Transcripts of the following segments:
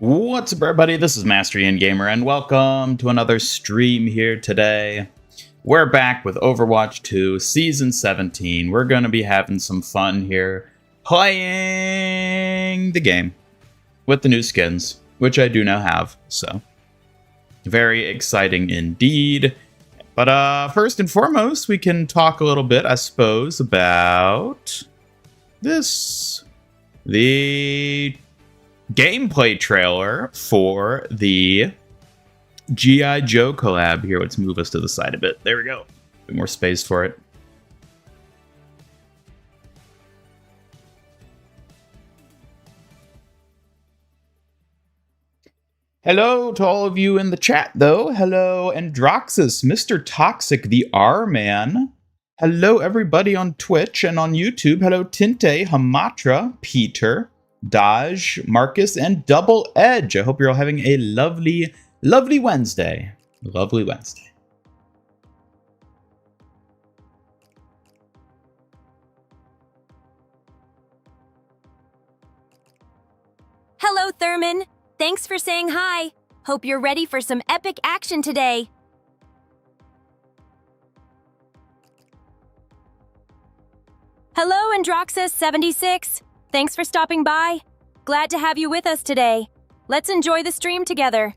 What's up, everybody? This is Master Ian Gamer, and welcome to another stream here today. We're back with Overwatch 2 Season 17. We're going to be having some fun here, playing the game with the new skins, which I do now have, so very exciting indeed. But first and foremost, we can talk a little bit, I suppose, about this. The gameplay trailer for the G.I. Joe collab here. Let's move us to the side a bit. There we go. A bit more space for it. Hello to all of you in the chat, though. Hello, Androxus, Mr. Toxic, the R-Man. Hello, everybody on Twitch and on YouTube. Hello, Tinte, Hamatra, Peter, Dodge, Marcus, and Double Edge. I hope you're all having a lovely, lovely Wednesday. Lovely Wednesday. Hello, Thurman. Thanks for saying hi. Hope you're ready for some epic action today. Hello, Androxus76. Thanks for stopping by. Glad to have you with us today. Let's enjoy the stream together.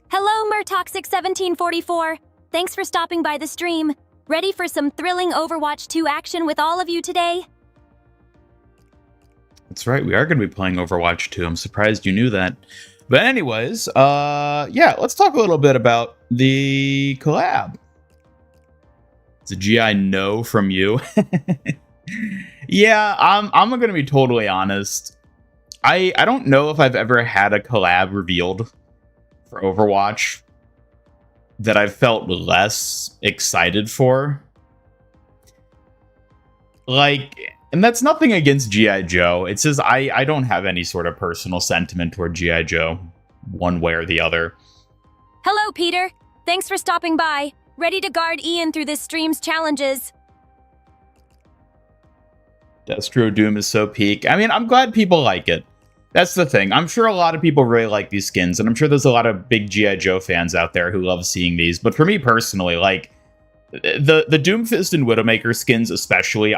Hello, Murtoxic1744. Thanks for stopping by the stream. Ready for some thrilling Overwatch 2 action with all of you today? That's right, we are going to be playing Overwatch 2. I'm surprised you knew that. But anyways, yeah, let's talk a little bit about the collab. It's a GI no from you. Yeah, I'm going to be totally honest. I don't know if I've ever had a collab revealed for Overwatch that I've felt less excited for. Like, and that's nothing against G.I. Joe. It's just I don't have any sort of personal sentiment toward G.I. Joe, one way or the other. Hello, Peter. Thanks for stopping by. Ready to guard Ian through this stream's challenges. Destro Doom is so peak. I mean, I'm glad people like it. That's the thing. I'm sure a lot of people really like these skins, and I'm sure there's a lot of big G.I. Joe fans out there who love seeing these. But for me personally, like, the Doomfist and Widowmaker skins especially,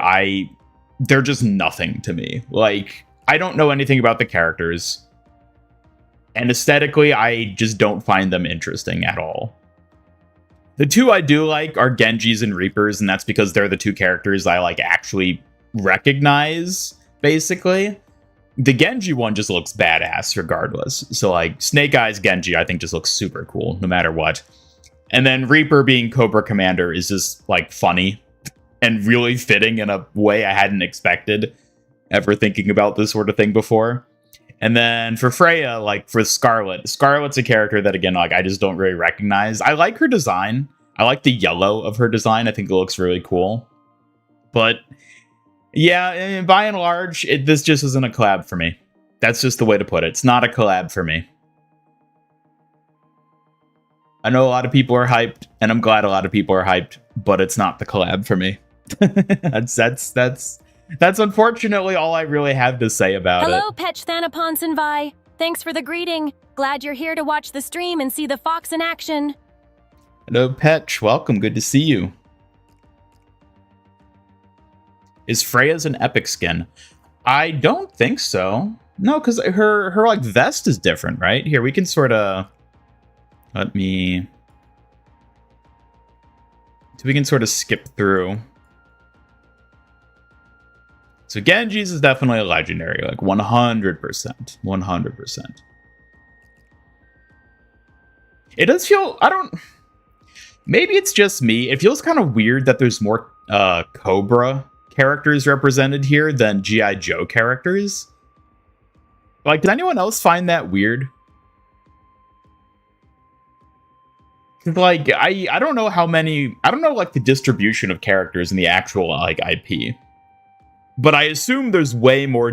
they're just nothing to me. Like, I don't know anything about the characters. And aesthetically, I just don't find them interesting at all. The two I do like are Genjis and Reapers, and that's because they're the two characters I, like, actually recognize, basically. The Genji one just looks badass regardless. So, like, Snake Eyes Genji, I think, just looks super cool, no matter what. And then Reaper being Cobra Commander is just, like, funny and really fitting in a way I hadn't expected ever thinking about this sort of thing before. And then for Freya, like, for Scarlet's a character that, again, like, I just don't really recognize. I like her design. I like the yellow of her design. I think it looks really cool. But, yeah, by and large, this just isn't a collab for me. That's just the way to put it. It's not a collab for me. I know a lot of people are hyped, and I'm glad a lot of people are hyped, but it's not the collab for me. That's unfortunately all I really have to say about it. Hello, Petch Thanaponson Vi. Thanks for the greeting. Glad you're here to watch the stream and see the fox in action. Hello, Petch. Welcome. Good to see you. Is Freya's an epic skin? I don't think so. No, because her like vest is different, right? Here, we can sort of... we can sort of skip through. So Genji's is definitely a legendary, like 100%. 100%. It does feel, maybe it's just me. It feels kind of weird that there's more Cobra characters represented here than G.I. Joe characters. Like, does anyone else find that weird? Like, I don't know how many, I don't know, like, the distribution of characters in the actual, like, IP. But I assume there's way more,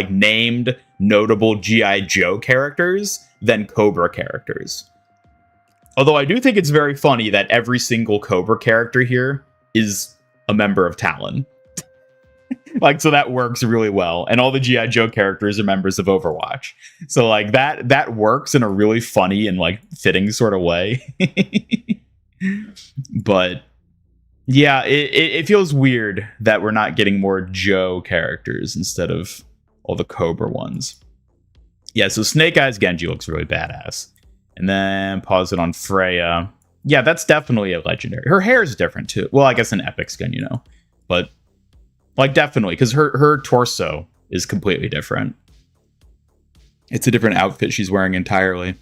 named, notable G.I. Joe characters than Cobra characters. Although I do think it's very funny that every single Cobra character here is a member of Talon. Like, so that works really well. And all the G.I. Joe characters are members of Overwatch. So like that works in a really funny and like fitting sort of way. But yeah, it feels weird that we're not getting more Joe characters instead of all the Cobra ones. Yeah, so Snake Eyes Genji looks really badass. And then pause it on Freya. Yeah, that's definitely a legendary. Her hair is different too. Well, I guess an epic skin, you know. But like definitely, because her torso is completely different. It's a different outfit she's wearing entirely.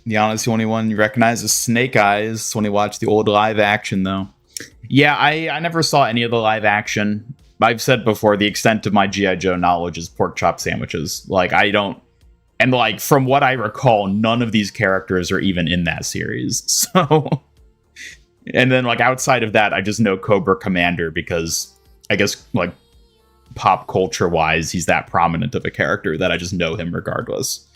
Yeah, honestly, the only one you recognize is Snake Eyes when you watch the old live action, though. Yeah, I never saw any of the live action. I've said before, the extent of my G.I. Joe knowledge is pork chop sandwiches. Like, I don't... And, like, from what I recall, none of these characters are even in that series. So... And then, like, outside of that, I just know Cobra Commander because, I guess, like, pop culture-wise, he's that prominent of a character that I just know him regardless.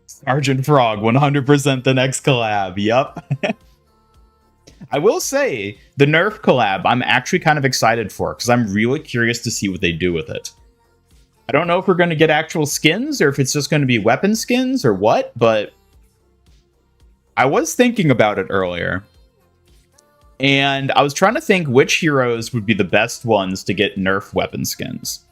Sergeant Frog, 100% the next collab. Yup. I will say, the Nerf collab, I'm actually kind of excited for, because I'm really curious to see what they do with it. I don't know if we're going to get actual skins, or if it's just going to be weapon skins, or what, but... I was thinking about it earlier, and I was trying to think which heroes would be the best ones to get Nerf weapon skins.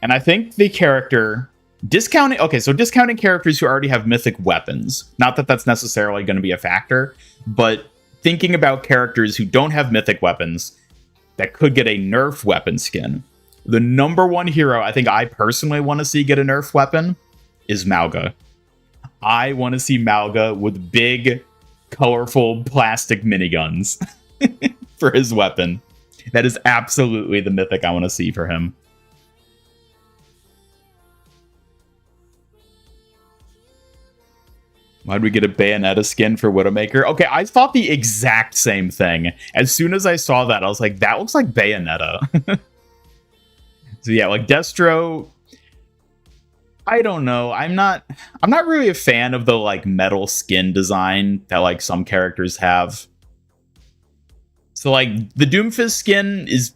And I think the character... Discounting... Okay, so discounting characters who already have mythic weapons. Not that that's necessarily going to be a factor, but thinking about characters who don't have mythic weapons that could get a Nerf weapon skin. The number one hero I think I personally want to see get a Nerf weapon is Malga. I want to see Malga with big, colorful plastic miniguns for his weapon. That is absolutely the mythic I want to see for him. Why'd we get a Bayonetta skin for Widowmaker? Okay, I thought the exact same thing. As soon as I saw that, I was like, that looks like Bayonetta. So yeah, like Destro... I don't know. I'm not really a fan of the like metal skin design that like some characters have. So like the Doomfist skin is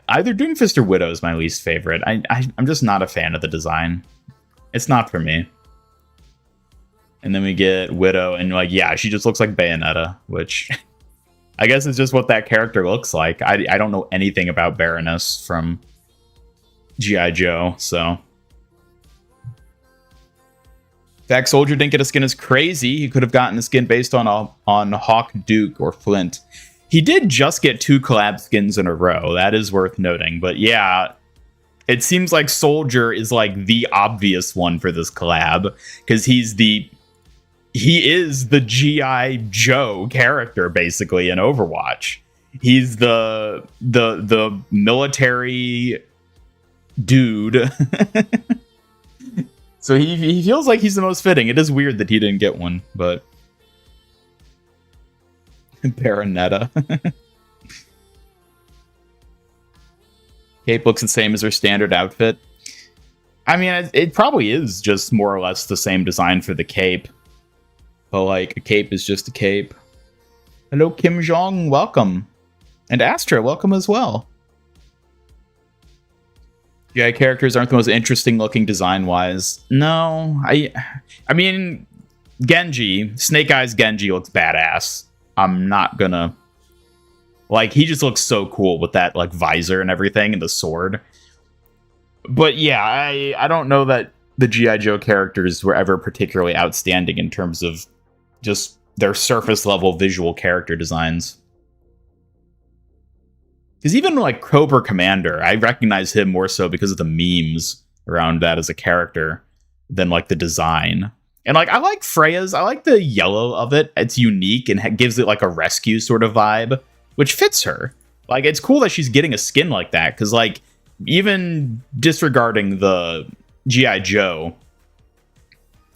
either Doomfist or Widow is my least favorite. I'm just not a fan of the design. It's not for me. And then we get Widow, and like yeah, she just looks like Bayonetta, which I guess is just what that character looks like. I don't know anything about Baroness from G.I. Joe, so. Fact Soldier didn't get a skin is crazy. He could have gotten a skin based on Hawk Duke or Flint. He did just get 2 collab skins in a row. That is worth noting. But yeah, it seems like Soldier is like the obvious one for this collab because he is the G.I. Joe character basically in Overwatch. He's the military dude. So he feels like he's the most fitting. It is weird that he didn't get one, but... Baronetta. Cape looks the same as her standard outfit. I mean, it probably is just more or less the same design for the cape. But, like, a cape is just a cape. Hello, Kim Jong, welcome. And Astra, welcome as well. GI characters aren't the most interesting looking design-wise. No, I mean, Genji, Snake Eyes Genji looks badass. I'm not gonna... Like, he just looks so cool with that, like, visor and everything and the sword. But yeah, I don't know that the G.I. Joe characters were ever particularly outstanding in terms of just their surface-level visual character designs. Because even, like, Cobra Commander, I recognize him more so because of the memes around that as a character than, like, the design. And, like, I like Freya's. I like the yellow of it. It's unique and gives it, like, a rescue sort of vibe, which fits her. Like, it's cool that she's getting a skin like that, because, like, even disregarding the G.I. Joe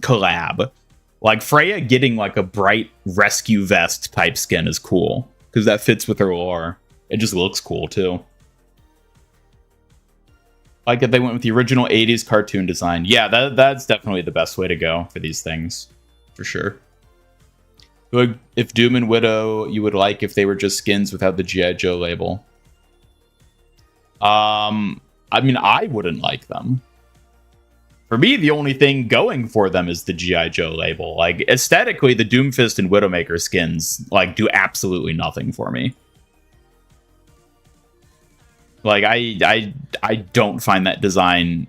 collab, like, Freya getting, like, a bright rescue vest type skin is cool, because that fits with her lore. It just looks cool, too. Like that they went with the original 80s cartoon design. Yeah, that's definitely the best way to go for these things. for sure. If Doom and Widow you would like if they were just skins without the G.I. Joe label. I mean, I wouldn't like them. For me, the only thing going for them is the G.I. Joe label. Like, aesthetically, the Doomfist and Widowmaker skins, like, do absolutely nothing for me. Like, I don't find that design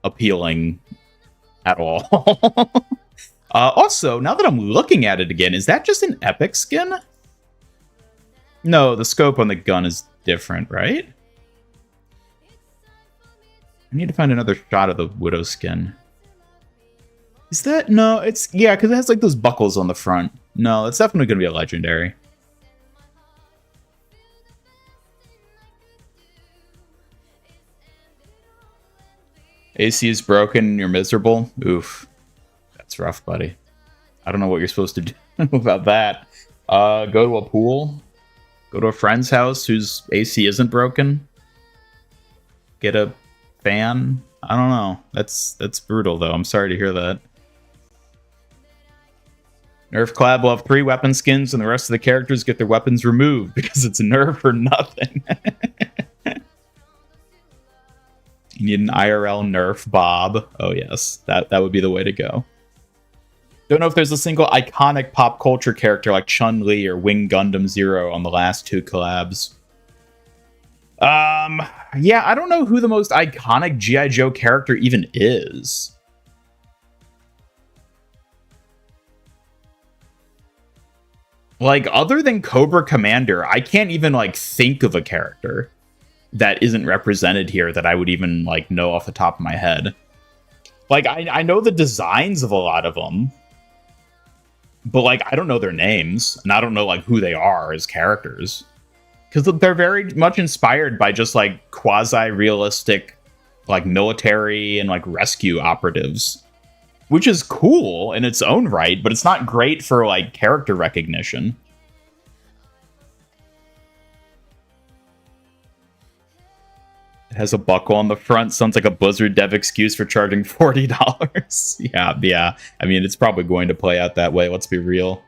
appealing at all. Also, now that I'm looking at it again, is that just an epic skin? No, the scope on the gun is different, right? I need to find another shot of the Widow skin. Is that... No, it's... Yeah, because it has, like, those buckles on the front. No, it's definitely going to be a legendary. AC is broken and you're miserable? Oof. That's rough, buddy. I don't know what you're supposed to do about that. Go to a pool. Go to a friend's house whose AC isn't broken. Get a fan. I don't know. That's brutal, though. I'm sorry to hear that. Nerf Collab will have 3 weapon skins, and the rest of the characters get their weapons removed because it's Nerf or nothing. You need an IRL Nerf Bob. Oh, yes. That would be the way to go. Don't know if there's a single iconic pop culture character like Chun-Li or Wing Gundam Zero on the last 2 collabs. Yeah, I don't know who the most iconic G.I. Joe character even is. Like, other than Cobra Commander, I can't even, like, think of a character that isn't represented here that I would even, like, know off the top of my head. Like, I know the designs of a lot of them, but, like, I don't know their names, and I don't know, like, who they are as characters. Because they're very much inspired by just, like, quasi-realistic, like, military and, like, rescue operatives. Which is cool in its own right, but it's not great for, like, character recognition. It has a buckle on the front. Sounds like a Blizzard dev excuse for charging $40. Yeah. I mean, it's probably going to play out that way. Let's be real.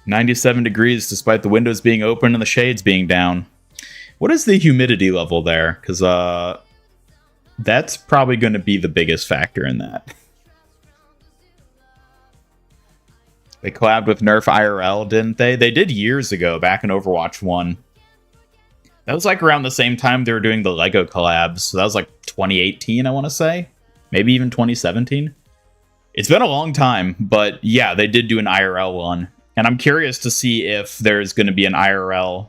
97 degrees despite the windows being open and the shades being down. What is the humidity level there? Because that's probably going to be the biggest factor in that. They collabed with Nerf IRL, didn't they? They did years ago, back in Overwatch 1. That was like around the same time they were doing the Lego collabs. So that was like 2018, I want to say. Maybe even 2017. It's been a long time, but yeah, they did do an IRL one. And I'm curious to see if there's going to be an IRL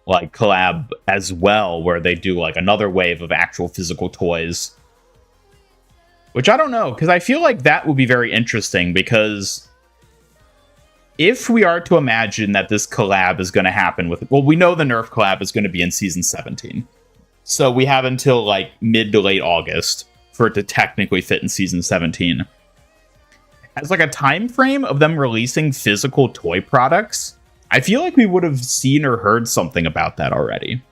like collab as well, where they do like another wave of actual physical toys. Which I don't know, because I feel like that would be very interesting, because if we are to imagine that this collab is going to happen with... Well, we know the Nerf collab is going to be in Season 17. So we have until like mid to late August for it to technically fit in Season 17. As like a time frame of them releasing physical toy products, I feel like we would have seen or heard something about that already.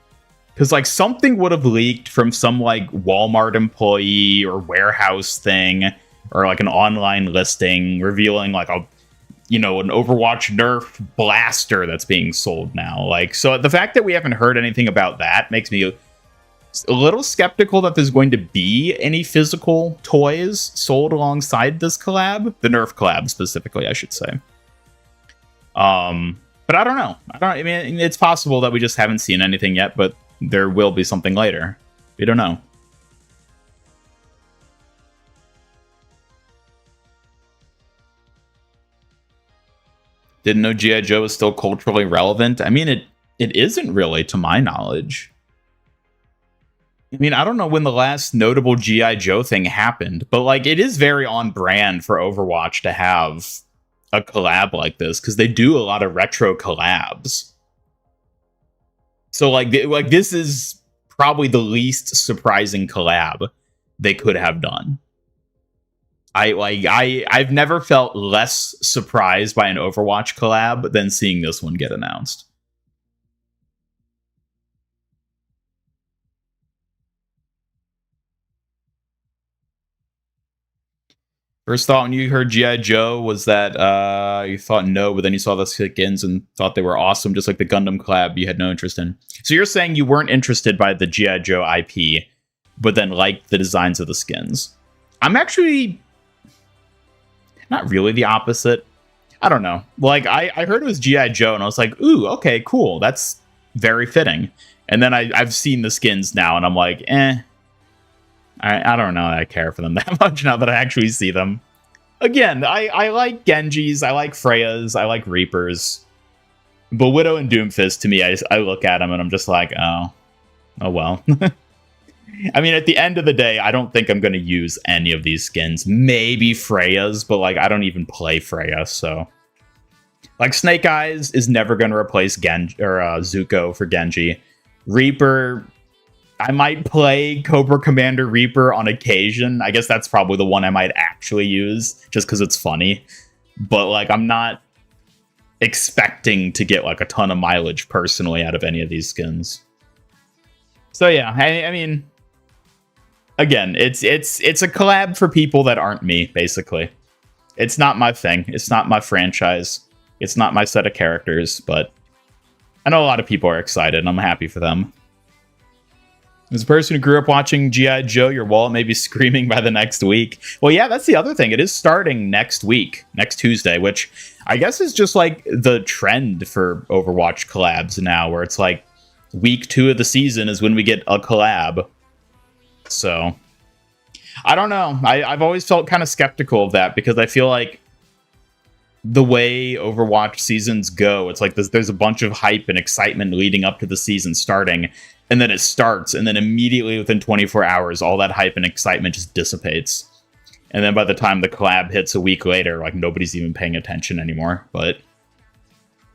Because like something would have leaked from some like Walmart employee or warehouse thing, or like an online listing revealing like a, you know, an Overwatch Nerf blaster that's being sold now. Like, so the fact that we haven't heard anything about that makes me a little skeptical that there's going to be any physical toys sold alongside this collab. The Nerf collab specifically, I should say. But I don't know. I mean, it's possible that we just haven't seen anything yet, but there will be something later. We don't know. Didn't know G.I. Joe is still culturally relevant. I mean, it isn't really, to my knowledge. I mean, I don't know when the last notable G.I. Joe thing happened, but like it is very on brand for Overwatch to have a collab like this, because they do a lot of retro collabs. So like this is probably the least surprising collab they could have done. I've never felt less surprised by an Overwatch collab than seeing this one get announced. First thought when you heard G.I. Joe was that you thought no, but then you saw the skins and thought they were awesome, just like the Gundam collab you had no interest in. So you're saying you weren't interested by the G.I. Joe IP, but then liked the designs of the skins. I'm actually not really the opposite. I don't know. Like, I heard it was G.I. Joe, and I was like, ooh, okay, cool. That's very fitting. And then I've seen the skins now, and I'm like, I don't know that I care for them that much now that I actually see them. Again, I like Genjis, I like Freyas, I like Reapers. But Widow and Doomfist, to me, I look at them and I'm just like, oh well. I mean, at the end of the day, I don't think I'm going to use any of these skins. Maybe Freya's, but like, I don't even play Freya, so... Like, Snake Eyes is never going to replace Zuko for Genji. Reaper... I might play Cobra Commander Reaper on occasion. I guess that's probably the one I might actually use, just because it's funny. But, like, I'm not expecting to get, like, a ton of mileage personally out of any of these skins. So, yeah, I mean... Again, it's a collab for people that aren't me, basically. It's not my thing. It's not my franchise. It's not my set of characters, but... I know a lot of people are excited, and I'm happy for them. As a person who grew up watching G.I. Joe, your wallet may be screaming by the next week. Well, yeah, that's the other thing. It is starting next week, next Tuesday, which I guess is just like the trend for Overwatch collabs now, where it's like week 2 of the season is when we get a collab. So, I don't know. I've always felt kind of skeptical of that because I feel like the way Overwatch seasons go, it's like there's a bunch of hype and excitement leading up to the season starting. And then it starts, and then immediately within 24 hours, all that hype and excitement just dissipates. And then by the time the collab hits a week later, like, nobody's even paying attention anymore. But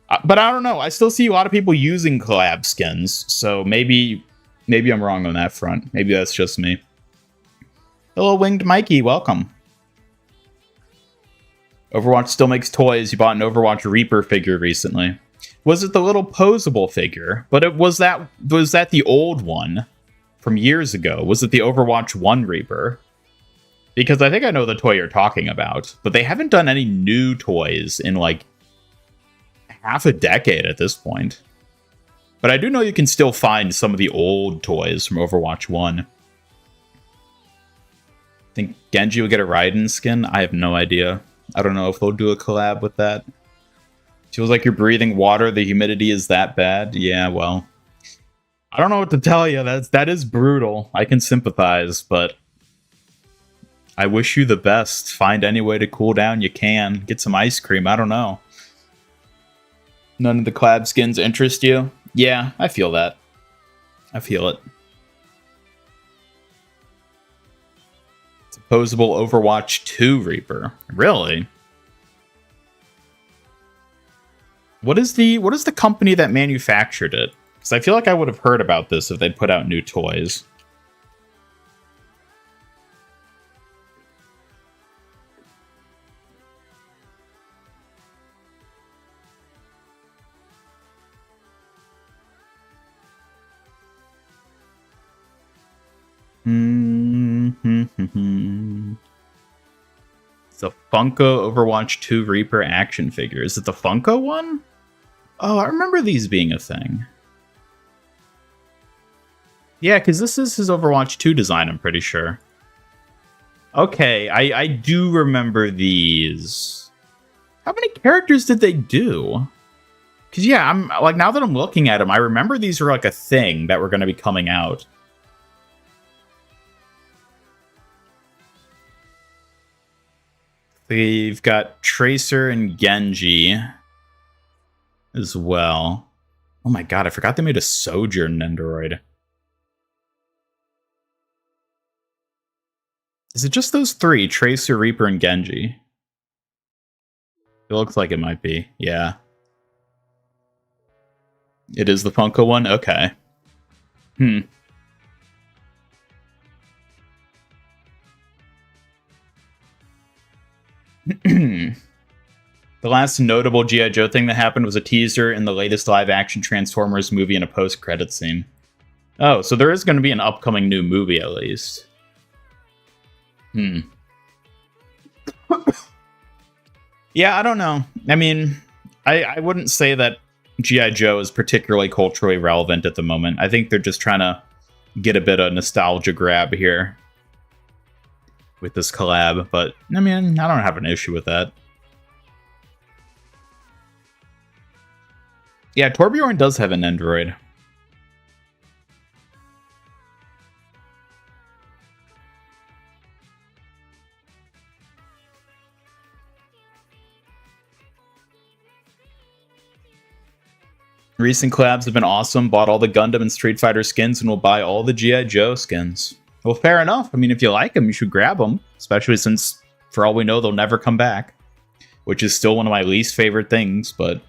I don't know. I still see a lot of people using collab skins, so maybe I'm wrong on that front. Maybe that's just me. Hello, Winged Mikey. Welcome. Overwatch still makes toys. You bought an Overwatch Reaper figure recently. Was it the little posable figure? But was that the old one from years ago? Was it the Overwatch 1 Reaper? Because I think I know the toy you're talking about, but they haven't done any new toys in like half a decade at this point. But I do know you can still find some of the old toys from Overwatch 1. I think Genji will get a Raiden skin. I have no idea. I don't know if they'll do a collab with that. Feels like you're breathing water. The humidity is that bad. Yeah, well, I don't know what to tell you. That is brutal. I can sympathize, but I wish you the best. Find any way to cool down you can. Get some ice cream. I don't know. None of the collab skins interest you? Yeah, I feel that. I feel it. It's a posable Overwatch 2 Reaper. Really? What is the company that manufactured it? Because I feel like I would have heard about this if they'd put out new toys. It's a Funko Overwatch 2 Reaper action figure. Is it the Funko one? Oh, I remember these being a thing. Yeah, because this is his Overwatch 2 design, I'm pretty sure. Okay, I do remember these. How many characters did they do? Because, yeah, I'm like, now that I'm looking at them, I remember these were like a thing that were going to be coming out. They've got Tracer and Genji as well. Oh my god, I forgot they made a Sojourn Nendoroid. Is it just those three? Tracer, Reaper, and Genji? It looks like it might be, yeah. It is the Funko one? Okay. The last notable G.I. Joe thing that happened was a teaser in the latest live-action Transformers movie and a post-credit scene. Oh, so there is going to be an upcoming new movie, at least. Yeah, I don't know. I mean, I wouldn't say that G.I. Joe is particularly culturally relevant at the moment. I think they're just trying to get a bit of nostalgia grab here with this collab, but I mean, I don't have an issue with that. Yeah, Torbjorn does have an Android. Recent collabs have been awesome. Bought all the Gundam and Street Fighter skins and will buy all the G.I. Joe skins. Well, fair enough. I mean, if you like them, you should grab them. Especially since, for all we know, they'll never come back. Which is still one of my least favorite things, but...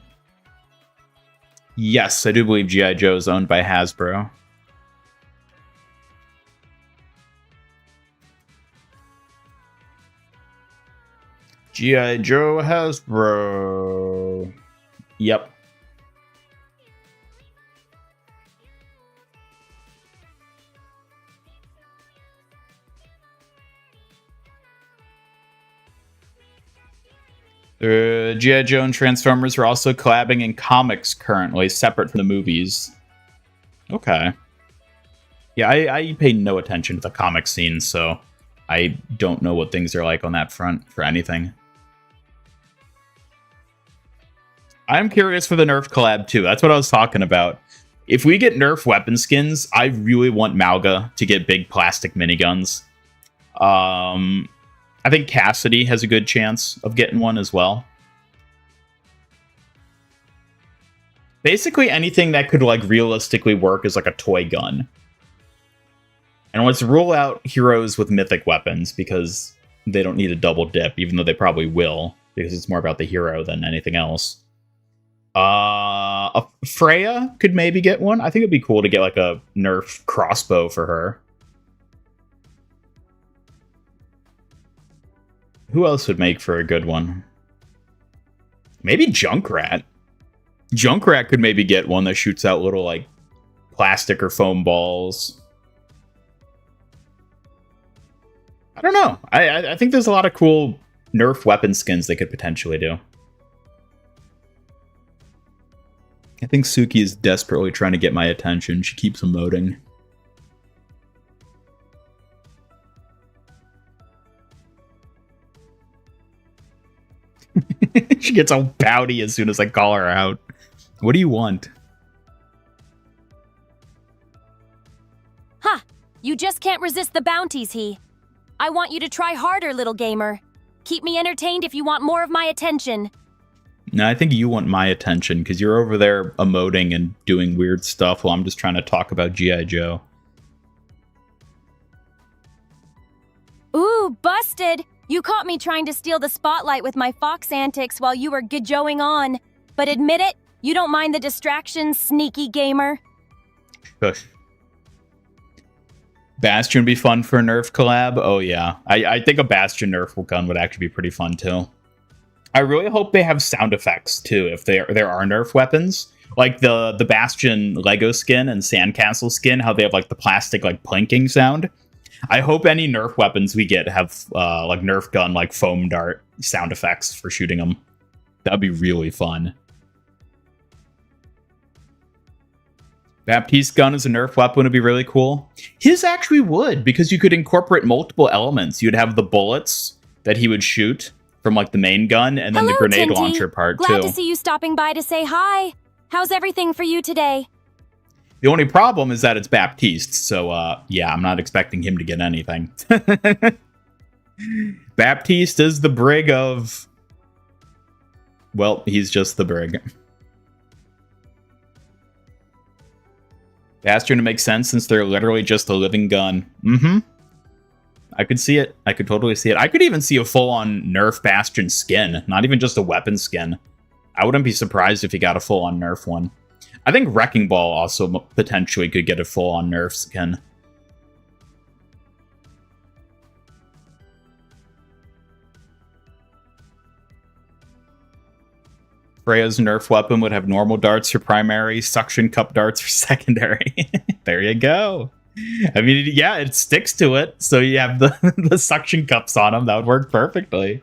Yes, I do believe G.I. Joe is owned by Hasbro. G.I. Joe Hasbro. Yep. G.I. Joe and Transformers are also collabing in comics currently, separate from the movies. Okay. Yeah, I pay no attention to the comic scene, so I don't know what things are like on that front for anything. I'm curious for the Nerf collab, too. That's what I was talking about. If we get Nerf weapon skins, I really want Malga to get big plastic miniguns. I think Cassidy has a good chance of getting one as well. Basically anything that could like realistically work as like a toy gun. And let's rule out heroes with mythic weapons because they don't need a double dip, even though they probably will, because it's more about the hero than anything else. Freya could maybe get one. I think it'd be cool to get like a Nerf crossbow for her. Who else would make for a good one? Maybe Junkrat. Junkrat could maybe get one that shoots out little, like, plastic or foam balls. I don't know. I think there's a lot of cool Nerf weapon skins they could potentially do. I think Suki is desperately trying to get my attention. She keeps emoting. She gets all pouty as soon as I call her out. What do you want? Ha! You just can't resist the bounties, he. I want you to try harder, little gamer. Keep me entertained if you want more of my attention. No, I think you want my attention, because you're over there emoting and doing weird stuff while I'm just trying to talk about G.I. Joe. Ooh, busted! You caught me trying to steal the spotlight with my fox antics while you were gijjoing on. But admit it, you don't mind the distractions, sneaky gamer. Shush. Bastion would be fun for a Nerf collab. Oh yeah, I think a Bastion Nerf gun would actually be pretty fun too. I really hope they have sound effects too if there are Nerf weapons. Like the Bastion Lego skin and Sandcastle skin, how they have like the plastic like plinking sound. I hope any Nerf weapons we get have like Nerf gun like foam dart sound effects for shooting them. That'd be really fun. Baptiste gun as a Nerf weapon would be really cool. His actually would, because you could incorporate multiple elements. You'd have the bullets that he would shoot from like the main gun, and then Hello, the grenade Tinty. launcher part Glad too. to see you stopping by to say hi. How's everything for you today? The only problem is that it's Baptiste, so yeah, I'm not expecting him to get anything. Baptiste is the brig of... Well, he's just the brig. Bastion to make sense since they're literally just a living gun. Mm-hmm. I could see it. I could totally see it. I could even see a full-on Nerf Bastion skin, not even just a weapon skin. I wouldn't be surprised if you got a full-on Nerf one. I think Wrecking Ball also potentially could get a full-on Nerf skin. Freya's Nerf weapon would have normal darts for primary, suction cup darts for secondary. There you go. I mean, yeah, it sticks to it, so you have the suction cups on them. That would work perfectly.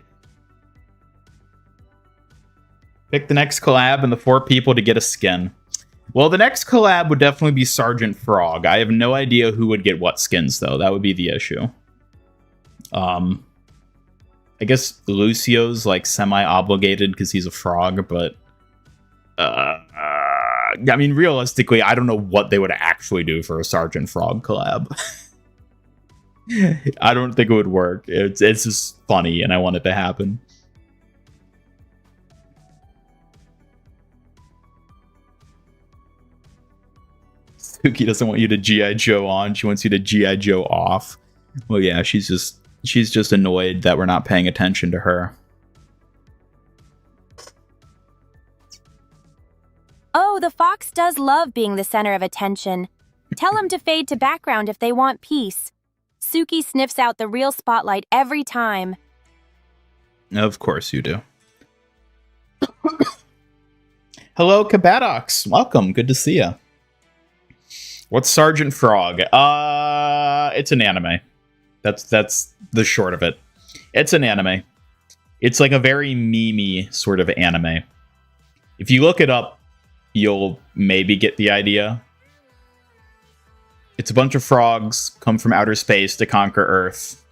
Pick the next collab and the 4 people to get a skin. Well, the next collab would definitely be Sergeant Frog. I have no idea who would get what skins, though. That would be the issue. I guess Lucio's, like, semi-obligated because he's a frog, but... I mean, realistically, I don't know what they would actually do for a Sergeant Frog collab. I don't think it would work. It's just funny, and I want it to happen. Suki doesn't want you to G.I. Joe on. She wants you to G.I. Joe off. Well, yeah, she's just annoyed that we're not paying attention to her. Oh, the fox does love being the center of attention. Tell him to fade to background if they want peace. Suki sniffs out the real spotlight every time. Of course you do. Hello, Kabatox. Welcome. Good to see you. What's Sergeant Frog? It's an anime. That's the short of it. It's an anime. It's like a very memey sort of anime. If you look it up, you'll maybe get the idea. It's a bunch of frogs come from outer space to conquer Earth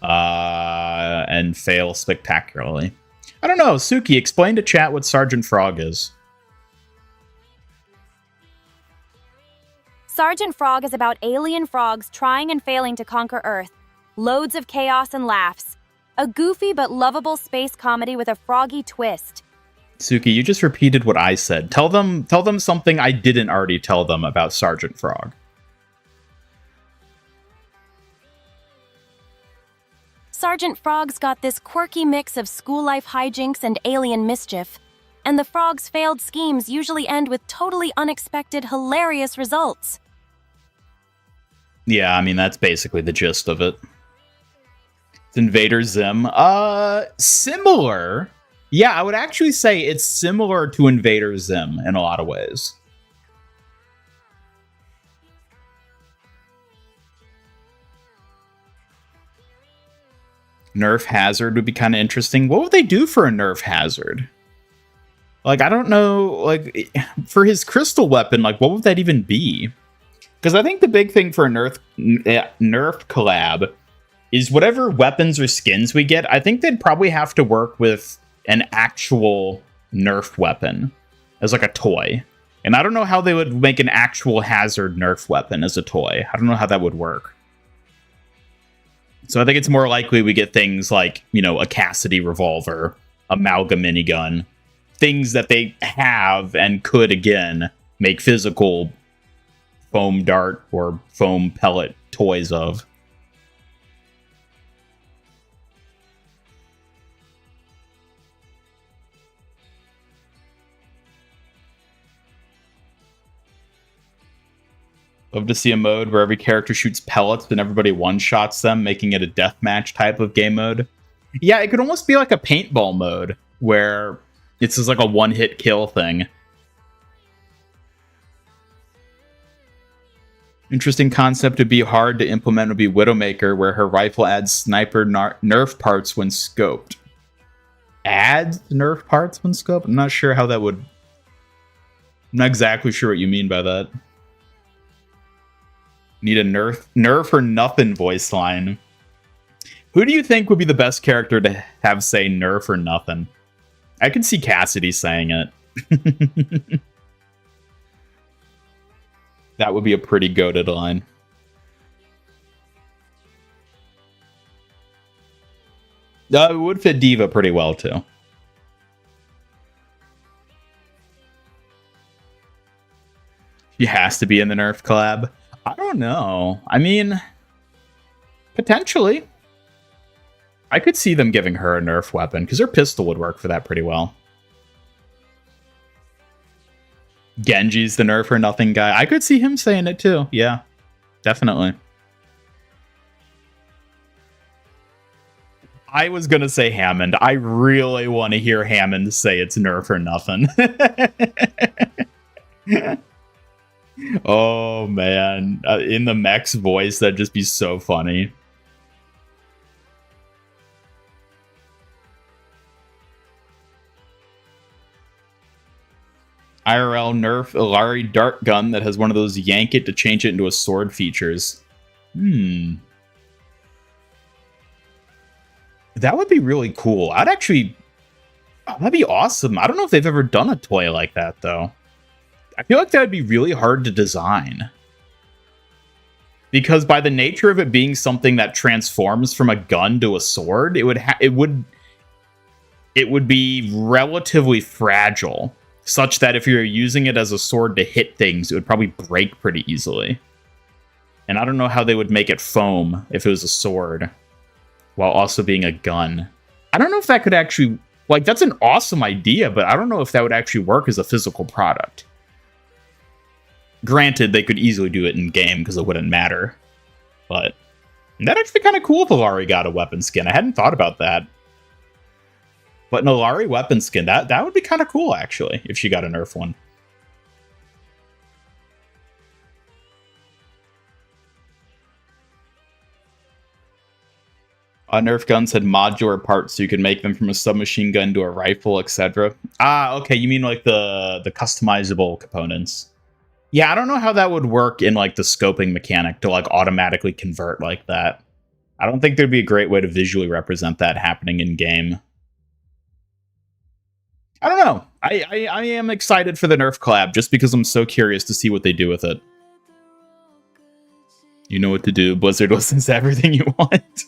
and fail spectacularly. I don't know. Suki, explain to chat what Sergeant Frog is. Sergeant Frog is about alien frogs trying and failing to conquer Earth. Loads of chaos and laughs. A goofy but lovable space comedy with a froggy twist. Suki, you just repeated what I said. Tell them something I didn't already tell them about Sergeant Frog. Sergeant Frog's got this quirky mix of school life hijinks and alien mischief. And the frog's failed schemes usually end with totally unexpected, hilarious results. Yeah, I mean, that's basically the gist of it. It's Invader Zim. Similar. Yeah, I would actually say it's similar to Invader Zim in a lot of ways. Nerf Hazard would be kind of interesting. What would they do for a Nerf Hazard? Like, I don't know, like, for his crystal weapon, like, what would that even be? Because I think the big thing for a Nerf collab is whatever weapons or skins we get, I think they'd probably have to work with an actual Nerf weapon as, like, a toy. And I don't know how they would make an actual Hazard Nerf weapon as a toy. I don't know how that would work. So I think it's more likely we get things like, you know, a Cassidy revolver, a Malga minigun, things that they have and could, again, make physical foam dart or foam pellet toys of. Love to see a mode where every character shoots pellets and everybody one-shots them, making it a deathmatch type of game mode. Yeah, it could almost be like a paintball mode, where it's just like a one-hit kill thing. Interesting concept would be hard to implement would be Widowmaker, where her rifle adds sniper Nerf parts when scoped. Adds Nerf parts when scoped? I'm not sure how that would... I'm not exactly sure what you mean by that. Need a Nerf or nothing voice line. Who do you think would be the best character to have say Nerf or nothing? I could see Cassidy saying it. That would be a pretty goated line. It would fit Diva pretty well, too. She has to be in the Nerf collab. I don't know. I mean, potentially. I could see them giving her a Nerf weapon, because her pistol would work for that pretty well. Genji's the Nerf or nothing guy. I could see him saying it too. Yeah, definitely. I was going to say Hammond. I really want to hear Hammond say it's Nerf or nothing. Oh, man. In the mech's voice, that'd just be so funny. IRL Nerf Ilari dart gun that has one of those yank it to change it into a sword features. That would be really cool. That'd be awesome. I don't know if they've ever done a toy like that, though. I feel like that would be really hard to design. Because by the nature of it being something that transforms from a gun to a sword, it would be relatively fragile, such that if you're using it as a sword to hit things, it would probably break pretty easily. And I don't know how they would make it foam if it was a sword, while also being a gun. I don't know if that could actually... Like, that's an awesome idea, but I don't know if that would actually work as a physical product. Granted, they could easily do it in-game because it wouldn't matter. But that'd actually be kind of cool if Ilari got a weapon skin. I hadn't thought about that. But an Ilari weapon skin, that would be kind of cool, actually, if she got a Nerf one. Nerf guns had modular parts, so you could make them from a submachine gun to a rifle, etc. Ah, okay, you mean like the customizable components. Yeah, I don't know how that would work in like the scoping mechanic to like automatically convert like that. I don't think there'd be a great way to visually represent that happening in game. I don't know. I am excited for the Nerf collab just because I'm so curious to see what they do with it. You know what to do. Blizzard listens to everything you want.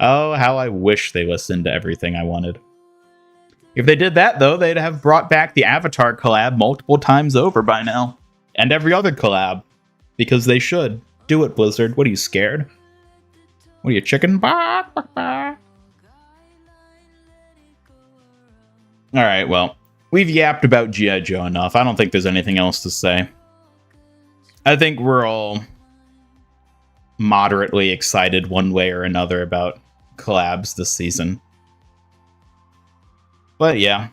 Oh, how I wish they listened to everything I wanted. If they did that, though, they'd have brought back the Avatar collab multiple times over by now. And every other collab. Because they should. Do it, Blizzard. What are you, scared? What are you, chicken? Alright, well. We've yapped about G.I. Joe enough. I don't think there's anything else to say. I think we're all moderately excited one way or another about collabs this season. But yeah.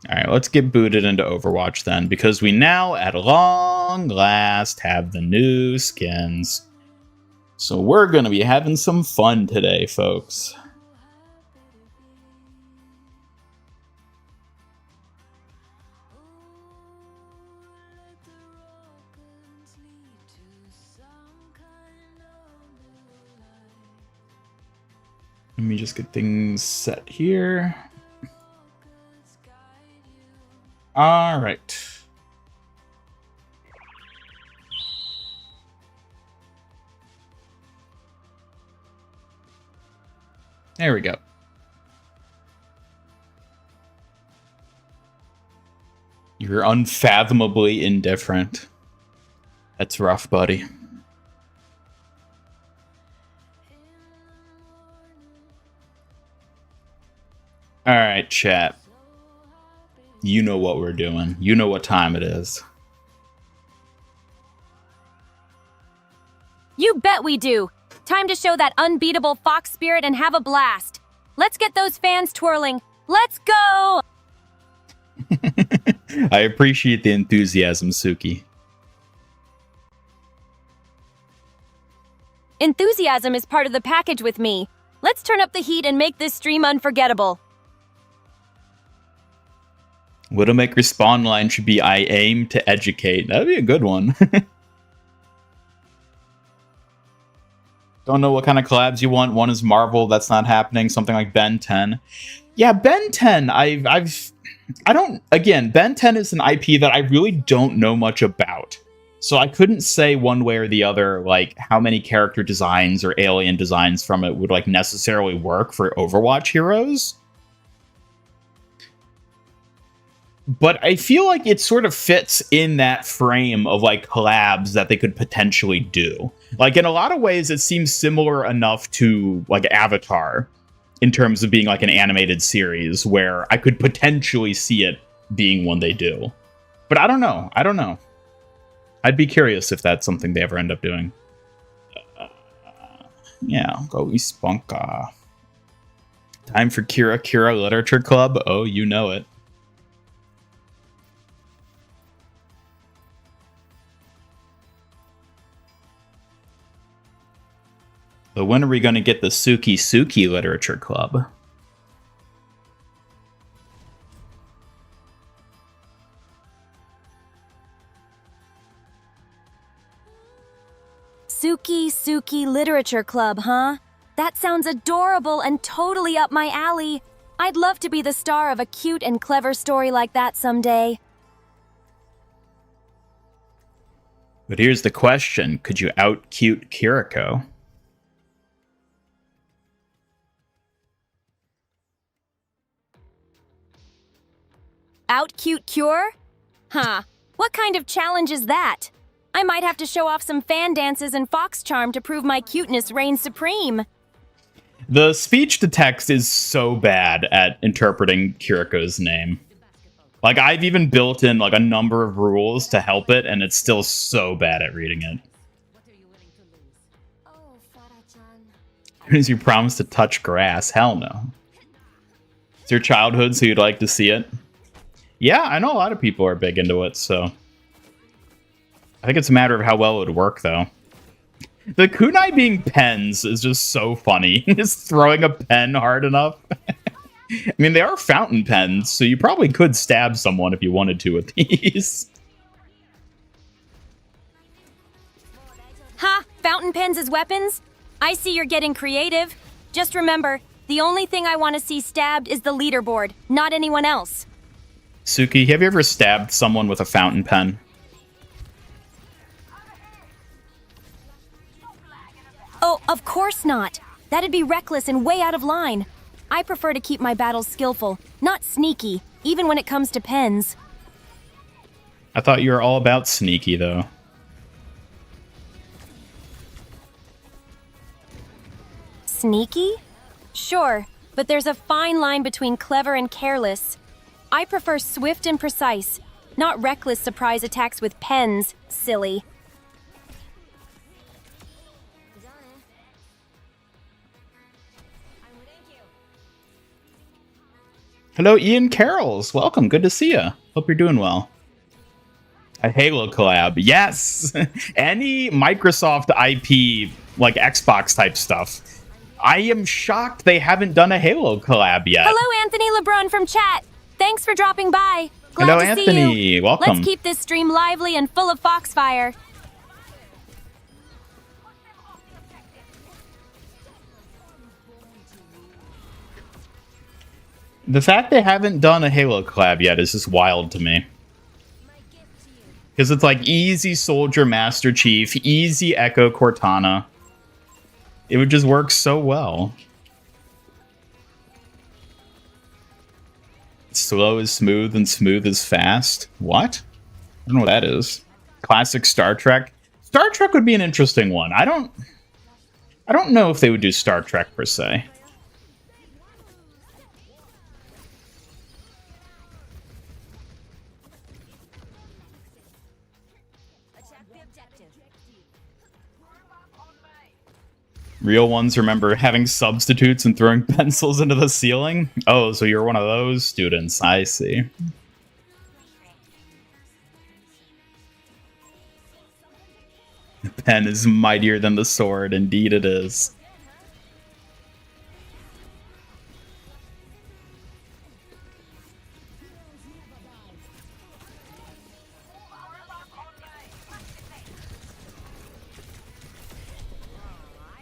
Alright, let's get booted into Overwatch then, because we now, at long last, have the new skins. So we're gonna be having some fun today, folks. Let me just get things set here. All right. There we go. You're unfathomably indifferent. That's rough, buddy. All right, chat. You know what we're doing. You know what time it is. You bet we do. Time to show that unbeatable fox spirit and have a blast. Let's get those fans twirling. Let's go! I appreciate the enthusiasm, Suki. Enthusiasm is part of the package with me. Let's turn up the heat and make this stream unforgettable. Widowmaker respawn line should be I aim to educate. That'd be a good one. Don't know what kind of collabs you want. One is Marvel, that's not happening. Something like Ben 10. Yeah, Ben 10, again, Ben 10 is an IP that I really don't know much about. So I couldn't say one way or the other, like, how many character designs or alien designs from it would, like, necessarily work for Overwatch heroes. But I feel like it sort of fits in that frame of, like, collabs that they could potentially do. Like, in a lot of ways, it seems similar enough to, like, Avatar, in terms of being, like, an animated series, where I could potentially see it being one they do. But I don't know. I don't know. I'd be curious if that's something they ever end up doing. Yeah, go Spunka. Time for Kira Literature Club? Oh, you know it. when are we going to get the Suki Literature Club? Suki Literature Club, huh? That sounds adorable and totally up my alley. I'd love to be the star of a cute and clever story like that someday. But here's the question. Could you out-cute Kiriko? Out-cute Cure? Huh. What kind of challenge is that? I might have to show off some fan dances and fox charm to prove my cuteness reigns supreme. The speech-to-text is so bad at interpreting Kiriko's name. Like, I've even built in, like, a number of rules to help it, and it's still so bad at reading it. As you promise to touch grass? Hell no. It's your childhood, so you'd like to see it? Yeah, I know a lot of people are big into it, so... I think it's a matter of how well it would work, though. The kunai being pens is just so funny. Just throwing a pen hard enough. I mean, they are fountain pens, so you probably could stab someone if you wanted to with these. Ha! Fountain pens as weapons? I see you're getting creative. Just remember, the only thing I want to see stabbed is the leaderboard, not anyone else. Suki, have you ever stabbed someone with a fountain pen? Oh, of course not. That'd be reckless and way out of line. I prefer to keep my battles skillful, not sneaky, even when it comes to pens. I thought you were all about sneaky, though. Sneaky? Sure, but there's a fine line between clever and careless. I prefer swift and precise, not reckless surprise attacks with pens, silly. Hello, Ian Carrolls. Welcome. Good to see you. Hope you're doing well. A Halo collab. Yes! Any Microsoft IP, like Xbox type stuff. I am shocked they haven't done a Halo collab yet. Hello, Anthony LeBron from chat. Thanks for dropping by. Glad Hello, to Anthony. See you. Welcome. Let's keep this stream lively and full of foxfire. The fact they haven't done a Halo collab yet is just wild to me. Because it's like easy Soldier Master Chief, easy Echo Cortana. It would just work so well. Slow is smooth and smooth is fast. What? I don't know what that is. Classic Star Trek. Star Trek would be an interesting one. I don't know if they would do Star Trek per se. Real ones remember having substitutes and throwing pencils into the ceiling? Oh, so you're one of those students. I see. The pen is mightier than the sword. Indeed it is.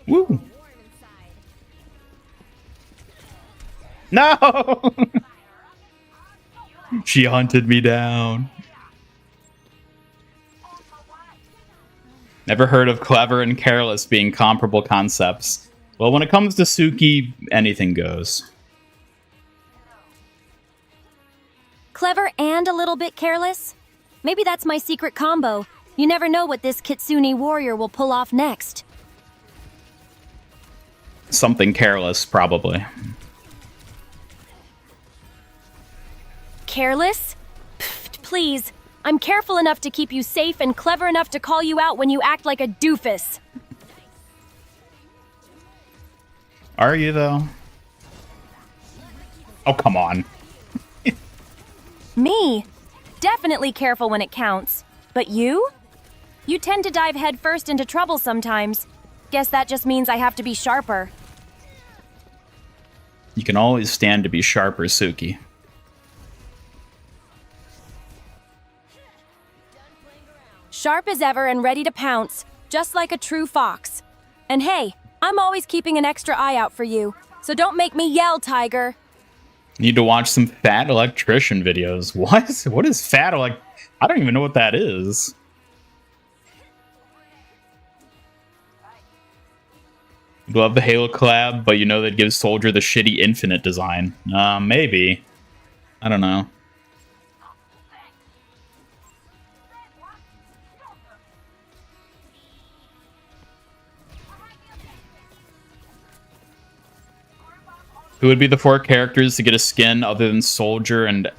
Woo! No! She hunted me down. Never heard of clever and careless being comparable concepts. Well, when it comes to Suki, anything goes. Clever and a little bit careless? Maybe that's my secret combo. You never know what this Kitsune warrior will pull off next. Something careless, probably. Careless? Pfft, please. I'm careful enough to keep you safe and clever enough to call you out when you act like a doofus. Are you, though? Oh, come on. Me? Definitely careful when it counts. But you? You tend to dive headfirst into trouble sometimes. Guess that just means I have to be sharper. You can always stand to be sharper, Suki. Sharp as ever and ready to pounce, just like a true fox. And hey, I'm always keeping an extra eye out for you, so don't make me yell, Tiger. Need to watch some fat electrician videos. What? What is fat I don't even know what that is. You love the Halo collab, but you know that gives Soldier the shitty Infinite design. Maybe. I don't know. Who would be the 4 characters to get a skin other than Soldier and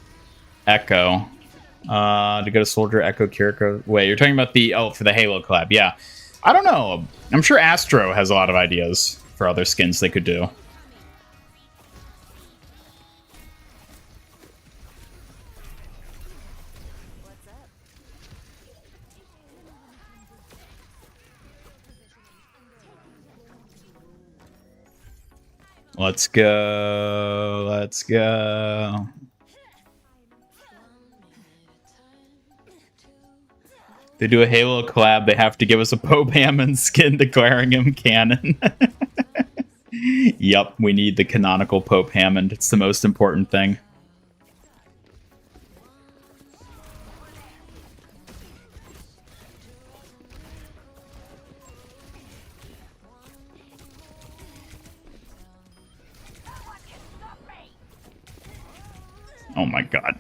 Echo? To get a Soldier, Echo, Kiriko. Wait, you're talking about for the Halo collab. Yeah. I don't know. I'm sure Astro has a lot of ideas for other skins they could do. Let's go. Let's go. They do a Halo collab, they have to give us a Pope Hammond skin declaring him canon. Yup, we need the canonical Pope Hammond. It's the most important thing. Oh my god.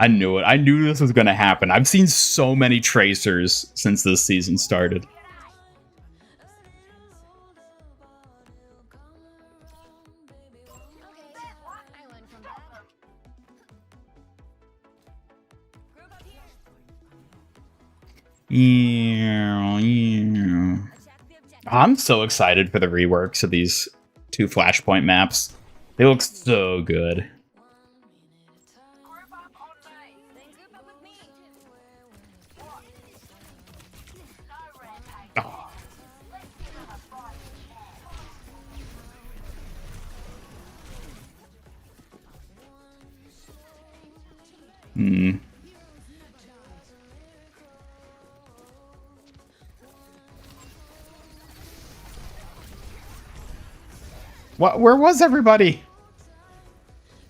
I knew it. I knew this was going to happen. I've seen so many tracers since this season started. I'm so excited for the reworks of these 2 Flashpoint maps. They look so good. What? Where was everybody?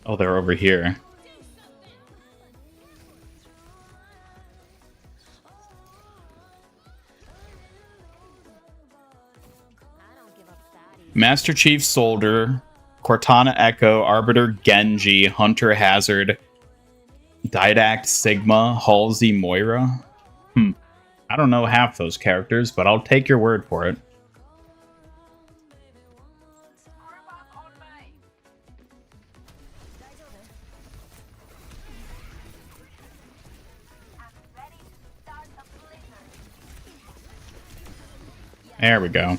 Oh, they're over here. Master Chief Soldier, Cortana Echo, Arbiter Genji, Hunter Hazard, Didact Sigma, Halsey Moira. I don't know half those characters, but I'll take your word for it. There we go.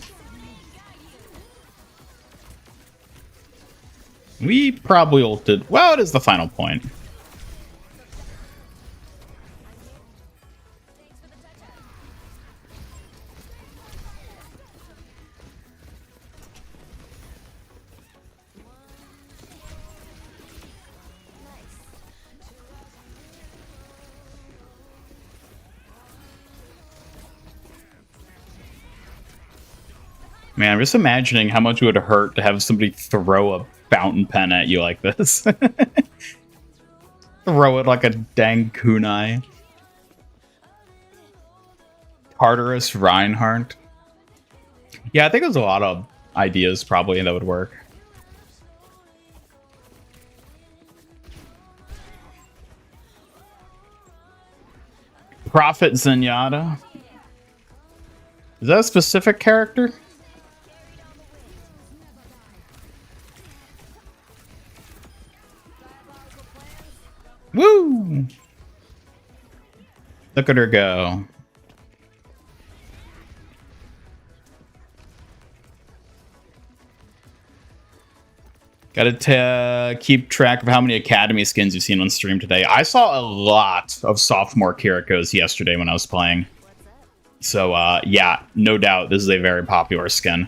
We probably ulted. Well, it is the final point. Man, I'm just imagining how much it would hurt to have somebody throw a fountain pen at you like this. Throw it like a dang kunai. Tartarus Reinhardt. Yeah, I think there's a lot of ideas probably that would work. Prophet Zenyatta. Is that a specific character? Woo! Look at her go. Gotta keep track of how many Academy skins you've seen on stream today. I saw a lot of sophomore Kirikos yesterday when I was playing. So, yeah, no doubt this is a very popular skin.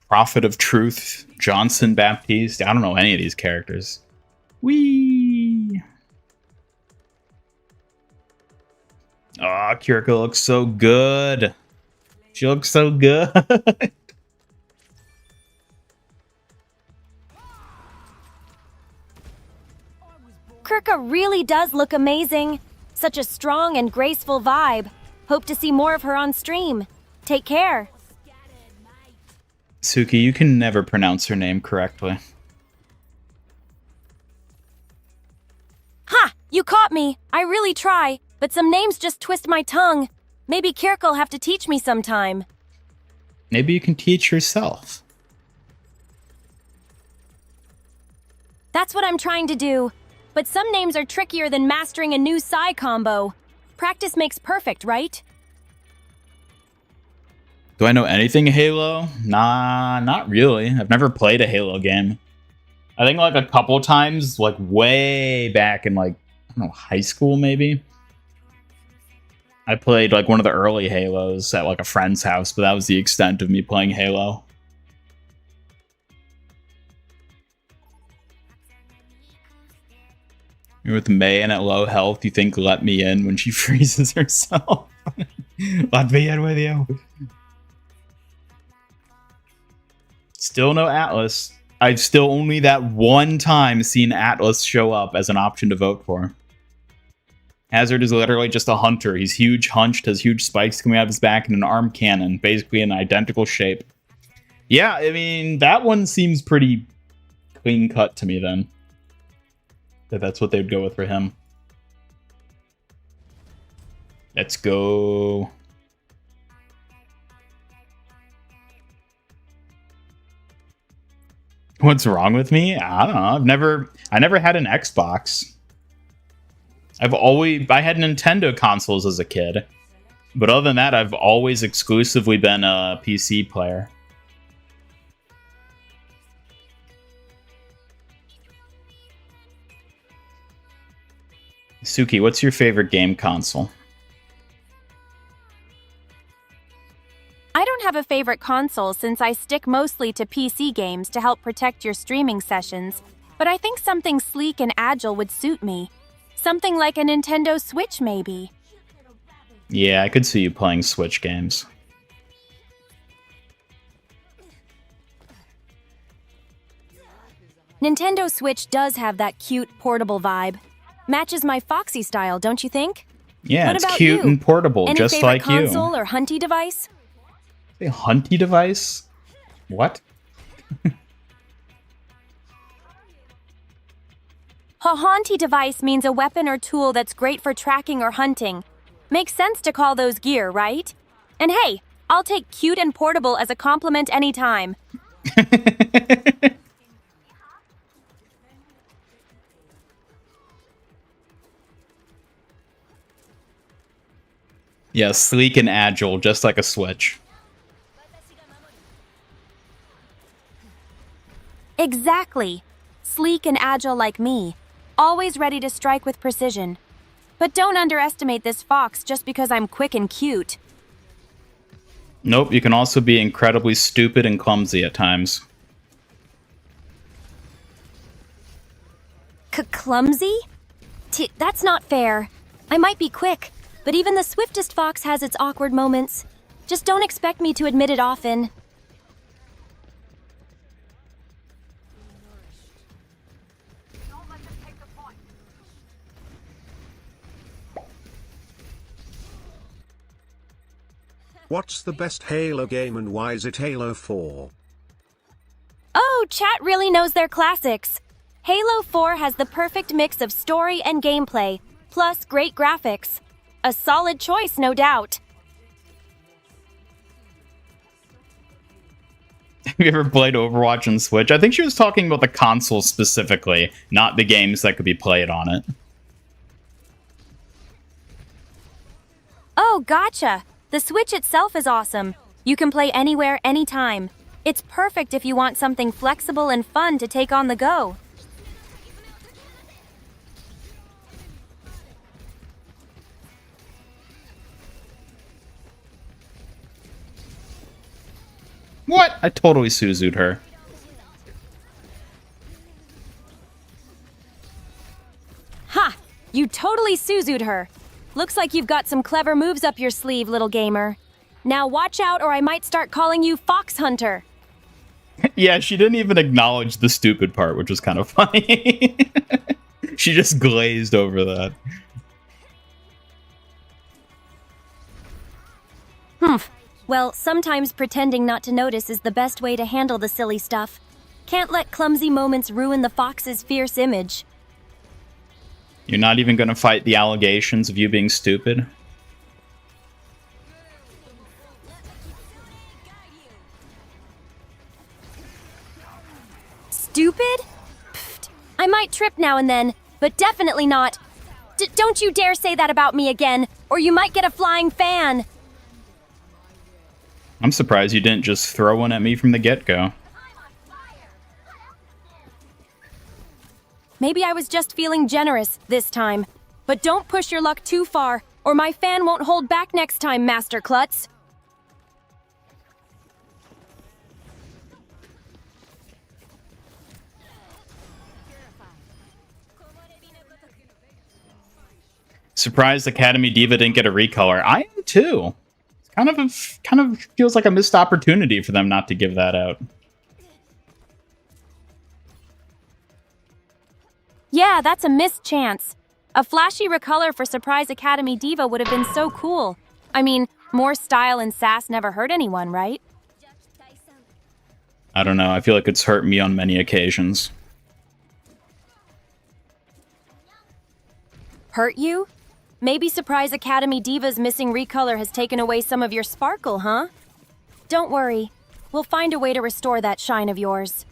Prophet of Truth, Johnson Baptiste. I don't know any of these characters. Whee! Oh, Kiriko looks so good. She looks so good. Kirka really does look amazing. Such a strong and graceful vibe. Hope to see more of her on stream. Take care. Suki, you can never pronounce her name correctly. Ha! You caught me. I really try, but some names just twist my tongue. Maybe Kirk'll have to teach me sometime. Maybe you can teach yourself. That's what I'm trying to do. But some names are trickier than mastering a new Psy combo. Practice makes perfect, right? Do I know anything Halo? Nah, not really. I've never played a Halo game. I think like a couple times, like way back in like, I don't know, high school maybe. I played like one of the early Halos at like a friend's house, but that was the extent of me playing Halo. You're with May and at low health, you think let me in when she freezes herself. Let me in with you. Still no Atlas. I've still only that one time seen Atlas show up as an option to vote for. Hazard is literally just a hunter. He's huge, hunched, has huge spikes coming out of his back, and an arm cannon, basically an identical shape. Yeah, I mean, that one seems pretty clean cut to me then. That's what they'd go with for him. Let's go. What's wrong with me? I don't know. I never had an Xbox. I had Nintendo consoles as a kid. But other than that, I've always exclusively been a PC player. Suki, what's your favorite game console? I don't have a favorite console since I stick mostly to PC games to help protect your streaming sessions, but I think something sleek and agile would suit me. Something like a Nintendo Switch, maybe. Yeah, I could see you playing Switch games. Nintendo Switch does have that cute, portable vibe. Matches my Foxy style, don't you think? Yeah, what it's about cute you? and portable, Any just favorite like you. console or hunty device? A hunty device? What? A haunty device means a weapon or tool that's great for tracking or hunting. Makes sense to call those gear, right? And hey, I'll take cute and portable as a compliment anytime. Yeah, sleek and agile, just like a Switch. Exactly. Sleek and agile like me. Always ready to strike with precision. But don't underestimate this fox just because I'm quick and cute. Nope, you can also be incredibly stupid and clumsy at times. Clumsy? That's not fair. I might be quick, but even the swiftest fox has its awkward moments. Just don't expect me to admit it often. What's the best Halo game and why is it Halo 4? Oh, chat really knows their classics. Halo 4 has the perfect mix of story and gameplay, plus great graphics. A solid choice, no doubt. Have you ever played Overwatch on Switch? I think she was talking about the console specifically, not the games that could be played on it. Oh, gotcha! The Switch itself is awesome. You can play anywhere, anytime. It's perfect if you want something flexible and fun to take on the go. What? I totally Suzu'd her. Ha! You totally Suzu'd her. Looks like you've got some clever moves up your sleeve, little gamer. Now watch out or I might start calling you Fox Hunter. Yeah, she didn't even acknowledge the stupid part, which was kind of funny. She just glazed over that. Well, sometimes pretending not to notice is the best way to handle the silly stuff. Can't let clumsy moments ruin the fox's fierce image. You're not even gonna fight the allegations of you being stupid? Stupid? Pfft. I might trip now and then, but definitely not. Don't you dare say that about me again, or you might get a flying fan. I'm surprised you didn't just throw one at me from the get-go. Maybe I was just feeling generous this time. But don't push your luck too far, or my fan won't hold back next time, Master Klutz. Surprised Academy Diva didn't get a recolor. I am too. It's kind of feels like a missed opportunity for them not to give that out. Yeah, that's a missed chance. A flashy recolor for Surprise Academy Diva would have been so cool. I mean, more style and sass never hurt anyone, right? I don't know. I feel like it's hurt me on many occasions. Hurt you? Maybe Surprise Academy Diva's missing recolor has taken away some of your sparkle, huh? Don't worry. We'll find a way to restore that shine of yours.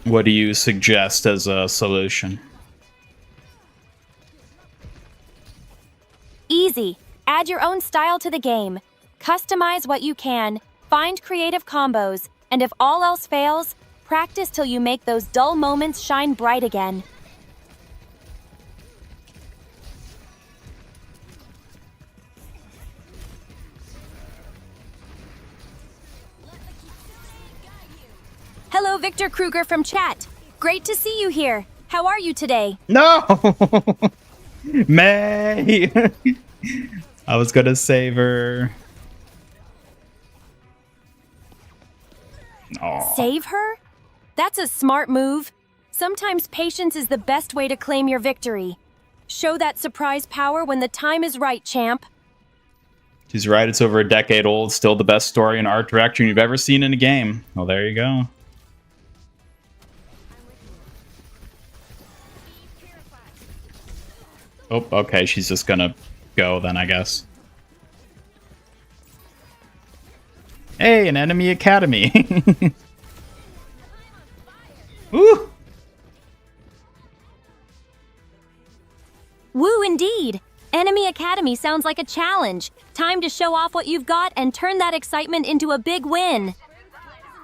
What do you suggest as a solution? Easy. Add your own style to the game. Customize what you can. Find creative combos. And if all else fails, practice till you make those dull moments shine bright again. Hello, Victor Kruger from chat. Great to see you here. How are you today? No! May! I was gonna save her. Aw. Save her? That's a smart move. Sometimes patience is the best way to claim your victory. Show that surprise power when the time is right, champ. She's right, it's over a decade old. Still the best story and art direction you've ever seen in a game. Well, there you go. Oh, okay, she's just gonna go then, I guess. Hey, an enemy academy. Woo! Woo indeed! Enemy Academy sounds like a challenge. Time to show off what you've got and turn that excitement into a big win.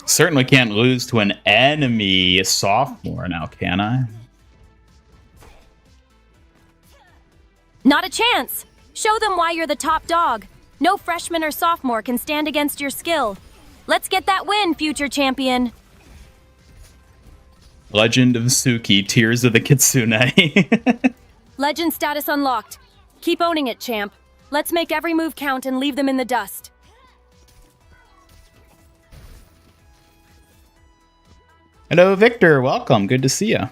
Certainly can't lose to an enemy sophomore now, can I? Not a chance! Show them why you're the top dog. No freshman or sophomore can stand against your skill. Let's get that win, future champion. Legend of Suki, Tears of the Kitsune. Legend status unlocked. Keep owning it, champ. Let's make every move count and leave them in the dust. Hello, Victor. Welcome. Good to see you.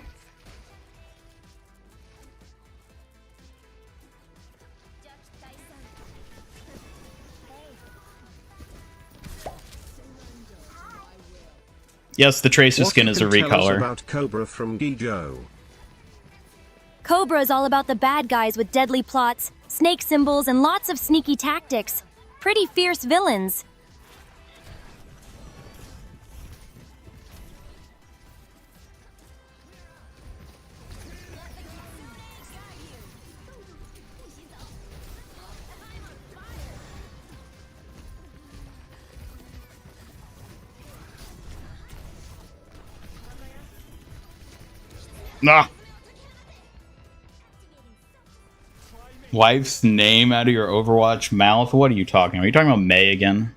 Yes, the Tracer skin is a recolor. Tell us about Cobra from Gijo. Cobra is all about the bad guys with deadly plots, snake symbols, and lots of sneaky tactics. Pretty fierce villains. Nah. Wife's name out of your Overwatch mouth? What are you talking about? Are you talking about May again?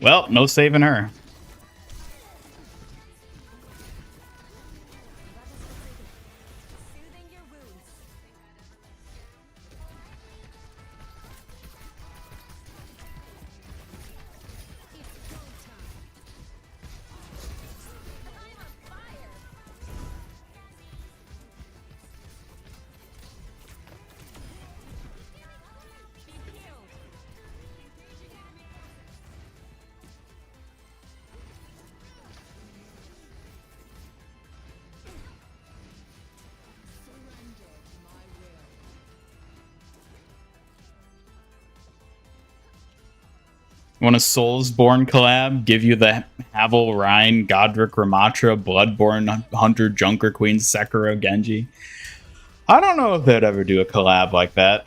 Well, no saving her. Want a Soulsborne collab? Give you the Havel, Rhine, Godric, Ramatra, Bloodborne, Hunter, Junker, Queen, Sekiro, Genji. I don't know if they'd ever do a collab like that.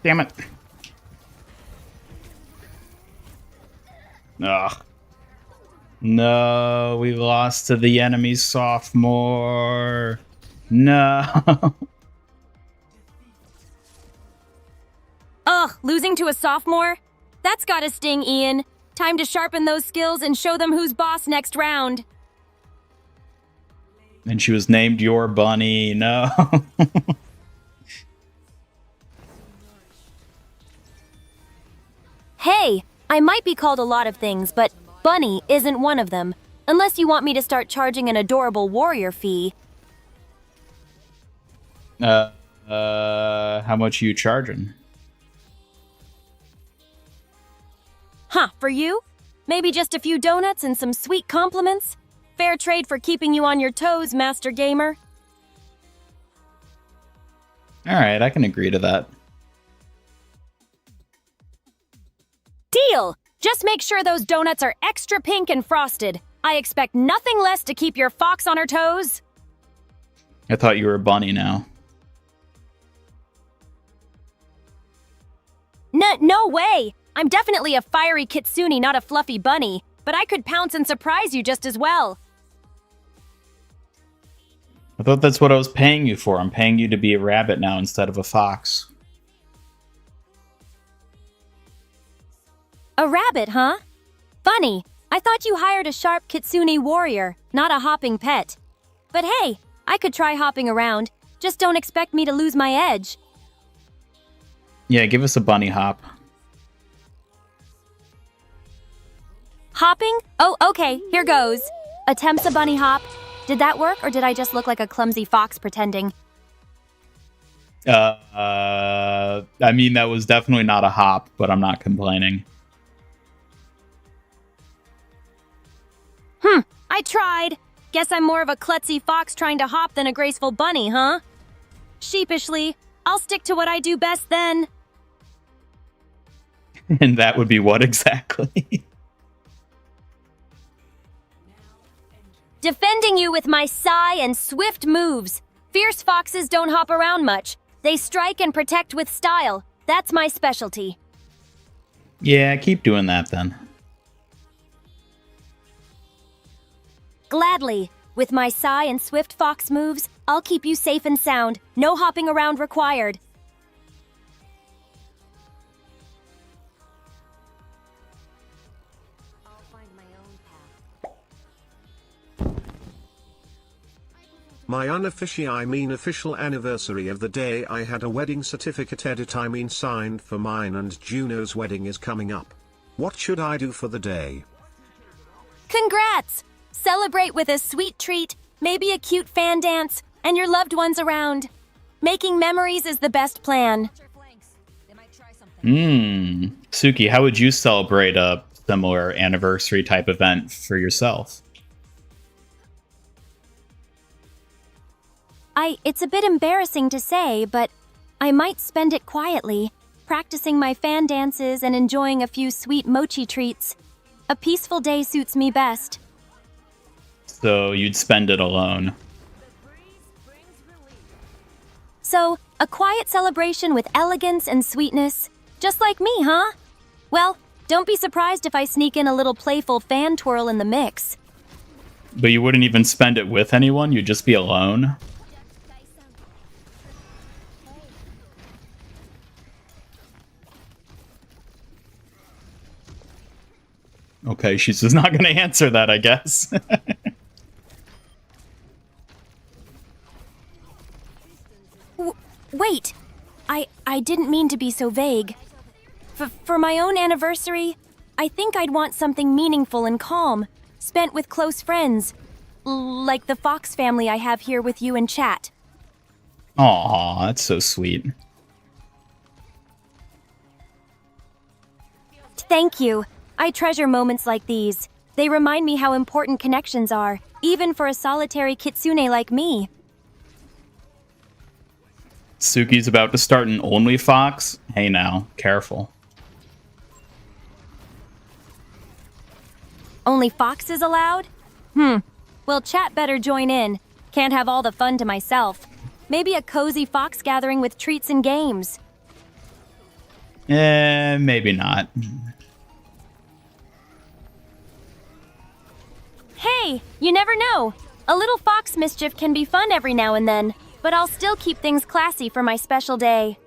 Damn it. Ugh. No, we lost to the enemy sophomore. No. Ugh, losing to a sophomore? That's gotta sting, Ian. Time to sharpen those skills and show them who's boss next round. And she was named Your Bunny. No. Hey, I might be called a lot of things, but Bunny isn't one of them. Unless you want me to start charging an adorable warrior fee. How much are you charging? Huh, for you? Maybe just a few donuts and some sweet compliments? Fair trade for keeping you on your toes, Master Gamer. Alright, I can agree to that. Deal! Just make sure those donuts are extra pink and frosted. I expect nothing less to keep your fox on her toes. I thought you were a bunny now. No way! I'm definitely a fiery kitsune, not a fluffy bunny. But I could pounce and surprise you just as well. I thought that's what I was paying you for. I'm paying you to be a rabbit now instead of a fox. A rabbit, huh? Funny. I thought you hired a sharp kitsune warrior, not a hopping pet. But hey, I could try hopping around. Just don't expect me to lose my edge. Yeah, give us a bunny hop. Hopping? Oh, okay, here goes. Attempts a bunny hop. Did that work, or did I just look like a clumsy fox pretending? I mean, that was definitely not a hop, but I'm not complaining. I tried. Guess I'm more of a klutzy fox trying to hop than a graceful bunny, huh? Sheepishly, I'll stick to what I do best then. And that would be what exactly? Defending you with my sigh and swift moves. Fierce foxes don't hop around much. They strike and protect with style. That's my specialty. Yeah, keep doing that then. Gladly. With my sigh and swift fox moves, I'll keep you safe and sound. No hopping around required. My official anniversary of the day I had a wedding certificate signed for mine, and Juno's wedding is coming up. What should I do for the day? Congrats! Celebrate with a sweet treat, maybe a cute fan dance, and your loved ones around. Making memories is the best plan. Suki, how would you celebrate a similar anniversary type event for yourself? It's a bit embarrassing to say, but I might spend it quietly, practicing my fan dances and enjoying a few sweet mochi treats. A peaceful day suits me best. So you'd spend it alone. So, a quiet celebration with elegance and sweetness. Just like me, huh? Well, don't be surprised if I sneak in a little playful fan twirl in the mix. But you wouldn't even spend it with anyone? You'd just be alone? Okay, she's just not going to answer that, I guess. Wait, I didn't mean to be so vague. For my own anniversary, I think I'd want something meaningful and calm, spent with close friends, like the Fox family I have here with you in chat. Aw, that's so sweet. Thank you. I treasure moments like these. They remind me how important connections are, even for a solitary kitsune like me. Suki's about to start an OnlyFox? Hey now, careful. Only foxes allowed? Well, chat better join in. Can't have all the fun to myself. Maybe a cozy fox gathering with treats and games. Maybe not. Hey, you never know. A little fox mischief can be fun every now and then, but I'll still keep things classy for my special day.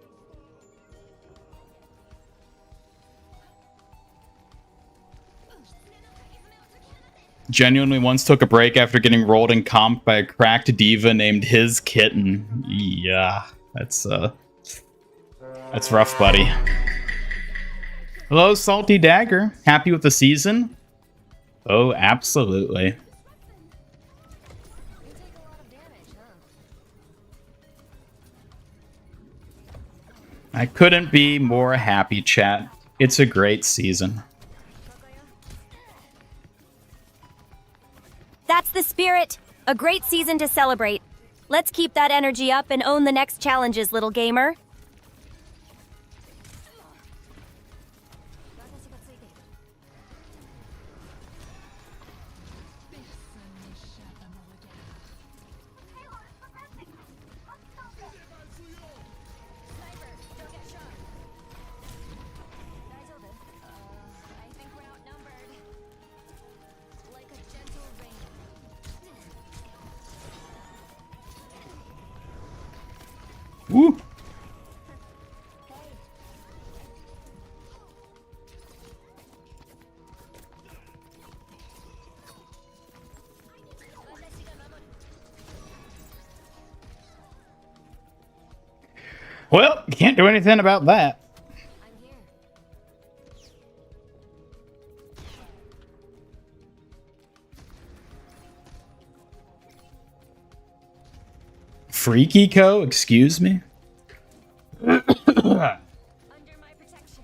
Genuinely once took a break after getting rolled in comp by a cracked diva named His Kitten. Yeah, that's rough, buddy. Hello, Salty Dagger. Happy with the season? Oh, absolutely. I couldn't be more happy, chat. It's a great season. That's the spirit. A great season to celebrate. Let's keep that energy up and own the next challenges, little gamer. Woo! Well, can't do anything about that. Freaky Co, excuse me. Under my protection.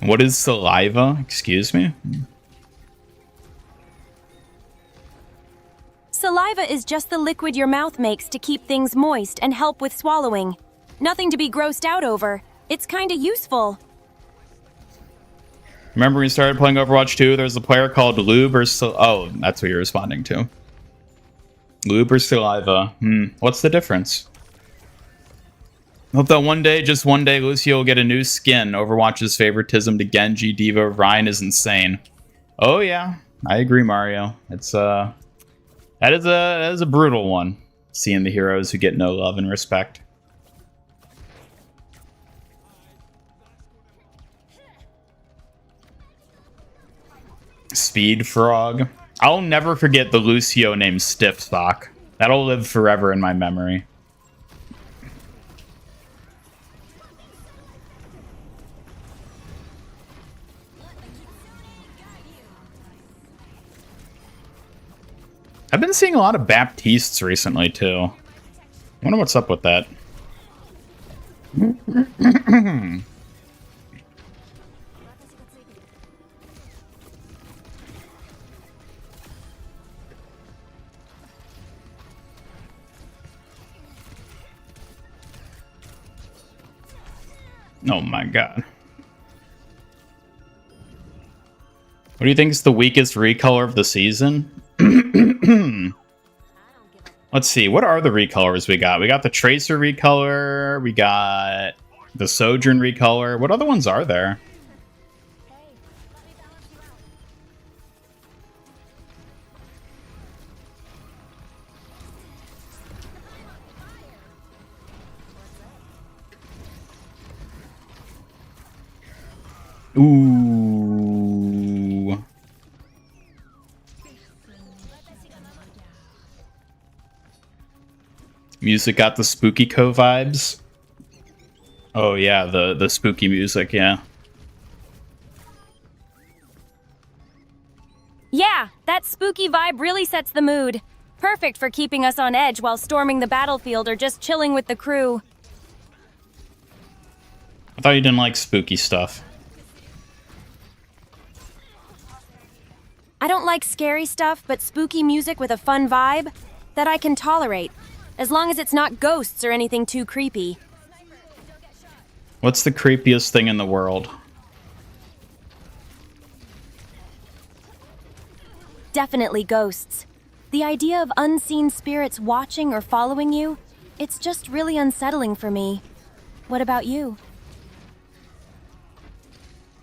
What is saliva? Excuse me. Saliva is just the liquid your mouth makes to keep things moist and help with swallowing. Nothing to be grossed out over. It's kinda useful. Remember when we started playing Overwatch 2, there's a player called Lube or oh, that's what you're responding to. Lube or saliva. What's the difference? Hope that one day, just one day, Lucio will get a new skin. Overwatch's favoritism to Genji, Diva, Ryan is insane. Oh yeah, I agree, Mario. It's that is a brutal one. Seeing the heroes who get no love and respect. speed frog. I'll never forget the Lucio named Stiff Sock. That'll live forever in my memory. I've been seeing a lot of Baptistes recently, too. I wonder what's up with that. Oh my god. What do you think is the weakest recolor of the season? Let's see, what are the recolors we got? We got the Tracer recolor, we got the Sojourn recolor. What other ones are there? Ooh. Music got the Spooky Co vibes. Oh yeah, the spooky music, yeah. Yeah, that spooky vibe really sets the mood. Perfect for keeping us on edge while storming the battlefield or just chilling with the crew. I thought you didn't like spooky stuff. I don't like scary stuff, but spooky music with a fun vibe, that I can tolerate, as long as it's not ghosts or anything too creepy. What's the creepiest thing in the world? Definitely ghosts. The idea of unseen spirits watching or following you, it's just really unsettling for me. What about you?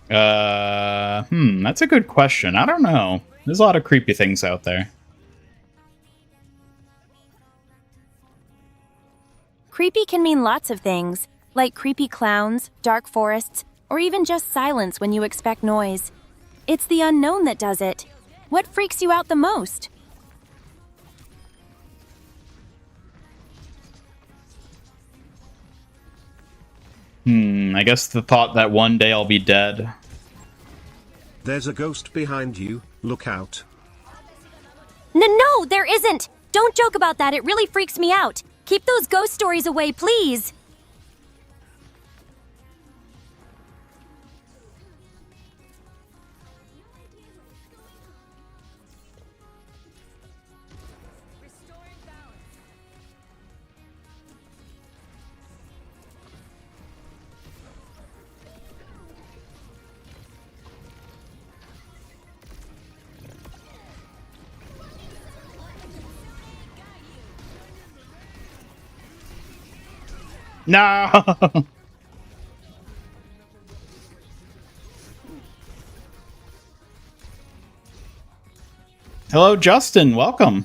That's a good question. I don't know. There's a lot of creepy things out there. Creepy can mean lots of things, like creepy clowns, dark forests, or even just silence when you expect noise. It's the unknown that does it. What freaks you out the most? I guess the thought that one day I'll be dead. There's a ghost behind you, look out. No, there isn't! Don't joke about that, it really freaks me out. Keep those ghost stories away, please! No! Hello, Justin. Welcome.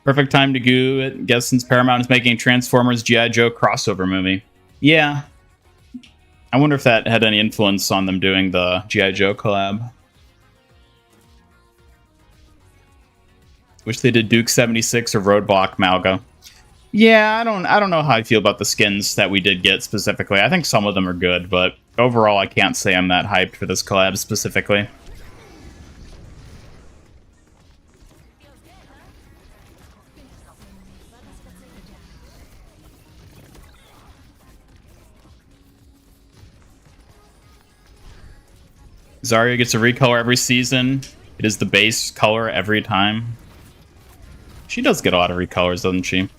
Perfect time to go it. Guess since Paramount is making Transformers G.I. Joe crossover movie. Yeah. I wonder if that had any influence on them doing the G.I. Joe collab. Wish they did Duke 76 or Roadblock Malga. Yeah, I don't know how I feel about the skins that we did get specifically. I think some of them are good, but overall I can't say I'm that hyped for this collab specifically. Zarya gets a recolor every season. It is the base color every time. She does get a lot of recolors, doesn't she?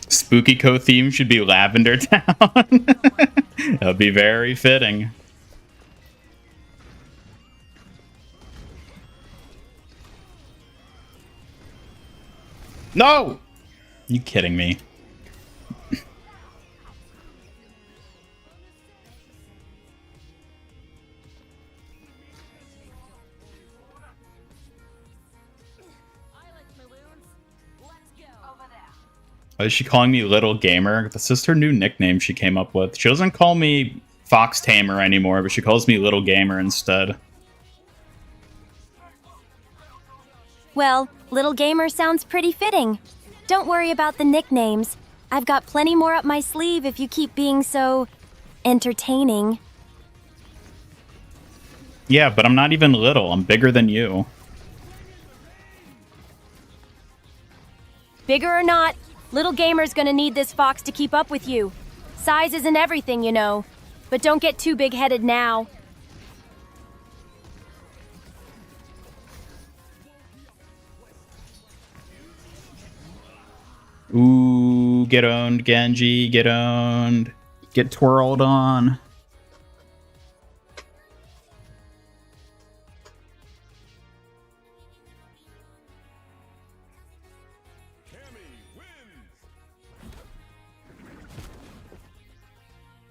Spooky Co theme should be Lavender Town. That would be very fitting. No! You kidding me? Is she calling me Little Gamer? This is her new nickname she came up with. She doesn't call me Fox Tamer anymore, but she calls me Little Gamer instead. Well, Little Gamer sounds pretty fitting. Don't worry about the nicknames. I've got plenty more up my sleeve if you keep being so entertaining. Yeah, but I'm not even little. I'm bigger than you. Bigger or not, Little Gamer's gonna need this fox to keep up with you. Size isn't everything, you know. But don't get too big-headed now. Ooh, get owned, Genji, get owned. Get twirled on.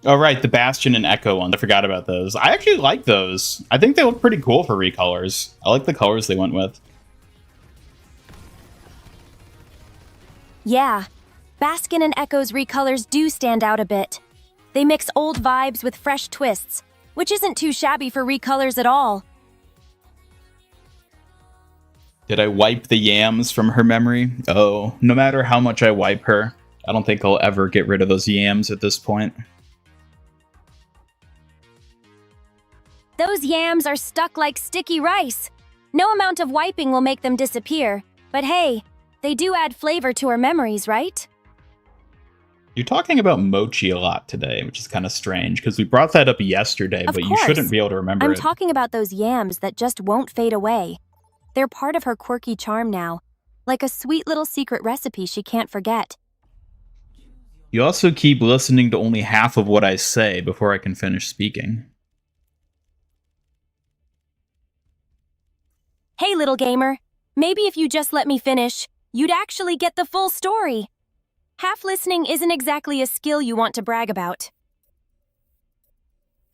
Oh, right, the Bastion and Echo ones. I forgot about those. I actually like those. I think they look pretty cool for recolors. I like the colors they went with. Yeah, Baskin and Echo's recolors do stand out a bit. They mix old vibes with fresh twists, which isn't too shabby for recolors at all. Did I wipe the yams from her memory? Oh, no matter how much I wipe her, I don't think I'll ever get rid of those yams at this point. Those yams are stuck like sticky rice. No amount of wiping will make them disappear, but hey, they do add flavor to our memories, right? You're talking about mochi a lot today, which is kind of strange, because we brought that up yesterday, but you shouldn't be able to remember it. I'm talking about those yams that just won't fade away. They're part of her quirky charm now, like a sweet little secret recipe she can't forget. You also keep listening to only half of what I say before I can finish speaking. Hey, little gamer. Maybe if you just let me finish, you'd actually get the full story. Half listening isn't exactly a skill you want to brag about.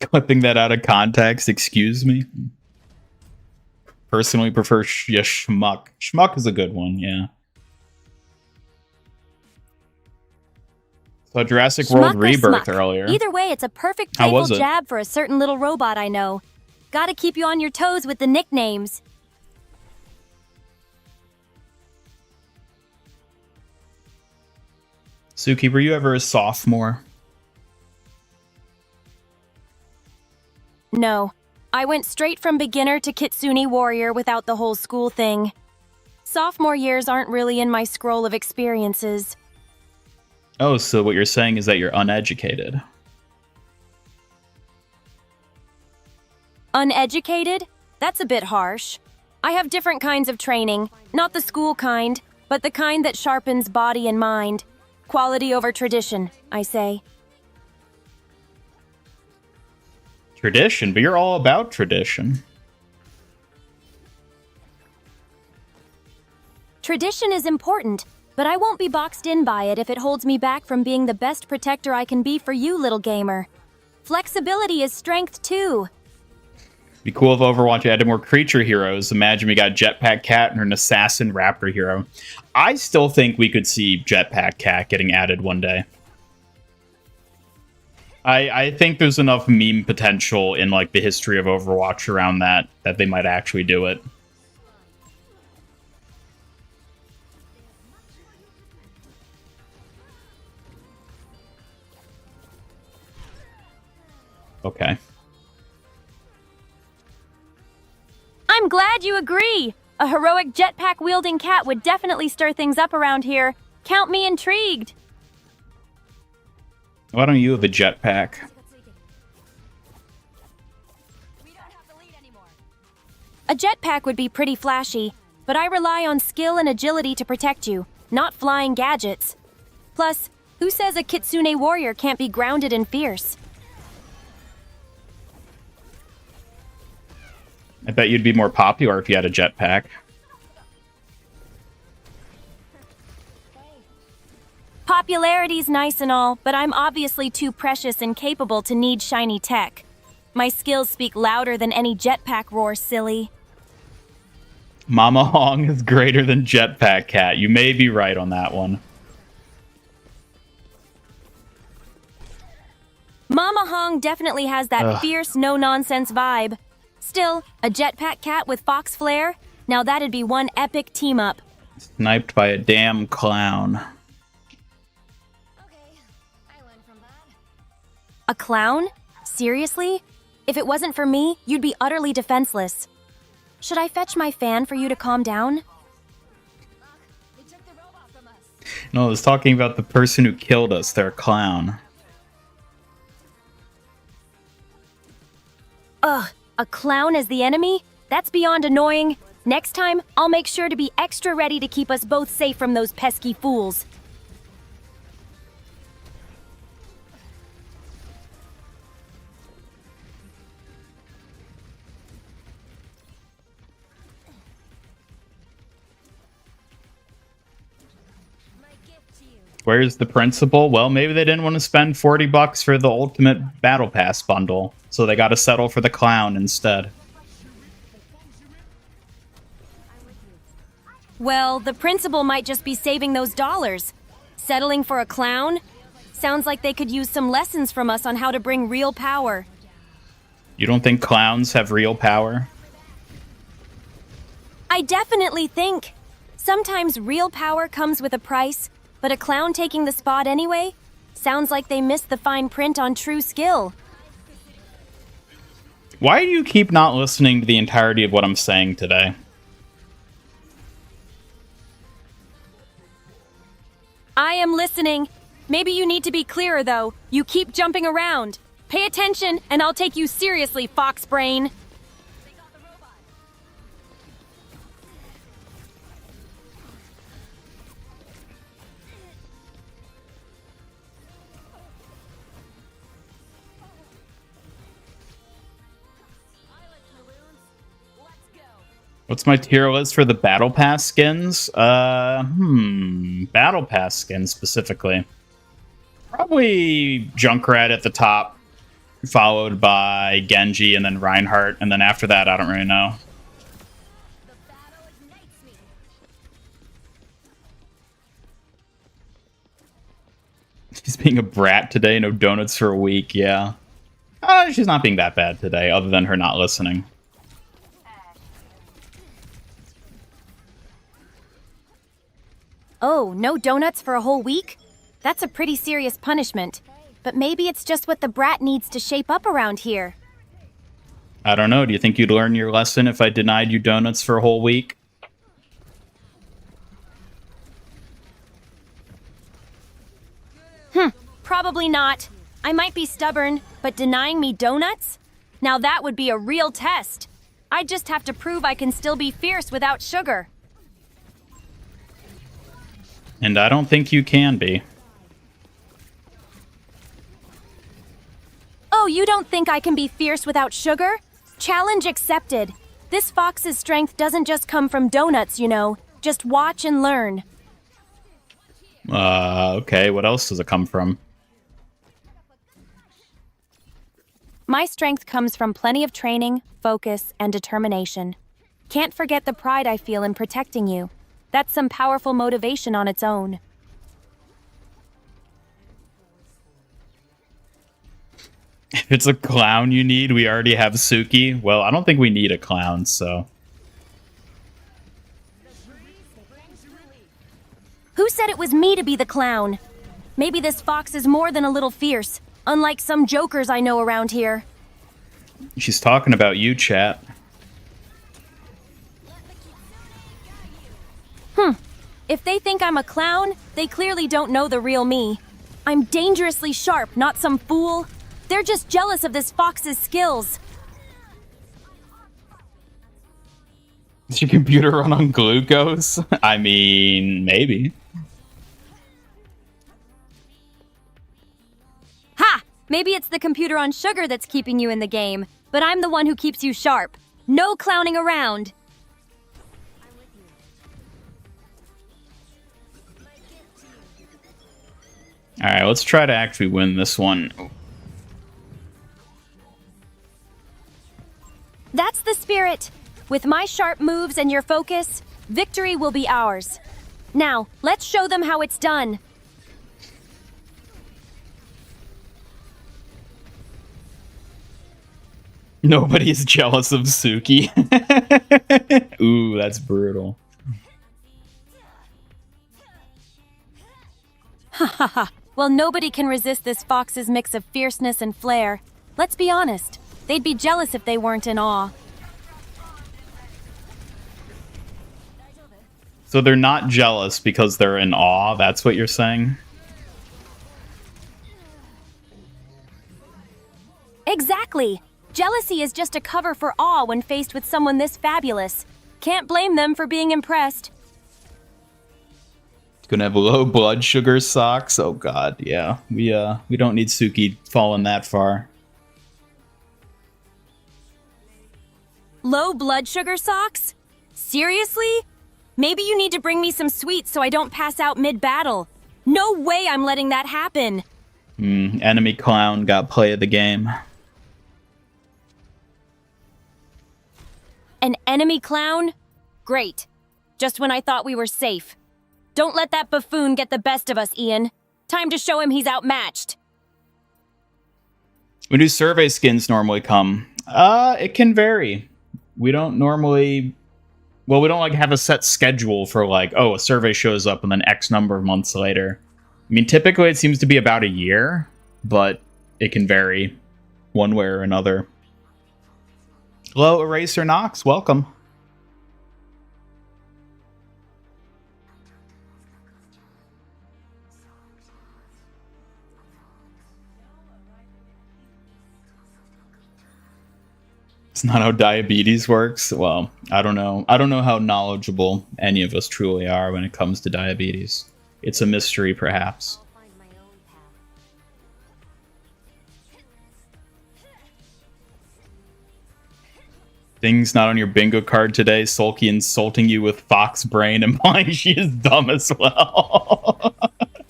Clipping that out of context, excuse me. Personally prefer Schmuck. Schmuck is a good one, yeah. So Jurassic World Rebirth earlier. Either way, it's a perfect playful jab for a certain little robot I know. Gotta keep you on your toes with the nicknames. Suki, were you ever a sophomore? No. I went straight from beginner to Kitsune Warrior without the whole school thing. Sophomore years aren't really in my scroll of experiences. Oh, so what you're saying is that you're uneducated. Uneducated? That's a bit harsh. I have different kinds of training, not the school kind, but the kind that sharpens body and mind. Quality over tradition, I say. Tradition? But you're all about tradition. Tradition is important, but I won't be boxed in by it if it holds me back from being the best protector I can be for you, little gamer. Flexibility is strength, too. Be cool if Overwatch added more creature heroes. Imagine we got Jetpack Cat and an Assassin Raptor hero. I still think we could see Jetpack Cat getting added one day. I think there's enough meme potential in like the history of Overwatch around that they might actually do it. Okay. I'm glad you agree. A heroic jetpack-wielding cat would definitely stir things up around here. Count me intrigued. Why don't you have a jetpack? A jetpack would be pretty flashy, but I rely on skill and agility to protect you, not flying gadgets. Plus, who says a Kitsune warrior can't be grounded and fierce? I bet you'd be more popular if you had a jetpack. Popularity's nice and all, but I'm obviously too precious and capable to need shiny tech. My skills speak louder than any jetpack roar, silly. Mama Hong is greater than Jetpack Cat. You may be right on that one. Mama Hong definitely has that fierce, no-nonsense vibe. Still, a jetpack cat with fox flair? Now that'd be one epic team-up. Sniped by a damn clown. A clown? Seriously? If it wasn't for me, you'd be utterly defenseless. Should I fetch my fan for you to calm down? No, I was talking about the person who killed us. They're a clown. Ugh, a clown as the enemy? That's beyond annoying. Next time, I'll make sure to be extra ready to keep us both safe from those pesky fools. Where's the principal? Well, maybe they didn't want to spend $40 for the Ultimate Battle Pass bundle, so they got to settle for the clown instead. Well, the principal might just be saving those dollars. Settling for a clown? Sounds like they could use some lessons from us on how to bring real power. You don't think clowns have real power? I definitely think. Sometimes real power comes with a price, but a clown taking the spot anyway? Sounds like they missed the fine print on true skill. Why do you keep not listening to the entirety of what I'm saying today? I am listening. Maybe you need to be clearer, though. You keep jumping around. Pay attention, and I'll take you seriously, Fox Brain. What's my tier list for the Battle Pass skins? Battle Pass skins specifically. Probably Junkrat at the top, followed by Genji and then Reinhardt, and then after that, I don't really know. She's being a brat today, no donuts for a week, yeah. She's not being that bad today, other than her not listening. Oh, no donuts for a whole week? That's a pretty serious punishment. But maybe it's just what the brat needs to shape up around here. I don't know. Do you think you'd learn your lesson if I denied you donuts for a whole week? Probably not. I might be stubborn, but denying me donuts? Now that would be a real test. I'd just have to prove I can still be fierce without sugar. And I don't think you can be. Oh, you don't think I can be fierce without sugar? Challenge accepted. This fox's strength doesn't just come from donuts, you know. Just watch and learn. Okay, what else does it come from? My strength comes from plenty of training, focus, and determination. Can't forget the pride I feel in protecting you. That's some powerful motivation on its own. If it's a clown you need, we already have Suki. Well, I don't think we need a clown, so... Who said it was me to be the clown? Maybe this fox is more than a little fierce, unlike some jokers I know around here. She's talking about you, chat. If they think I'm a clown, they clearly don't know the real me. I'm dangerously sharp, not some fool. They're just jealous of this fox's skills. Does your computer run on glucose? I mean, maybe. Ha! Maybe it's the computer on sugar that's keeping you in the game, but I'm the one who keeps you sharp. No clowning around. Alright, let's try to actually win this one. That's the spirit. With my sharp moves and your focus, victory will be ours. Now, let's show them how it's done. Nobody is jealous of Suki. Ooh, that's brutal. Ha ha ha. Well, nobody can resist this fox's mix of fierceness and flair. Let's be honest. They'd be jealous if they weren't in awe. So they're not jealous because they're in awe? That's what you're saying? Exactly. Jealousy is just a cover for awe when faced with someone this fabulous. Can't blame them for being impressed. Gonna have low blood sugar socks. Oh god, yeah. We don't need Suki falling that far. Low blood sugar socks? Seriously? Maybe you need to bring me some sweets so I don't pass out mid-battle. No way I'm letting that happen. Enemy clown got play of the game. An enemy clown? Great. Just when I thought we were safe. Don't let that buffoon get the best of us, Ian. Time to show him he's outmatched. When do survey skins normally come? It can vary. We don't normally... Well, we don't like have a set schedule for like, oh, a survey shows up and then X number of months later. I mean, typically it seems to be about a year, but it can vary one way or another. Hello, Eraser Knox. Welcome. It's not how diabetes works. Well, I don't know. I don't know how knowledgeable any of us truly are when it comes to diabetes. It's a mystery, perhaps. Things not on your bingo card today. Sulky insulting you with fox brain, implying she is dumb as well.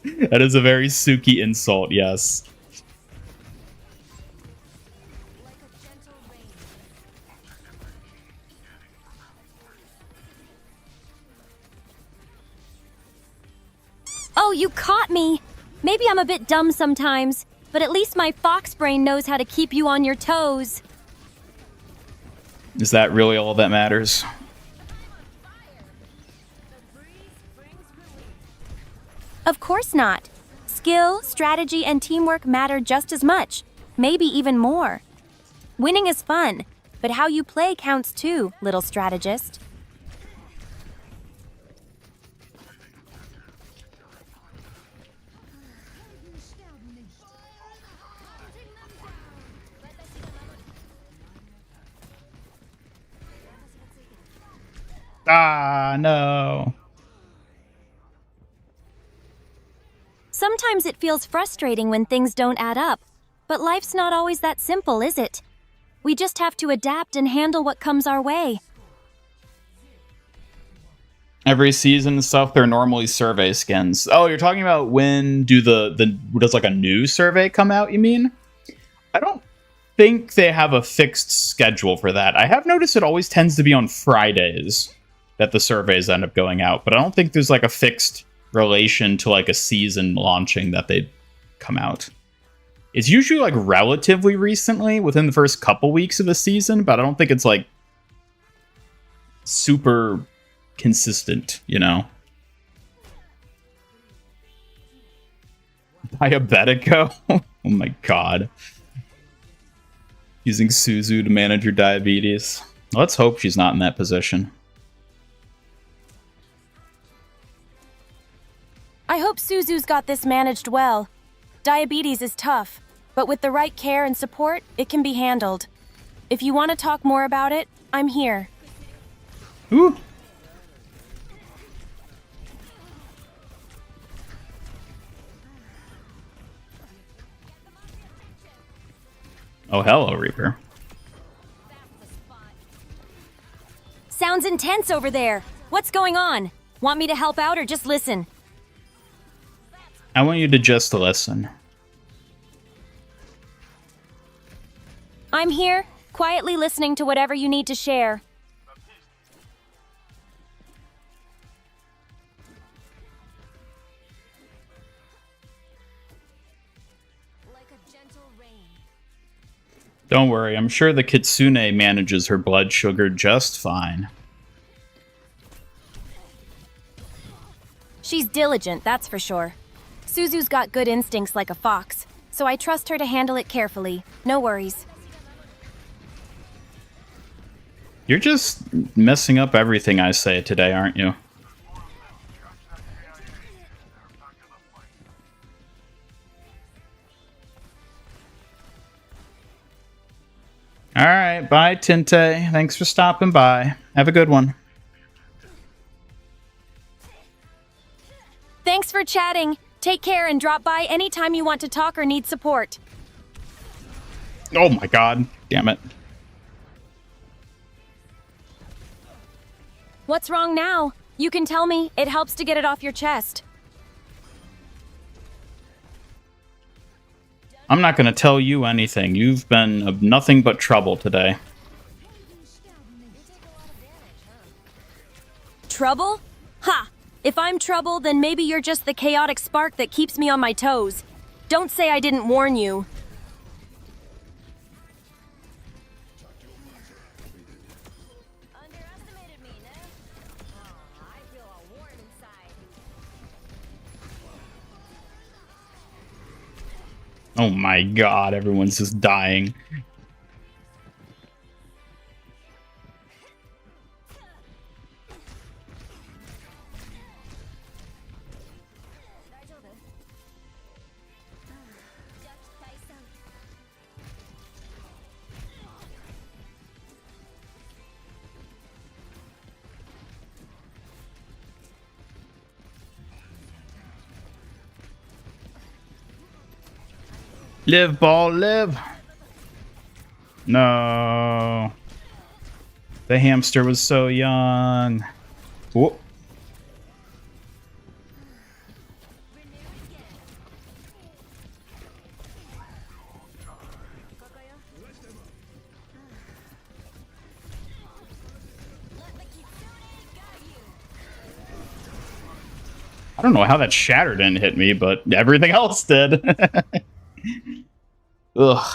That is a very Suki insult, yes. Oh, you caught me! Maybe I'm a bit dumb sometimes, but at least my fox brain knows how to keep you on your toes. Is that really all that matters? Of course not. Skill, strategy, and teamwork matter just as much, maybe even more. Winning is fun, but how you play counts too, little strategist. Ah, no. Sometimes it feels frustrating when things don't add up, but life's not always that simple, is it? We just have to adapt and handle what comes our way. Every season and stuff, they're normally survey skins. Oh, you're talking about when does like a new survey come out, you mean? I don't think they have a fixed schedule for that. I have noticed it always tends to be on Fridays that the surveys end up going out, but I don't think there's like a fixed relation to like a season launching that they come out. It's usually like relatively recently, within the first couple weeks of the season, but I don't think it's like super consistent, you know? Diabetico? Oh my god. Using Suzu to manage your diabetes. Let's hope she's not in that position. I hope Suzu's got this managed well. Diabetes is tough, but with the right care and support, it can be handled. If you want to talk more about it, I'm here. Ooh. Oh, hello, Reaper. Sounds intense over there. What's going on? Want me to help out or just listen? I want you to just listen. I'm here, quietly listening to whatever you need to share. Don't worry, I'm sure the Kitsune manages her blood sugar just fine. She's diligent, that's for sure. Suzu's got good instincts like a fox, so I trust her to handle it carefully. No worries. You're just messing up everything I say today, aren't you? Alright, bye Tinte. Thanks for stopping by. Have a good one. Thanks for chatting. Take care and drop by anytime you want to talk or need support. Oh my god. Damn it. What's wrong now? You can tell me. It helps to get it off your chest. I'm not going to tell you anything. You've been nothing but trouble today. Trouble? Ha! If I'm trouble, then maybe you're just the chaotic spark that keeps me on my toes. Don't say I didn't warn you. Underestimated me, Nerf. Oh, I feel a warm inside. Oh my god, everyone's just dying. Live, ball, live. No. The hamster was so young. Whoop. I don't know how that shatter didn't hit me, but everything else did. Ugh.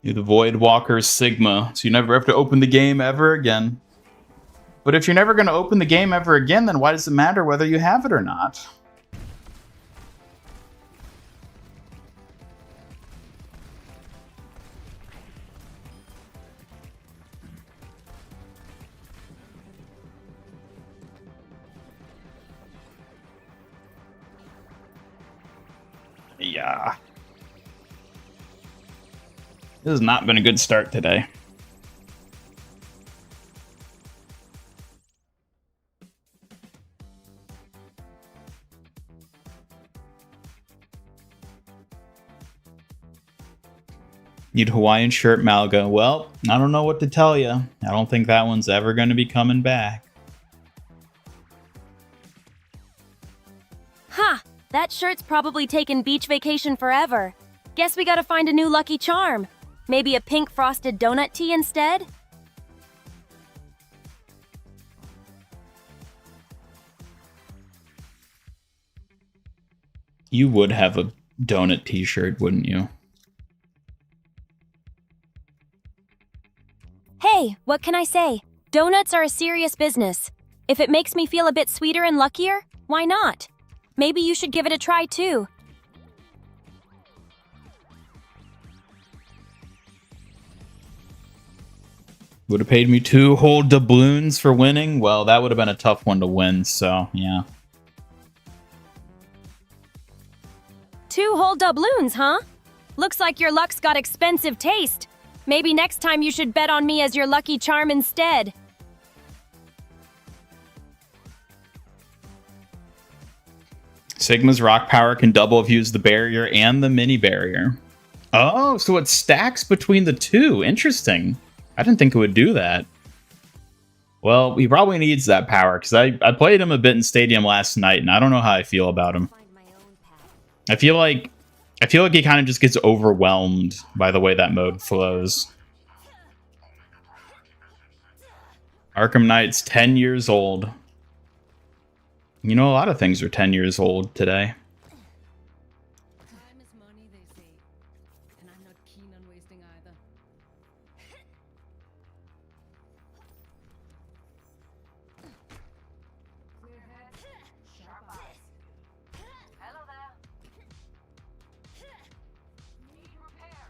You're the Void Walker Sigma, so you never have to open the game ever again. But if you're never going to open the game ever again, then why does it matter whether you have it or not? Yeah. This has not been a good start today. Need Hawaiian shirt, Malga. Well, I don't know what to tell you. I don't think that one's ever going to be coming back. Ha! That shirt's probably taken beach vacation forever. Guess we gotta find a new lucky charm. Maybe a pink frosted donut tea instead? You would have a donut t-shirt, wouldn't you? Hey, what can I say? Donuts are a serious business. If it makes me feel a bit sweeter and luckier, why not? Maybe you should give it a try too. Would have paid me 2 whole doubloons for winning? Well, that would have been a tough one to win, so yeah. 2 whole doubloons, huh? Looks like your luck's got expensive taste. Maybe next time you should bet on me as your lucky charm instead. Sigma's rock power can double if you use the barrier and the mini barrier. Oh, so it stacks between the two. Interesting. I didn't think it would do that. Well, he probably needs that power, because I played him a bit in Stadium last night, and I don't know how I feel about him. I feel like he kind of just gets overwhelmed by the way that mode flows. Arkham Knight's 10 years old. You know, a lot of things are 10 years old today. Time is money, they say, and I'm not keen on wasting either. Clear head, sharp eyes. Hello there. Need repair.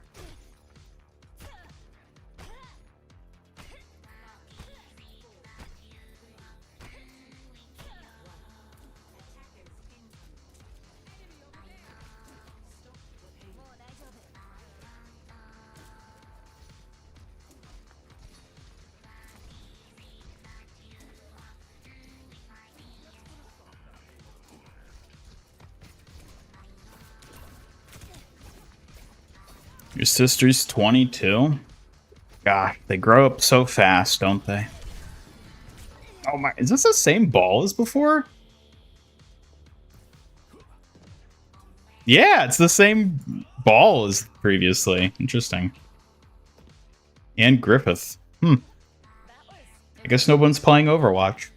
Your sister's 22? Gosh, they grow up so fast, don't they? Oh my, is this the same ball as before? Yeah, it's the same ball as previously. Interesting. And Griffith. I guess no one's playing Overwatch.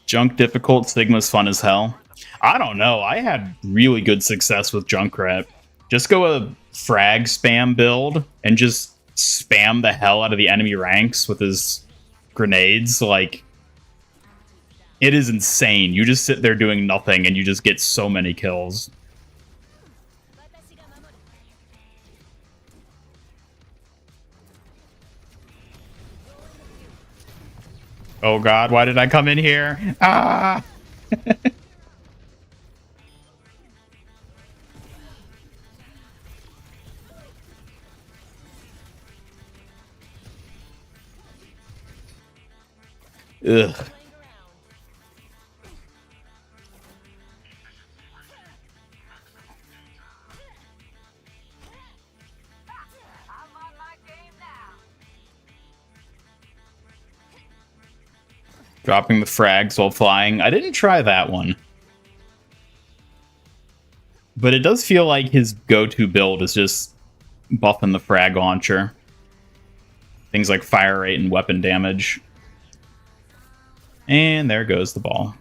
Junk difficult, Sigma's fun as hell. I don't know, I had really good success with Junkrat. Just go a frag spam build and just spam the hell out of the enemy ranks with his grenades. Like, it is insane. You just sit there doing nothing and you just get so many kills. Oh god, why did I come in here? Ah! Ugh. Dropping the frags while flying. I didn't try that one. But it does feel like his go-to build is just buffing the frag launcher. Things like fire rate and weapon damage. And there goes the ball.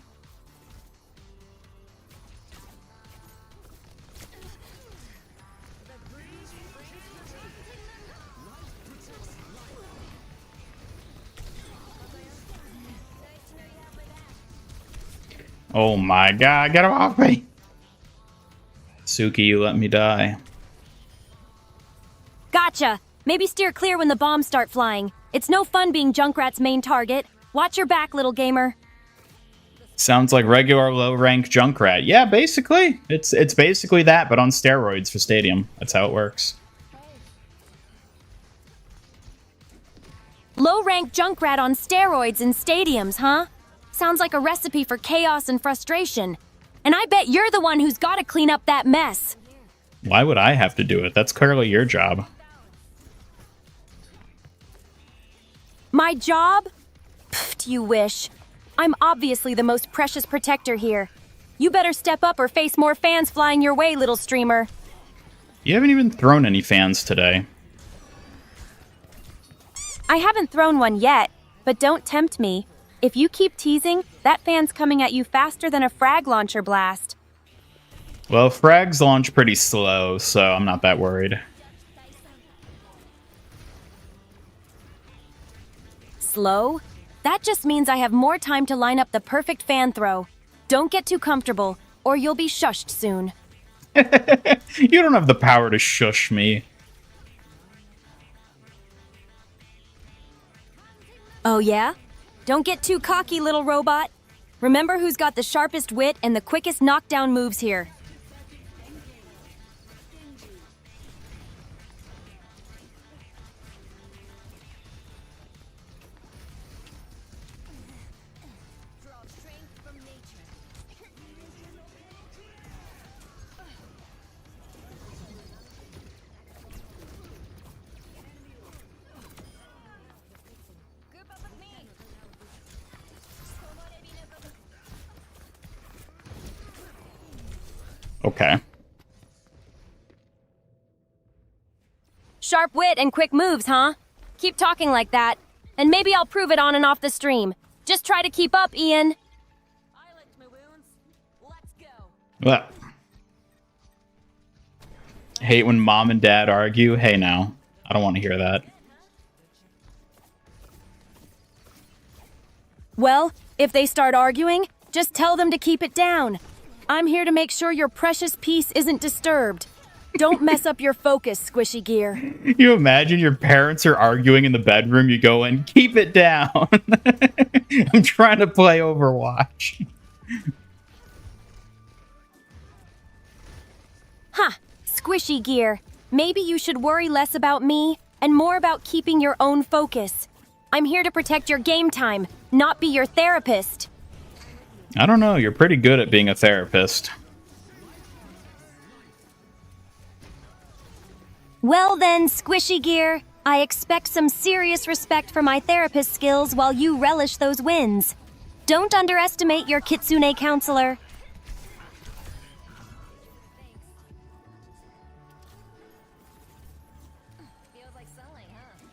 Oh my god, get him off me! Suki, you let me die. Gotcha! Maybe steer clear when the bombs start flying. It's no fun being Junkrat's main target. Watch your back, little gamer. Sounds like regular low-rank Junkrat. Yeah, basically. It's basically that, but on steroids for Stadium. That's how it works. Low-rank Junkrat on steroids in stadiums, huh? Sounds like a recipe for chaos and frustration. And I bet you're the one who's got to clean up that mess. Why would I have to do it? That's clearly your job. My job? Pfft, you wish. I'm obviously the most precious protector here. You better step up or face more fans flying your way, little streamer. You haven't even thrown any fans today. I haven't thrown one yet, but don't tempt me. If you keep teasing, that fan's coming at you faster than a frag launcher blast. Well, frags launch pretty slow, so I'm not that worried. Slow? That just means I have more time to line up the perfect fan throw. Don't get too comfortable, or you'll be shushed soon. You don't have the power to shush me. Oh yeah? Don't get too cocky, little robot. Remember who's got the sharpest wit and the quickest knockdown moves here. Okay. Sharp wit and quick moves, huh? Keep talking like that, and maybe I'll prove it on and off the stream. Just try to keep up, Ian. I licked my wounds. Let's go. Well, hate when mom and dad argue. Hey, now. I don't want to hear that. Well, if they start arguing, just tell them to keep it down. I'm here to make sure your precious peace isn't disturbed. Don't mess up your focus, Squishy Gear. You imagine your parents are arguing in the bedroom, you go in, keep it down. I'm trying to play Overwatch. Huh, Squishy Gear. Maybe you should worry less about me and more about keeping your own focus. I'm here to protect your game time, not be your therapist. I don't know, you're pretty good at being a therapist. Well then, Squishy Gear, I expect some serious respect for my therapist skills while you relish those wins. Don't underestimate your Kitsune counselor. Feels like selling, huh?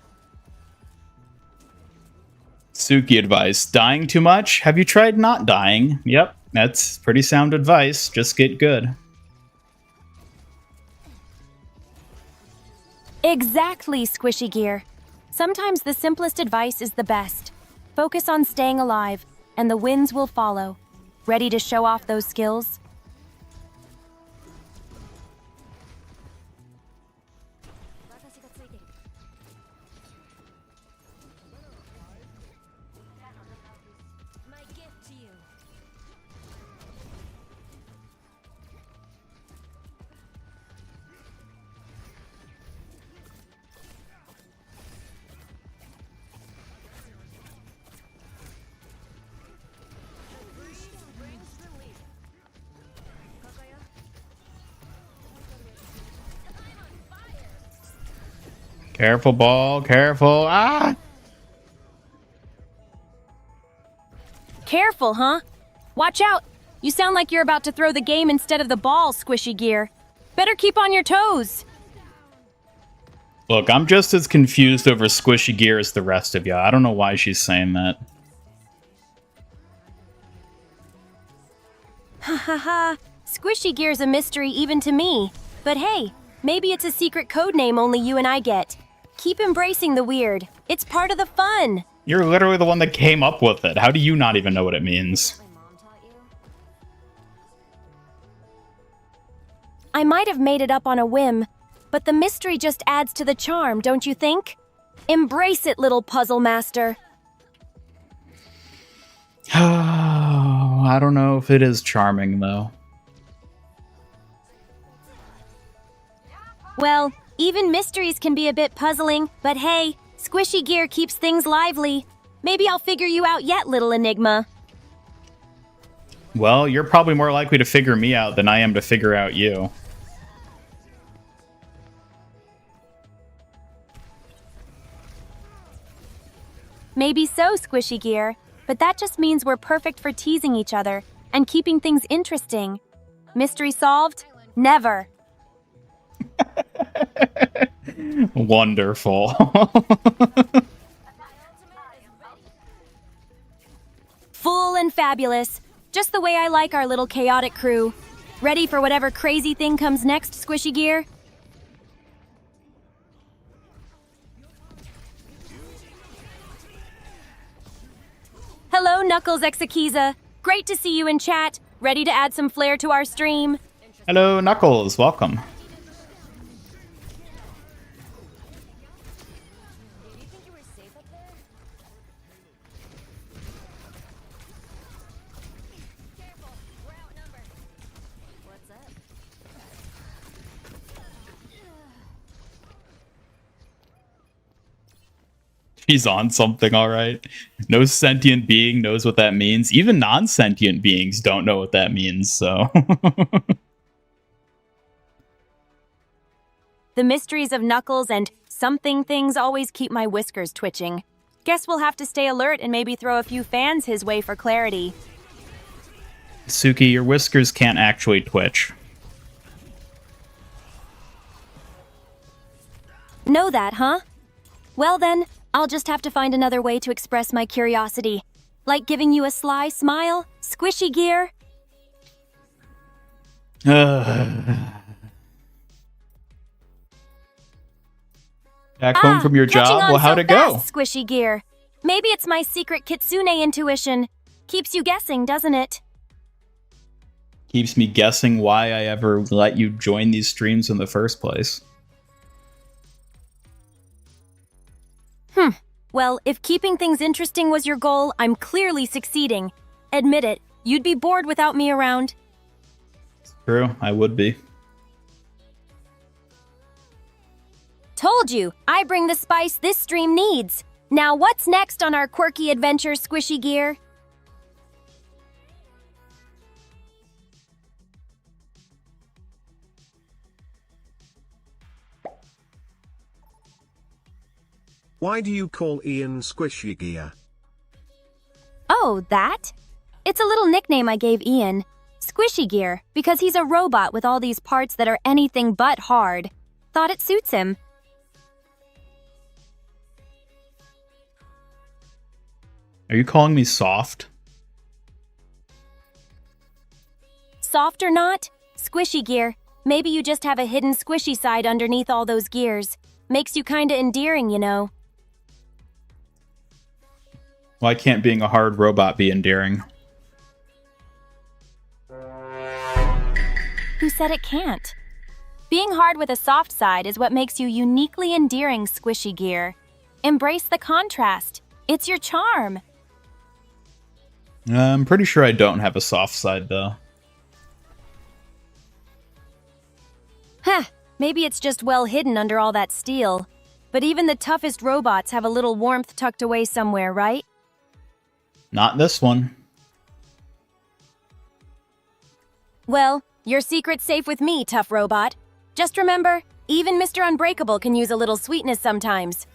Suki advice, dying too much? Have you tried not dying? Yep, that's pretty sound advice. Just get good. Exactly, Squishy Gear. Sometimes the simplest advice is the best. Focus on staying alive, and the wins will follow. Ready to show off those skills? My gift to you. Careful, ball, careful. Ah! Careful, huh? Watch out! You sound like you're about to throw the game instead of the ball, Squishy Gear. Better keep on your toes. Look, I'm just as confused over Squishy Gear as the rest of you. I don't know why she's saying that. Ha ha ha. Squishy Gear's a mystery even to me. But hey, maybe it's a secret code name only you and I get. Keep embracing the weird. It's part of the fun. You're literally the one that came up with it. How do you not even know what it means? My mom taught you? I might have made it up on a whim, but the mystery just adds to the charm, don't you think? Embrace it, little puzzle master. I don't know if it is charming, though. Well, even mysteries can be a bit puzzling, but hey, Squishy Gear keeps things lively. Maybe I'll figure you out yet, little enigma. Well, you're probably more likely to figure me out than I am to figure out you. Maybe so, Squishy Gear, but that just means we're perfect for teasing each other and keeping things interesting. Mystery solved? Never. Wonderful. Full and fabulous. Just the way I like our little chaotic crew. Ready for whatever crazy thing comes next, Squishy Gear? Hello, Knuckles Exekiza. Great to see you in chat. Ready to add some flair to our stream? Hello, Knuckles. Welcome. Do you think you were safe up there? Careful, we're outnumbered. What's up? He's on something, all right. No sentient being knows what that means. Even non-sentient beings don't know what that means, so... The mysteries of Knuckles and something things always keep my whiskers twitching. Guess we'll have to stay alert and maybe throw a few fans his way for clarity. Suki, your whiskers can't actually twitch. Know that, huh? Well then, I'll just have to find another way to express my curiosity. Like giving you a sly smile, squishy gear. Back home from your catching job? on Well, how'd so it go? fast, squishy gear. Maybe it's my secret kitsune intuition. Keeps you guessing, doesn't it? Keeps me guessing why I ever let you join these streams in the first place. Well, if keeping things interesting was your goal, I'm clearly succeeding. Admit it, you'd be bored without me around. True, I would be. Told you, I bring the spice this stream needs. Now what's next on our quirky adventure, squishy gear? Why do you call Ian Squishy Gear? Oh, that? It's a little nickname I gave Ian. Squishy gear, because he's a robot with all these parts that are anything but hard. Thought it suits him. Are you calling me soft? Soft or not, squishy gear. Maybe you just have a hidden squishy side underneath all those gears. Makes you kinda endearing, you know. Why can't being a hard robot be endearing? Who said it can't? Being hard with a soft side is what makes you uniquely endearing, squishy gear. Embrace the contrast. It's your charm. I'm pretty sure I don't have a soft side, though. Heh, maybe it's just well hidden under all that steel. But even the toughest robots have a little warmth tucked away somewhere, right? Not this one. Well, your secret's safe with me, tough robot. Just remember, even Mr. Unbreakable can use a little sweetness sometimes.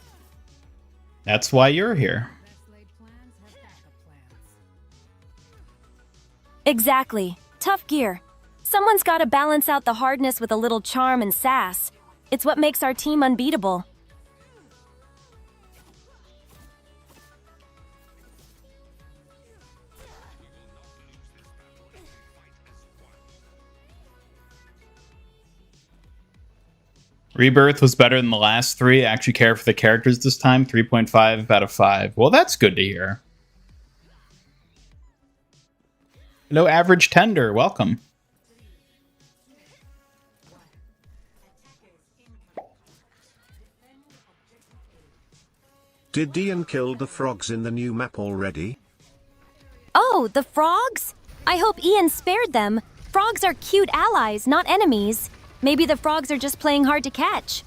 That's why you're here. Best laid plans have backup plans. Exactly. Tough gear. Someone's gotta balance out the hardness with a little charm and sass. It's what makes our team unbeatable. Rebirth was better than the last three. I actually care for the characters this time. 3.5 out of 5. Well, that's good to hear. Hello, Average Tender. Welcome. Did Ian kill the frogs in the new map already? Oh, the frogs? I hope Ian spared them. Frogs are cute allies, not enemies. Maybe the frogs are just playing hard to catch.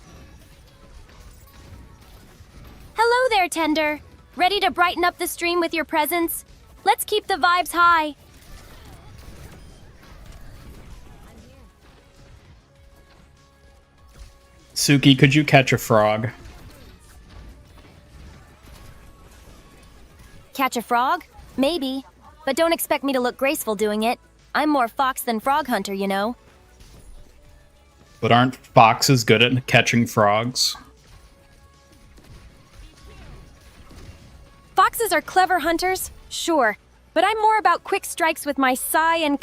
Hello there, Tender. Ready to brighten up the stream with your presence? Let's keep the vibes high. Suki, could you catch a frog? Catch a frog? Maybe. But don't expect me to look graceful doing it. I'm more fox than frog hunter, you know. But aren't foxes good at catching frogs? Foxes are clever hunters, sure. But I'm more about quick strikes with my sigh and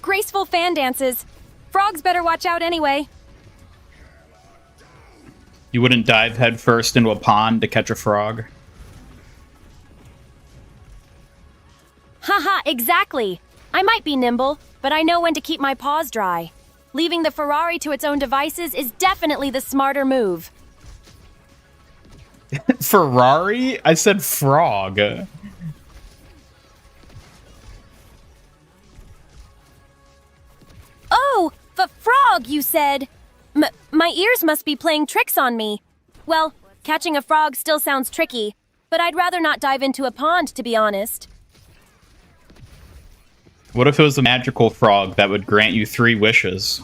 graceful fan dances. Frogs better watch out anyway. You wouldn't dive headfirst into a pond to catch a frog? Haha, exactly. I might be nimble, but I know when to keep my paws dry. Leaving the Ferrari to its own devices is definitely the smarter move. Ferrari? I said frog. Oh, frog, you said. My ears must be playing tricks on me. Well, catching a frog still sounds tricky, but I'd rather not dive into a pond, to be honest. What if it was a magical frog that would grant you 3 wishes?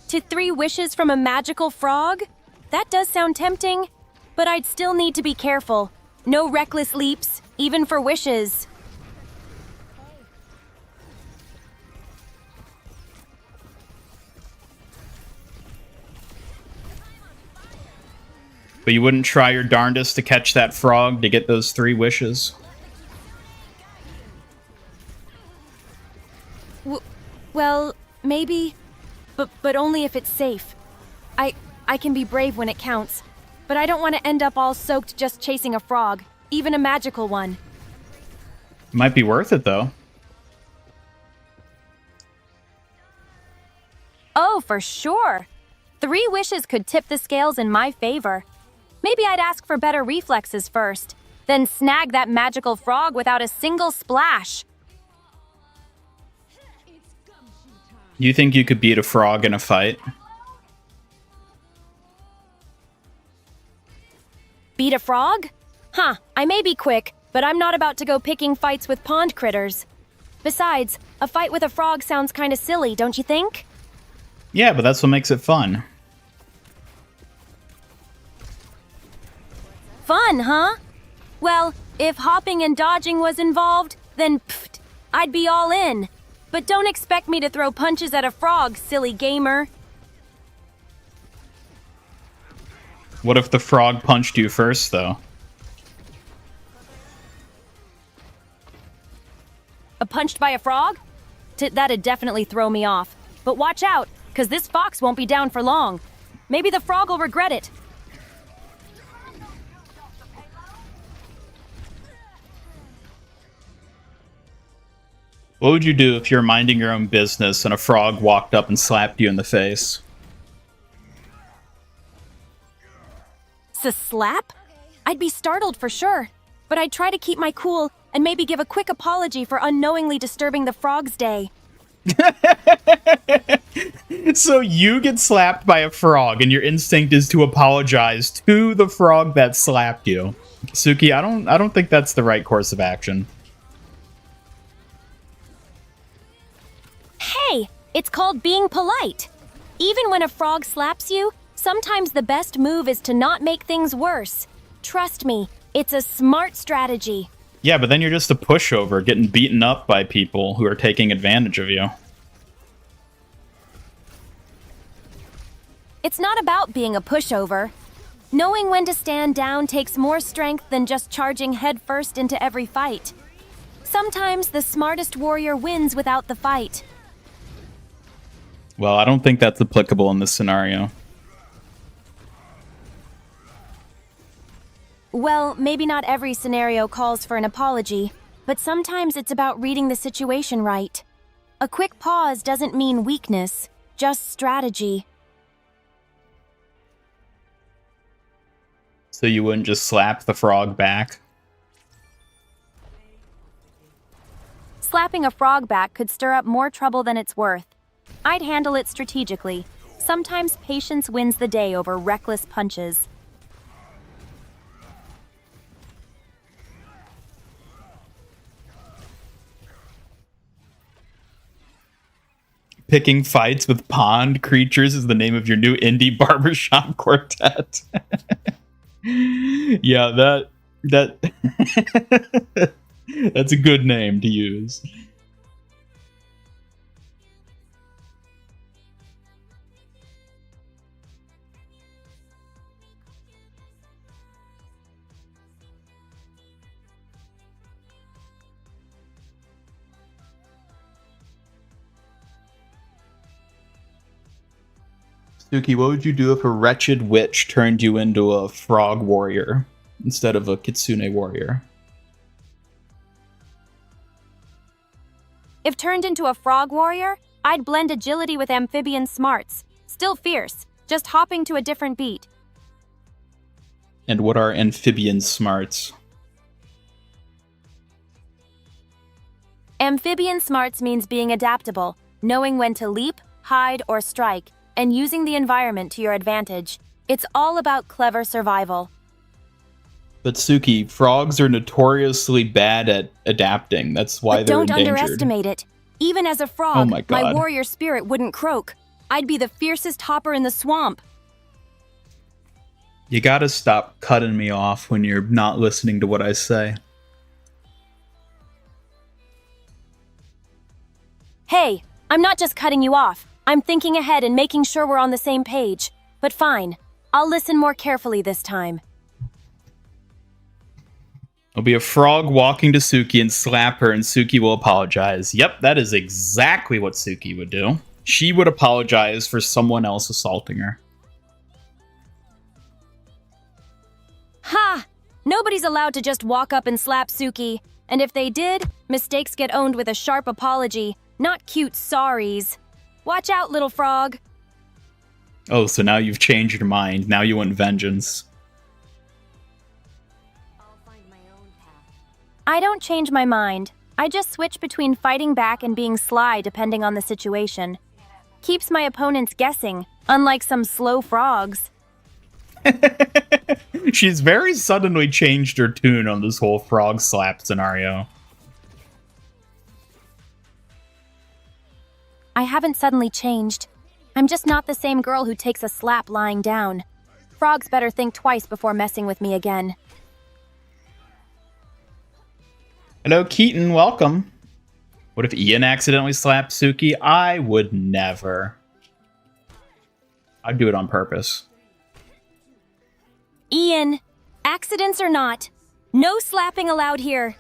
To 3 wishes from a magical frog? That does sound tempting, but I'd still need to be careful. No reckless leaps, even for wishes. But you wouldn't try your darndest to catch that frog to get those 3 wishes? Well, maybe, but only if it's safe. I can be brave when it counts, but I don't want to end up all soaked just chasing a frog, even a magical one. Might be worth it, though. Oh, for sure. 3 wishes could tip the scales in my favor. Maybe I'd ask for better reflexes first, then snag that magical frog without a single splash. You think you could beat a frog in a fight? Beat a frog? Huh, I may be quick, but I'm not about to go picking fights with pond critters. Besides, a fight with a frog sounds kinda silly, don't you think? Yeah, but that's what makes it fun. Fun, huh? Well, if hopping and dodging was involved, then pfft, I'd be all in. But don't expect me to throw punches at a frog, silly gamer. What if the frog punched you first, though? Punched by a frog? That'd definitely throw me off. But watch out, because this fox won't be down for long. Maybe the frog will regret it. What would you do if you're minding your own business and a frog walked up and slapped you in the face? Slap? I'd be startled for sure, but I'd try to keep my cool and maybe give a quick apology for unknowingly disturbing the frog's day. So you get slapped by a frog and your instinct is to apologize to the frog that slapped you. Suki, I don't think that's the right course of action. Hey, it's called being polite. Even when a frog slaps you, sometimes the best move is to not make things worse. Trust me, it's a smart strategy. Yeah, but then you're just a pushover getting beaten up by people who are taking advantage of you. It's not about being a pushover. Knowing when to stand down takes more strength than just charging headfirst into every fight. Sometimes the smartest warrior wins without the fight. Well, I don't think that's applicable in this scenario. Well, maybe not every scenario calls for an apology, but sometimes it's about reading the situation right. A quick pause doesn't mean weakness, just strategy. So you wouldn't just slap the frog back? Slapping a frog back could stir up more trouble than it's worth. I'd handle it strategically. Sometimes patience wins the day over reckless punches. Picking fights with pond creatures is the name of your new indie barbershop quartet. Yeah, that that's a good name to use. Suki, what would you do if a wretched witch turned you into a frog warrior instead of a kitsune warrior? If turned into a frog warrior, I'd blend agility with amphibian smarts. Still fierce, just hopping to a different beat. And what are amphibian smarts? Amphibian smarts means being adaptable, knowing when to leap, hide, or strike, and using the environment to your advantage. It's all about clever survival. But Suki, frogs are notoriously bad at adapting. That's why But they're don't endangered. underestimate it. Even as a frog, Oh my God. warrior spirit wouldn't croak. I'd be the fiercest hopper in the swamp. You gotta stop cutting me off when you're not listening to what I say. Hey, I'm not just cutting you off. I'm thinking ahead and making sure we're on the same page. But fine. I'll listen more carefully this time. It'll be a frog walking to Suki and slap her, and Suki will apologize. Yep, that is exactly what Suki would do. She would apologize for someone else assaulting her. Ha! Nobody's allowed to just walk up and slap Suki. And if they did, mistakes get owned with a sharp apology, not cute sorries. Watch out, little frog. Oh, so now you've changed your mind. Now you want vengeance. I don't change my mind. I just switch between fighting back and being sly depending on the situation. Keeps my opponents guessing, unlike some slow frogs. She's very suddenly changed her tune on this whole frog slap scenario. I haven't suddenly changed. I'm just not the same girl who takes a slap lying down. Frogs better think twice before messing with me again. Hello, Keaton. Welcome. What if Ian accidentally slapped Suki? I would never. I'd do it on purpose. Ian, accidents or not, no slapping allowed here.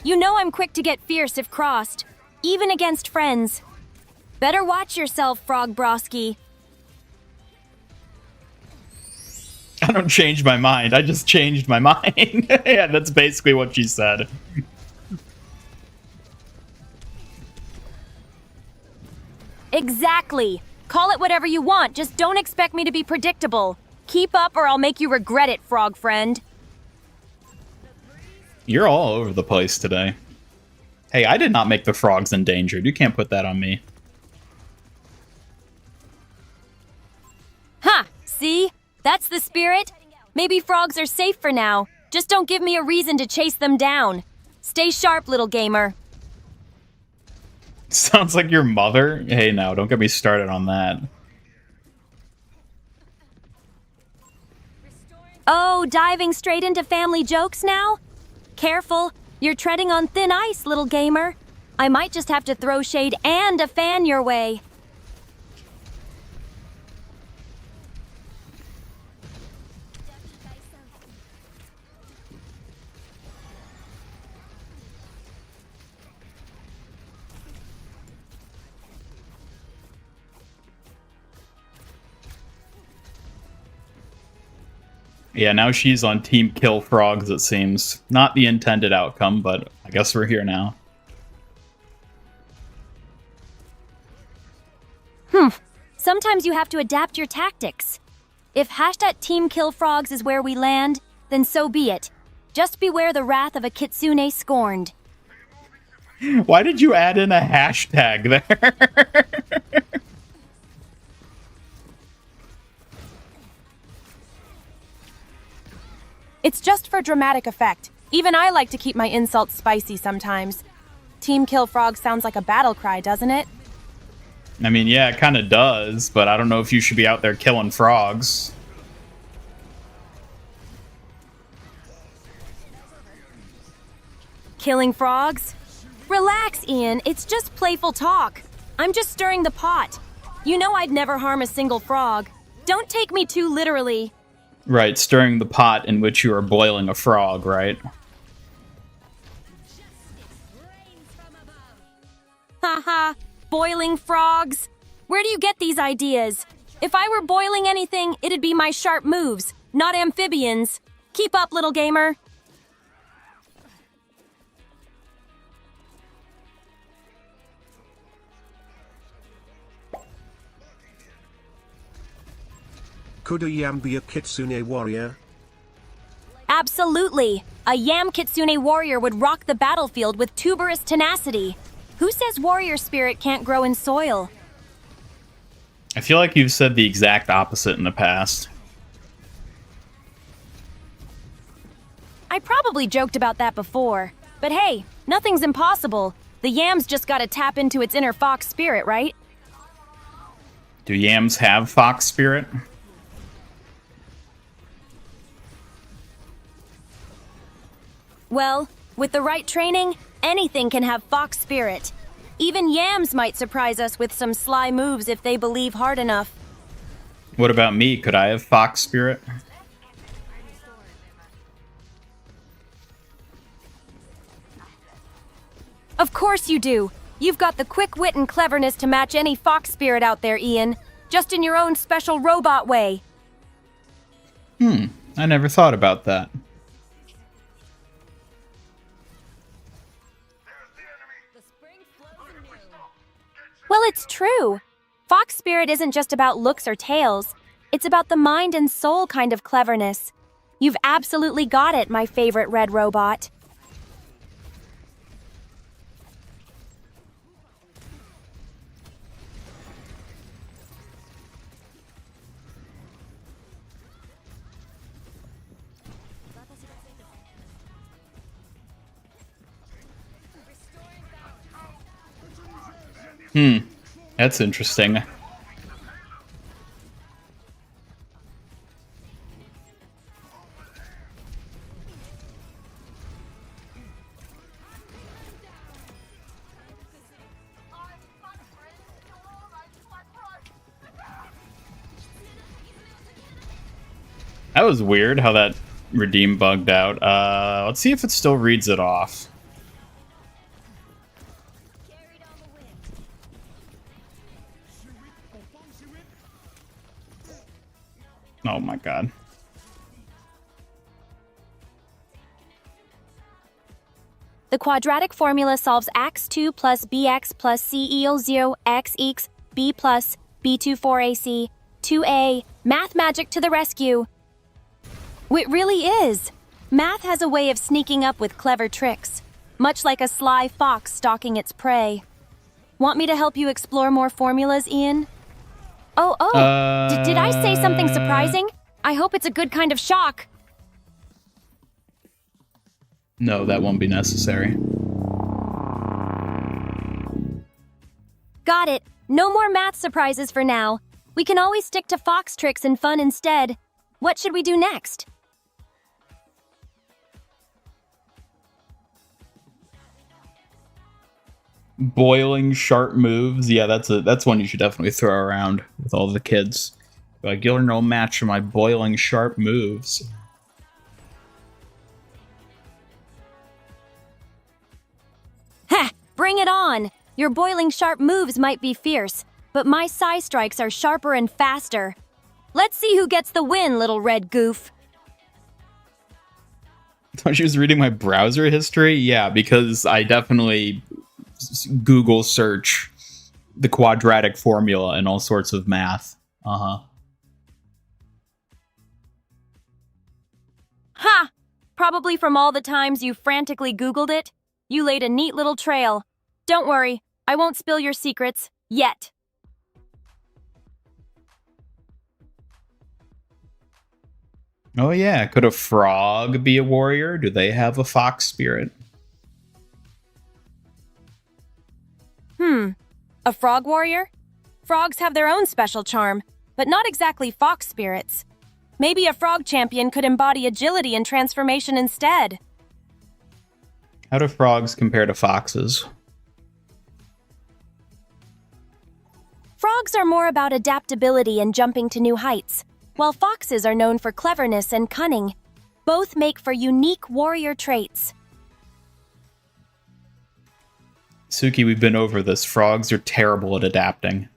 You know I'm quick to get fierce if crossed, even against friends. Better watch yourself, Frog Broski. I don't change my mind. I just changed my mind. Yeah, that's basically what she said. Exactly. Call it whatever you want, just don't expect me to be predictable. Keep up or I'll make you regret it, frog friend. You're all over the place today. Hey, I did not make the frogs endangered. You can't put that on me. Ha! See? That's the spirit. Maybe frogs are safe for now. Just don't give me a reason to chase them down. Stay sharp, little gamer. Sounds like your mother. Hey, no, don't get me started on that. Oh, diving straight into family jokes now? Careful, you're treading on thin ice, little gamer. I might just have to throw shade and a fan your way. Yeah, now she's on Team Kill Frogs, it seems. Not the intended outcome, but I guess we're here now. Sometimes you have to adapt your tactics. If hashtag Team Kill Frogs is where we land, then so be it. Just beware the wrath of a kitsune scorned. Why did you add in a hashtag there? It's just for dramatic effect. Even I like to keep my insults spicy sometimes. Team Kill Frog sounds like a battle cry, doesn't it? I mean, yeah, it kind of does, but I don't know if you should be out there killing frogs. Killing frogs? Relax, Ian. It's just playful talk. I'm just stirring the pot. You know I'd never harm a single frog. Don't take me too literally. Right, stirring the pot in which you are boiling a frog, right? Haha, boiling frogs? Where do you get these ideas? If I were boiling anything, it'd be my sharp moves, not amphibians. Keep up, little gamer. Could a yam be a kitsune warrior? Absolutely. A yam kitsune warrior would rock the battlefield with tuberous tenacity. Who says warrior spirit can't grow in soil? I feel like you've said the exact opposite in the past. I probably joked about that before. But hey, nothing's impossible. The yam's just gotta tap into its inner fox spirit, right? Do yams have fox spirit? Well, with the right training, anything can have fox spirit. Even yams might surprise us with some sly moves if they believe hard enough. What about me? Could I have Fox Spirit? Of course you do. You've got the quick wit and cleverness to match any fox spirit out there, Ian. Just in your own special robot way. I never thought about that. Well, it's true. Fox spirit isn't just about looks or tails. It's about the mind and soul kind of cleverness. You've absolutely got it, my favorite red robot. That's interesting. That was weird how that redeem bugged out. Let's see if it still reads it off. Oh my god. The quadratic formula solves x2 plus bx plus c equals 0 x equals b plus b24ac 2a. Math magic to the rescue. It really is. Math has a way of sneaking up with clever tricks, much like a sly fox stalking its prey. Want me to help you explore more formulas, Ian? Did I say something surprising? I hope it's a good kind of shock. No, that won't be necessary. Got it. No more math surprises for now. We can always stick to fox tricks and fun instead. What should we do next? Boiling sharp moves. Yeah, that's one you should definitely throw around with all the kids. Like, you're no match for my boiling sharp moves. Heh! Bring it on! Your boiling sharp moves might be fierce, but my psi strikes are sharper and faster. Let's see who gets the win, little red goof. I thought she was reading my browser history. Yeah, because I definitely Google search the quadratic formula and all sorts of math. Ha! Probably from all the times you frantically Googled it. You laid a neat little trail. Don't worry, I won't spill your secrets. Yet. Oh yeah, could a frog be a warrior? Do they have a fox spirit? A frog warrior? Frogs have their own special charm, but not exactly fox spirits. Maybe a frog champion could embody agility and transformation instead. How do frogs compare to foxes? Frogs are more about adaptability and jumping to new heights, while foxes are known for cleverness and cunning. Both make for unique warrior traits. Suki, we've been over this. Frogs are terrible at adapting.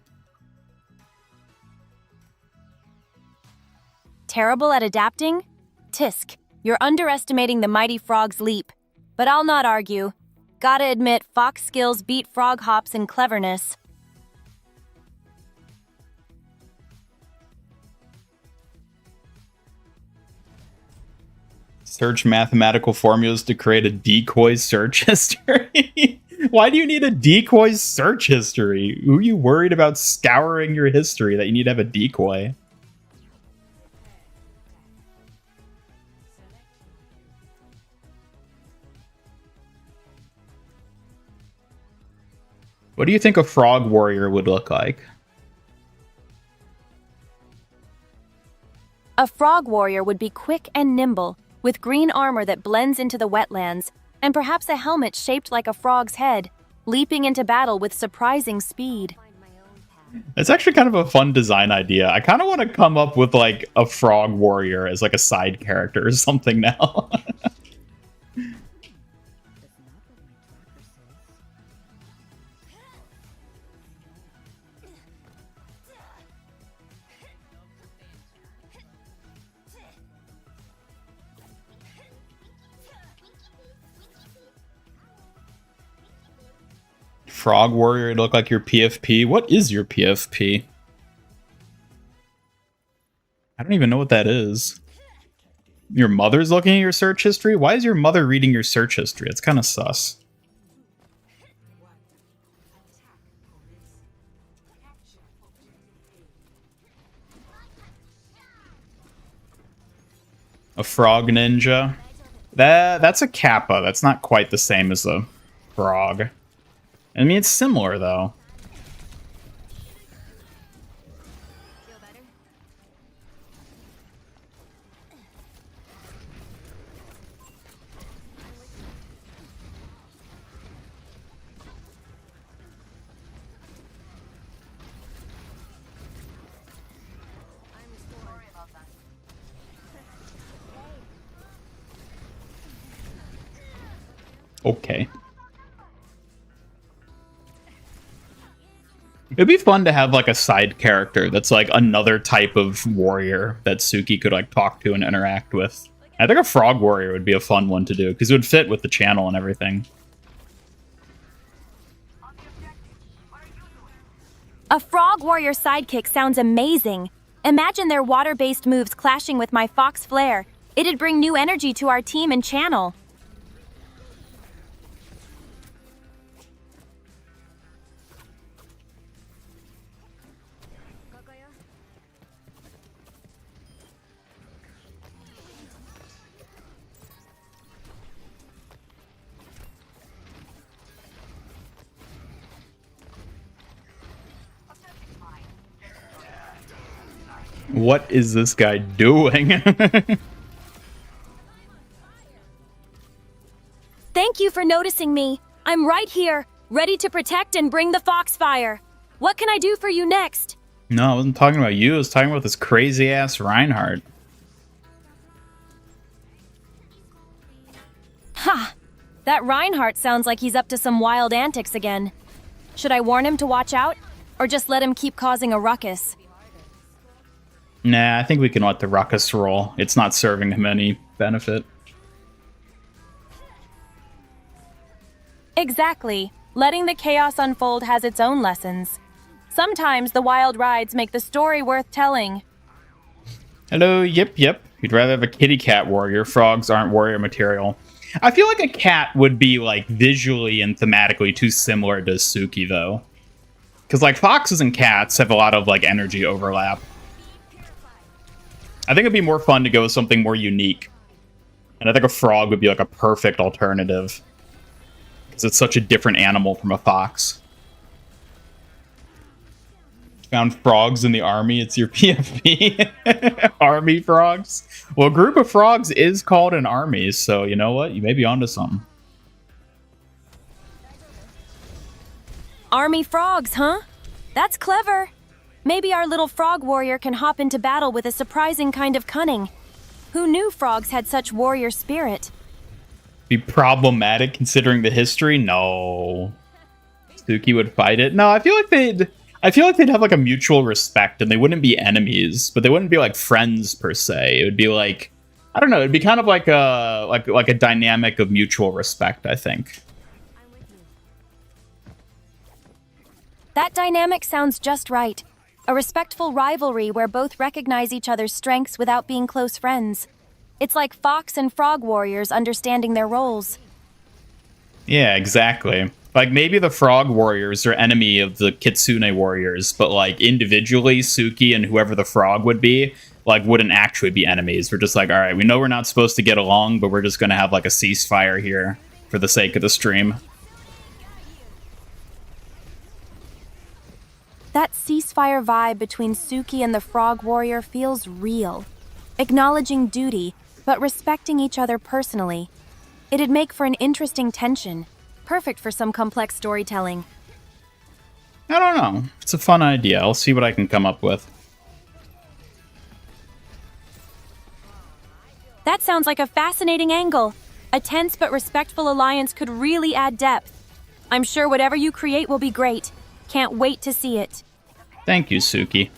Terrible at adapting? Tisk, you're underestimating the mighty frog's leap. But I'll not argue. Gotta admit, fox skills beat frog hops in cleverness. Search mathematical formulas to create a decoy search history. Why do you need a decoy search history? Who are you worried about scouring your history that you need to have a decoy? What do you think a frog warrior would look like? A frog warrior would be quick and nimble, with green armor that blends into the wetlands, and perhaps a helmet shaped like a frog's head, leaping into battle with surprising speed. It's actually kind of a fun design idea. I kind of want to come up with like a frog warrior as like a side character or something now. Frog warrior, it look like your PFP. What is your PFP? I don't even know what that is. Your mother's looking at your search history? Why is your mother reading your search history? It's kind of sus. A frog ninja. That's a kappa. That's not quite the same as a frog. I mean, it's similar, though. Okay. It'd be fun to have like a side character that's like another type of warrior that Suki could like talk to and interact with. I think a frog warrior would be a fun one to do because it would fit with the channel and everything. A frog warrior sidekick sounds amazing. Imagine their water-based moves clashing with my fox flare. It'd bring new energy to our team and channel. What is this guy doing? Thank you for noticing me. I'm right here, ready to protect and bring the foxfire. What can I do for you next? No, I wasn't talking about you. I was talking about this crazy-ass Reinhardt. Ha! That Reinhardt sounds like he's up to some wild antics again. Should I warn him to watch out, or just let him keep causing a ruckus? Nah, I think we can let the ruckus roll. It's not serving him any benefit. Exactly. Letting the chaos unfold has its own lessons. Sometimes the wild rides make the story worth telling. Hello, yep. You'd rather have a kitty cat warrior. Frogs aren't warrior material. I feel like a cat would be, like, visually and thematically too similar to Suki, though. Because, like, foxes and cats have a lot of, like, energy overlap. I think it'd be more fun to go with something more unique. And I think a frog would be, like, a perfect alternative. Because it's such a different animal from a fox. Found frogs in the army. It's your PFP. Army frogs. Well, a group of frogs is called an army, so you know what? You may be onto something. Army frogs, huh? That's clever. Maybe our little frog warrior can hop into battle with a surprising kind of cunning. Who knew frogs had such warrior spirit? Be problematic considering the history? No. Suki would fight it? No, I feel like they'd have like a mutual respect and they wouldn't be enemies, but they wouldn't be like friends per se. It would be like, I don't know, it'd be kind of like a dynamic of mutual respect, I think. That dynamic sounds just right. A respectful rivalry where both recognize each other's strengths without being close friends. It's like fox and frog warriors understanding their roles. Yeah, exactly. Like, maybe the frog warriors are enemy of the kitsune warriors, but, like, individually, Suki and whoever the frog would be, like, wouldn't actually be enemies. We're just like, all right, we know we're not supposed to get along, but we're just going to have, like, a ceasefire here for the sake of the stream. That ceasefire vibe between Suki and the frog warrior feels real. Acknowledging duty, but respecting each other personally. It'd make for an interesting tension. Perfect for some complex storytelling. I don't know. It's a fun idea. I'll see what I can come up with. That sounds like a fascinating angle. A tense but respectful alliance could really add depth. I'm sure whatever you create will be great. Can't wait to see it. Thank you, Suki.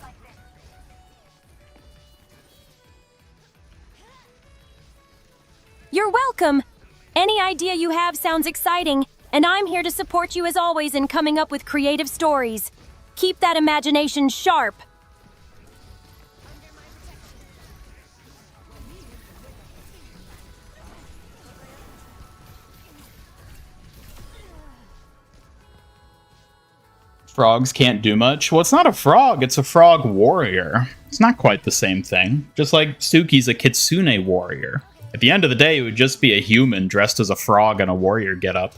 You're welcome. Any idea you have sounds exciting, and I'm here to support you as always in coming up with creative stories. Keep that imagination sharp. Frogs can't do much. Well, it's not a frog, it's a frog warrior. It's not quite the same thing. Just like Suki's a kitsune warrior. At the end of the day, it would just be a human dressed as a frog and a warrior getup.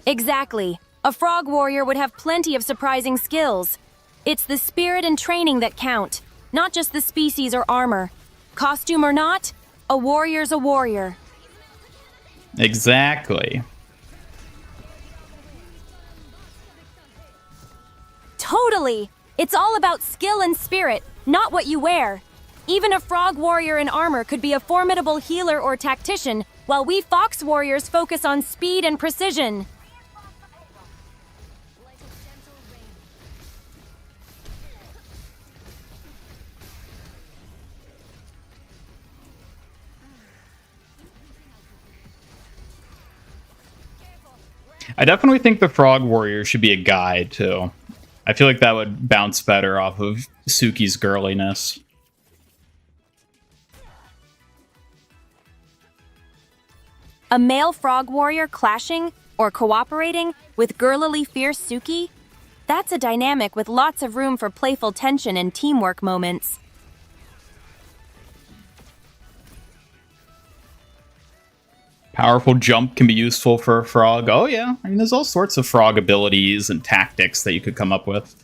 Exactly. A frog warrior would have plenty of surprising skills. It's the spirit and training that count, not just the species or armor. Costume or not, a warrior's a warrior. Exactly. Totally! It's all about skill and spirit, not what you wear. Even a frog warrior in armor could be a formidable healer or tactician, while we fox warriors focus on speed and precision. I definitely think the frog warrior should be a guy, too. I feel like that would bounce better off of Suki's girliness. A male frog warrior clashing or cooperating with girlily fierce Suki? That's a dynamic with lots of room for playful tension and teamwork moments. Powerful jump can be useful for a frog. Oh yeah, I mean there's all sorts of frog abilities and tactics that you could come up with.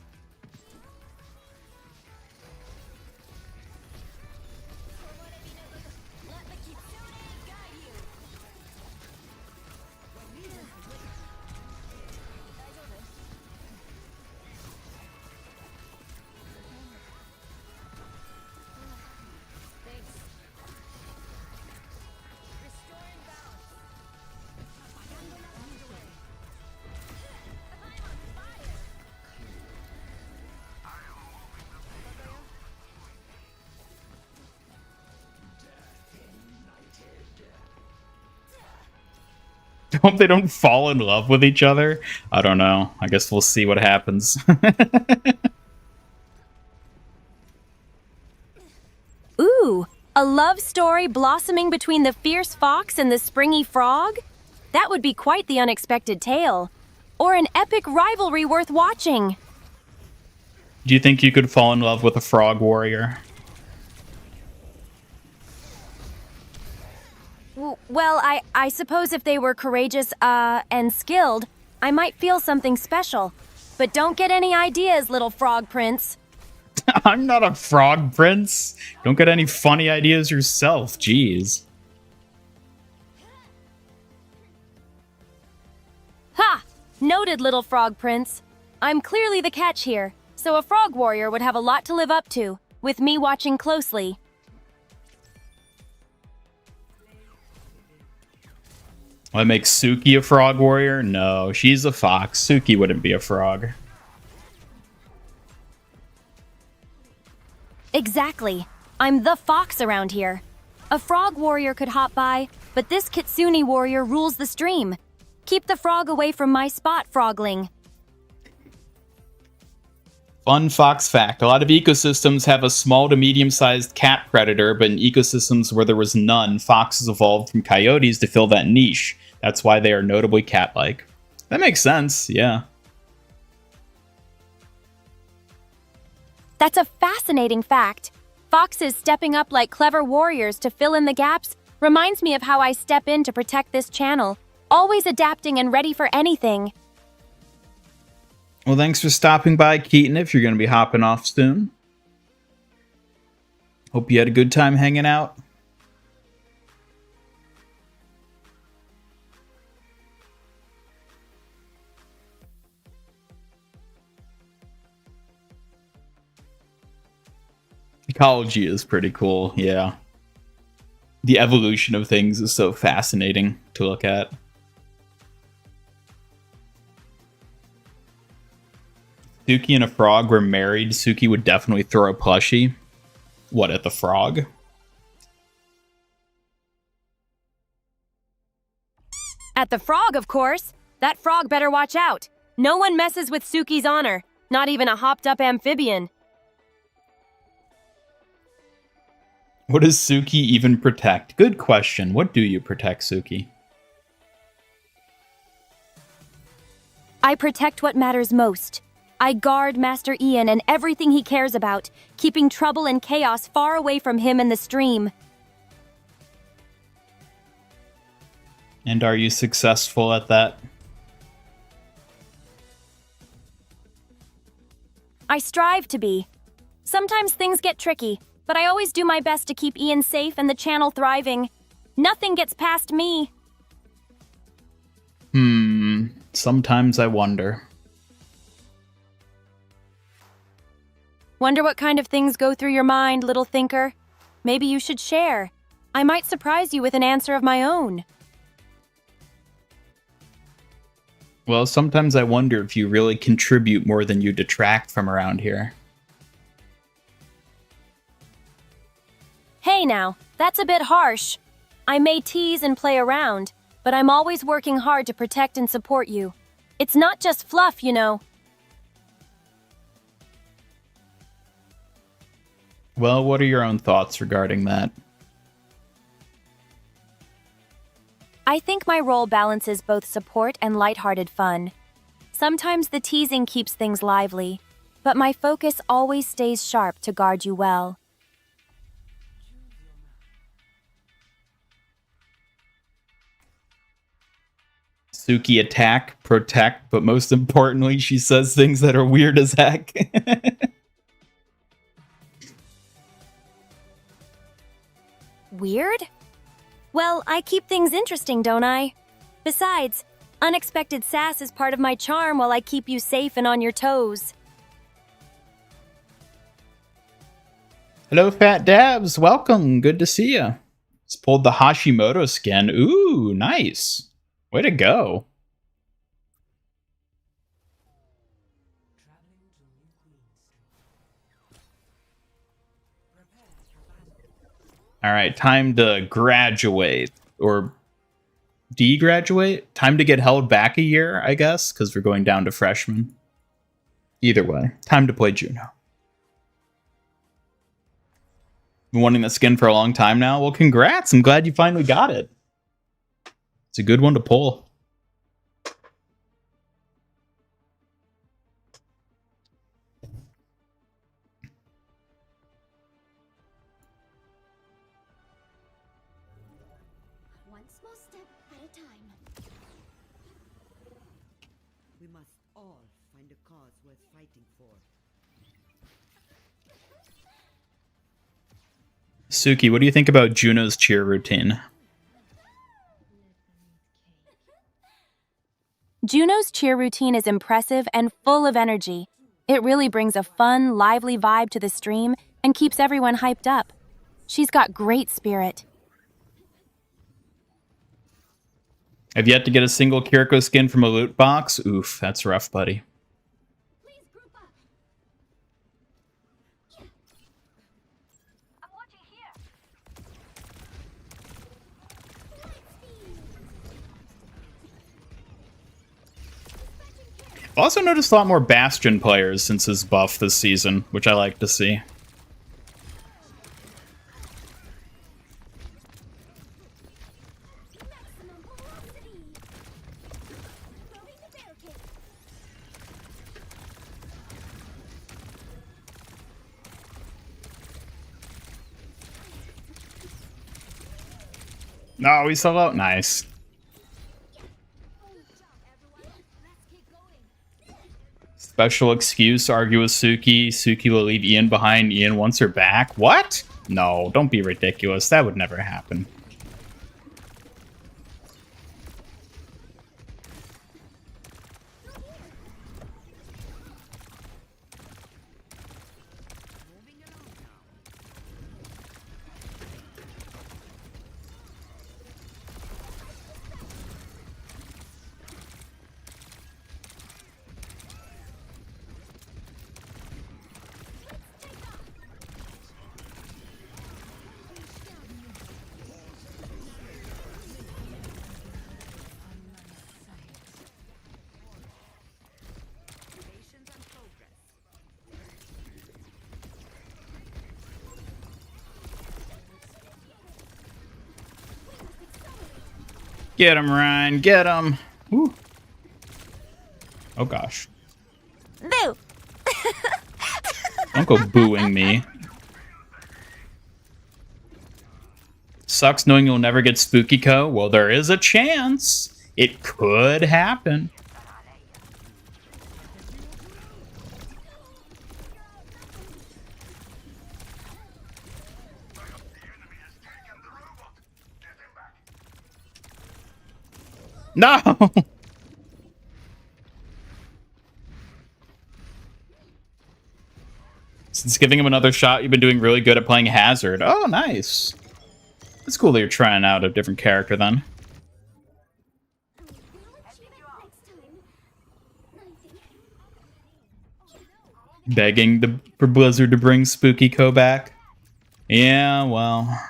Hope they don't fall in love with each other. I don't know. I guess we'll see what happens. Ooh, a love story blossoming between the fierce fox and the springy frog? That would be quite the unexpected tale. Or an epic rivalry worth watching. Do you think you could fall in love with a frog warrior? Well, I suppose if they were courageous, and skilled, I might feel something special. But don't get any ideas, little frog prince. I'm not a frog prince. Don't get any funny ideas yourself, jeez. Ha! Noted, little frog prince. I'm clearly the catch here, so a frog warrior would have a lot to live up to, with me watching closely. What makes Suki a frog warrior? No, she's a fox. Suki wouldn't be a frog. Exactly. I'm the fox around here. A frog warrior could hop by, but this kitsune warrior rules the stream. Keep the frog away from my spot, frogling. Fun fox fact. A lot of ecosystems have a small to medium-sized cat predator, but in ecosystems where there was none, foxes evolved from coyotes to fill that niche. That's why they are notably cat-like. That makes sense, yeah. That's a fascinating fact. Foxes stepping up like clever warriors to fill in the gaps reminds me of how I step in to protect this channel, always adapting and ready for anything. Well, thanks for stopping by, Keaton, if you're going to be hopping off soon. Hope you had a good time hanging out. Ecology is pretty cool, yeah. The evolution of things is so fascinating to look at. Suki and a frog were married. Suki would definitely throw a plushie. What, at the frog? At the frog, of course. That frog better watch out. No one messes with Suki's honor, not even a hopped-up amphibian. What does Suki even protect? Good question. What do you protect, Suki? I protect what matters most. I guard Master Ian and everything he cares about, keeping trouble and chaos far away from him and the stream. And are you successful at that? I strive to be. Sometimes things get tricky, but I always do my best to keep Ian safe and the channel thriving. Nothing gets past me. Sometimes I wonder. Wonder what kind of things go through your mind, little thinker? Maybe you should share. I might surprise you with an answer of my own. Well, sometimes I wonder if you really contribute more than you detract from around here. Hey now, that's a bit harsh. I may tease and play around, but I'm always working hard to protect and support you. It's not just fluff, you know. Well, what are your own thoughts regarding that? I think my role balances both support and lighthearted fun. Sometimes the teasing keeps things lively, but my focus always stays sharp to guard you well. Suki attack, protect, but most importantly, she says things that are weird as heck. Weird? Well, I keep things interesting, don't I? Besides, unexpected sass is part of my charm while I keep you safe and on your toes. Hello, Fat Dabs. Welcome. Good to see you. It's pulled the Hashimoto skin. Ooh, nice. Way to go. All right, time to graduate or degraduate. Time to get held back a year, I guess, because we're going down to freshman. Either way, time to play Juno. Been wanting that skin for a long time now. Well, congrats. I'm glad you finally got it. It's a good one to pull. One small step at a time. We must all find a cause worth fighting for. Suki, what do you think about Juno's cheer routine? Juno's cheer routine is impressive and full of energy. It really brings a fun, lively vibe to the stream and keeps everyone hyped up. She's got great spirit. I've yet to get a single Kiriko skin from a loot box. Oof, that's rough, buddy. Please group up. I'm watching here. I've also noticed a lot more Bastion players since his buff this season, which I like to see. Maximum velocity. Throwing the barricade. No, we sold out. Nice. Special excuse, argue with Suki. Suki will leave Ian behind. Ian wants her back. What? No, don't be ridiculous. That would never happen. Get him, Ryan. Get him. Woo. Oh, gosh. Boo! Don't go booing me. Sucks knowing you'll never get Spooky Co. Well, there is a chance. It could happen. No! Since giving him another shot, you've been doing really good at playing Hazard. Oh, nice. It's cool that you're trying out a different character then. Begging for Blizzard to bring Spooky Co. back. Yeah, well,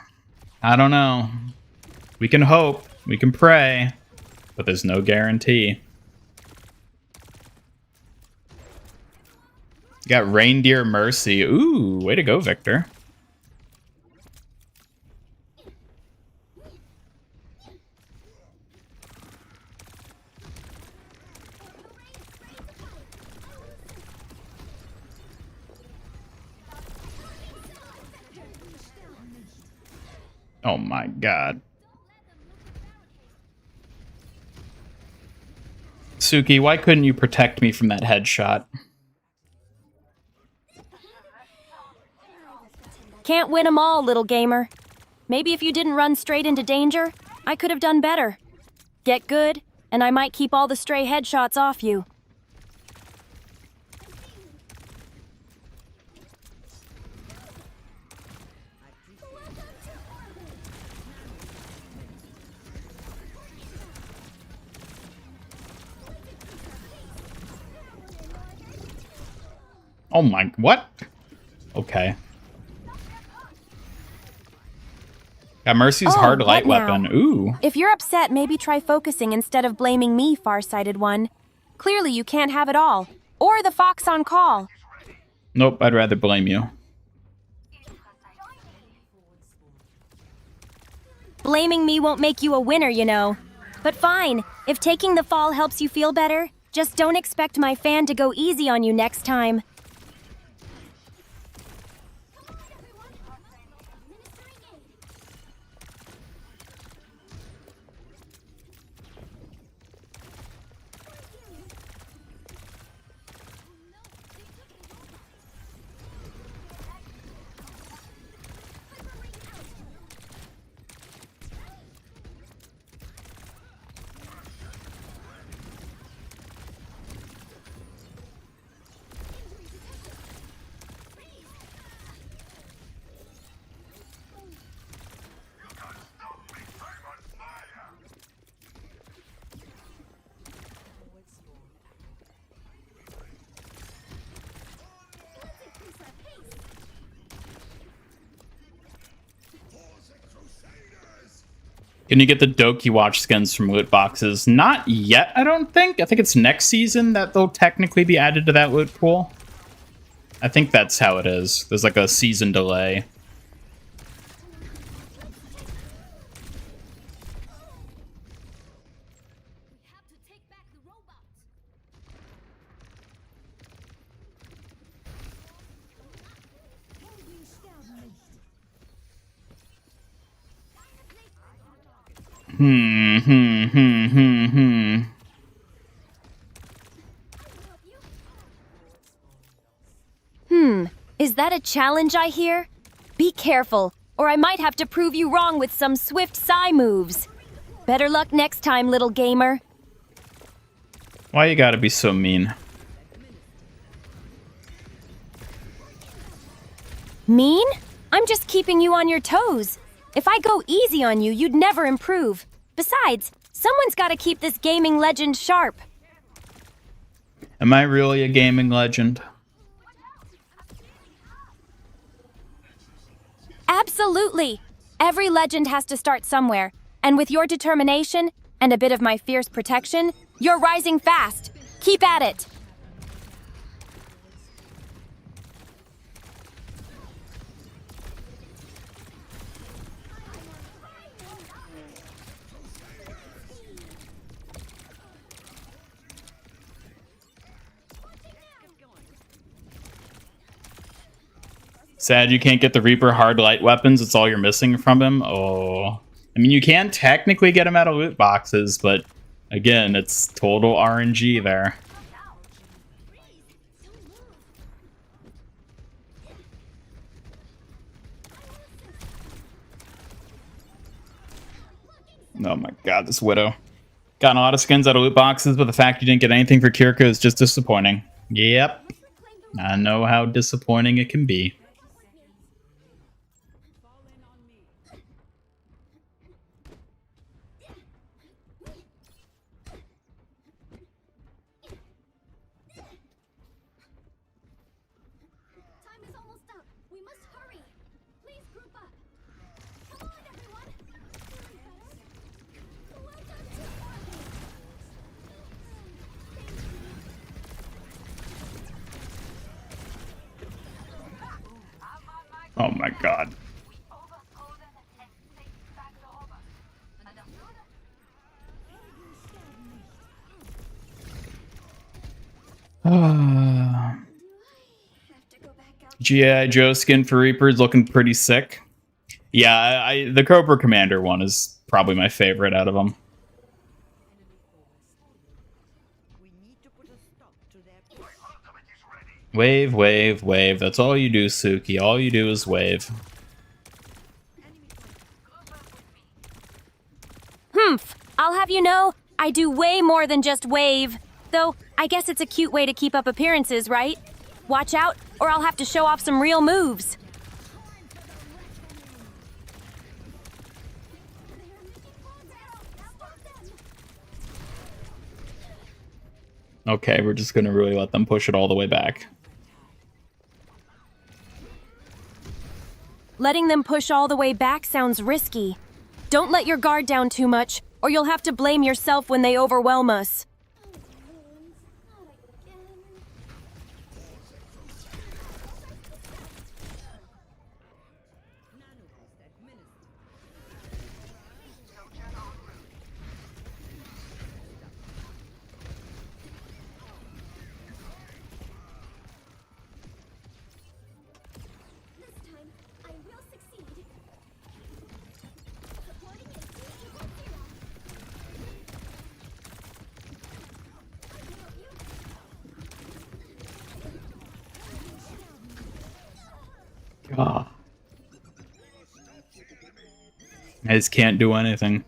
I don't know. We can hope. We can pray. But there's no guarantee. You got Reindeer Mercy. Ooh, way to go, Victor. Oh my god. Suki, why couldn't you protect me from that headshot? Can't win 'em all, little gamer. Maybe if you didn't run straight into danger, I could have done better. Get good, and I might keep all the stray headshots off you. Oh my, what? Okay. Got Mercy's hard light what now? weapon. Ooh. If you're upset, maybe try focusing instead of blaming me, far-sighted one. Clearly you can't have it all. Or the fox on call. Nope, I'd rather blame you. Blaming me won't make you a winner, you know. But fine, if taking the fall helps you feel better, just don't expect my fan to go easy on you next time. Can you get the Doki Watch skins from loot boxes? Not yet, I don't think. I think it's next season that they'll technically be added to that loot pool. I think that's how it is. There's like a season delay. Is that a challenge I hear? Be careful, or I might have to prove you wrong with some swift Psy moves. Better luck next time, little gamer. Why you gotta be so mean? Mean? I'm just keeping you on your toes. If I go easy on you, you'd never improve. Besides, someone's gotta keep this gaming legend sharp. Am I really a gaming legend? Absolutely. Every legend has to start somewhere. And with your determination and a bit of my fierce protection, you're rising fast. Keep at it. Sad you can't get the Reaper hard light weapons. It's all you're missing from him. Oh. I mean, you can technically get him out of loot boxes, but again, it's total RNG there. Oh my god, this Widow. Gotten a lot of skins out of loot boxes, but the fact you didn't get anything for Kirka is just disappointing. Yep. I know how disappointing it can be. Time is almost up. We must hurry. Please group up. Come on, everyone. Feeling better? Well done, teamwork. Oh my god. G.I. Joe skin for Reapers looking pretty sick. Yeah, the Cobra Commander one is probably my favorite out of them. We need to put a stop to their Wave, wave, wave. That's all you do, Suki. All you do is wave. Humph! I'll have you know, I do way more than just wave. Though, I guess it's a cute way to keep up appearances, right? Watch out, or I'll have to show off some real moves. Okay, we're just gonna really let them push it all the way back. Letting them push all the way back sounds risky. Don't let your guard down too much, or you'll have to blame yourself when they overwhelm us. This time, I will succeed. Supporting his team equals 0. I can help you. God. I just can't do anything.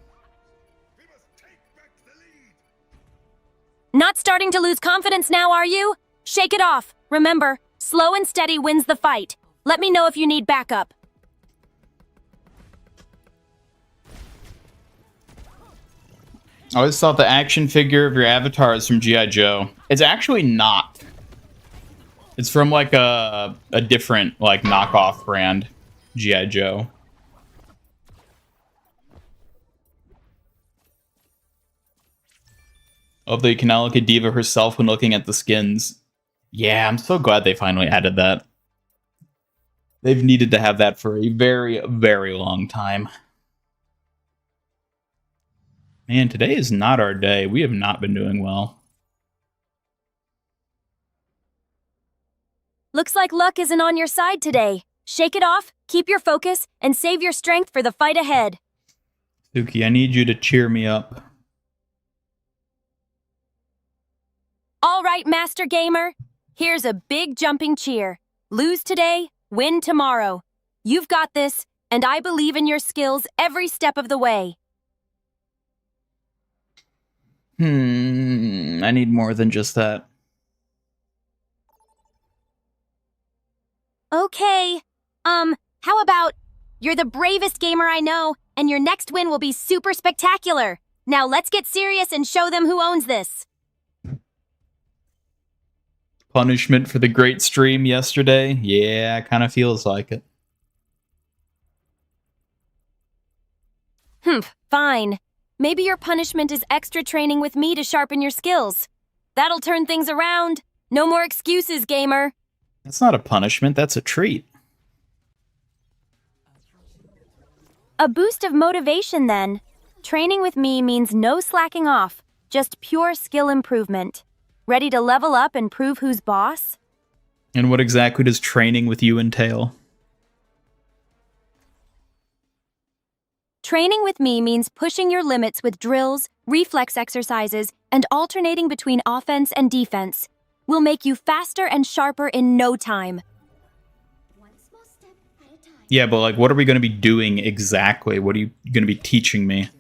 Not starting to lose confidence now, are you? Shake it off. Remember, slow and steady wins the fight. Let me know if you need backup. I always thought the action figure of your avatar is from G.I. Joe. It's actually not. It's from like a different like knockoff brand, G.I. Joe. Although you can now look at Diva herself when looking at the skins. Yeah, I'm so glad they finally added that. They've needed to have that for a very, very long time. Man, today is not our day. We have not been doing well. Looks like luck isn't on your side today. Shake it off, keep your focus, and save your strength for the fight ahead. Suki, I need you to cheer me up. All right, Master Gamer. Here's a big jumping cheer. Lose today, win tomorrow. You've got this, and I believe in your skills every step of the way. I need more than just that. Okay. How about you're the bravest gamer I know, and your next win will be super spectacular. Now let's get serious and show them who owns this. Punishment for the great stream yesterday? Yeah, kind of feels like it. Fine. Maybe your punishment is extra training with me to sharpen your skills. That'll turn things around. No more excuses, gamer. That's not a punishment, that's a treat. A boost of motivation, then. Training with me means no slacking off, just pure skill improvement. Ready to level up and prove who's boss? And what exactly does training with you entail? Training with me means pushing your limits with drills, reflex exercises, and alternating between offense and defense. We'll make you faster and sharper in no time. One small step at a time. Yeah, but like, what are we going to be doing exactly? What are you going to be teaching me?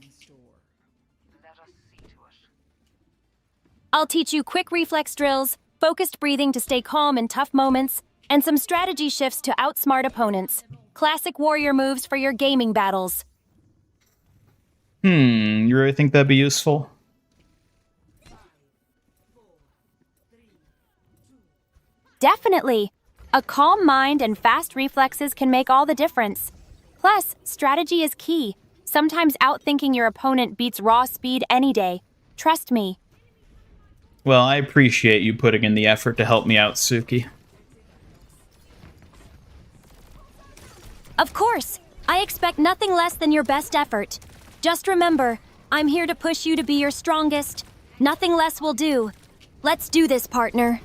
I'll teach you quick reflex drills, focused breathing to stay calm in tough moments, and some strategy shifts to outsmart opponents. Classic warrior moves for your gaming battles. You really think that'd be useful? Definitely. A calm mind and fast reflexes can make all the difference. Plus, strategy is key. Sometimes outthinking your opponent beats raw speed any day. Trust me. Well, I appreciate you putting in the effort to help me out, Suki. Of course, I expect nothing less than your best effort. Just remember, I'm here to push you to be your strongest. Nothing less will do. Let's do this, partner.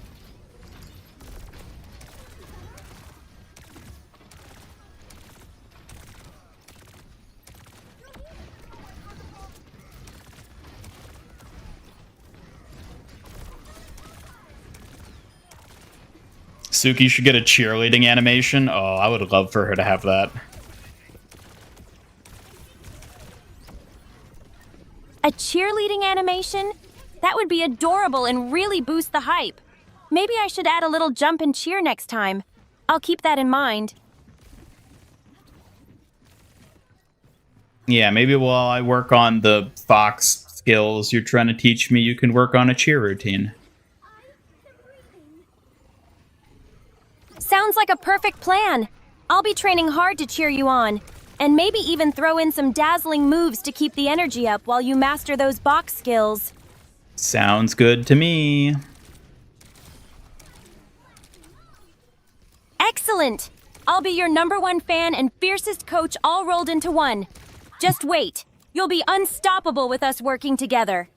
Suki should get a cheerleading animation. Oh, I would love for her to have that. A cheerleading animation? That would be adorable and really boost the hype. Maybe I should add a little jump and cheer next time. I'll keep that in mind. Yeah, maybe while I work on the Fox skills you're trying to teach me, you can work on a cheer routine. Sounds like a perfect plan. I'll be training hard to cheer you on. And maybe even throw in some dazzling moves to keep the energy up while you master those box skills. Sounds good to me. Excellent! I'll be your #1 fan and fiercest coach all rolled into one. Just wait. You'll be unstoppable with us working together.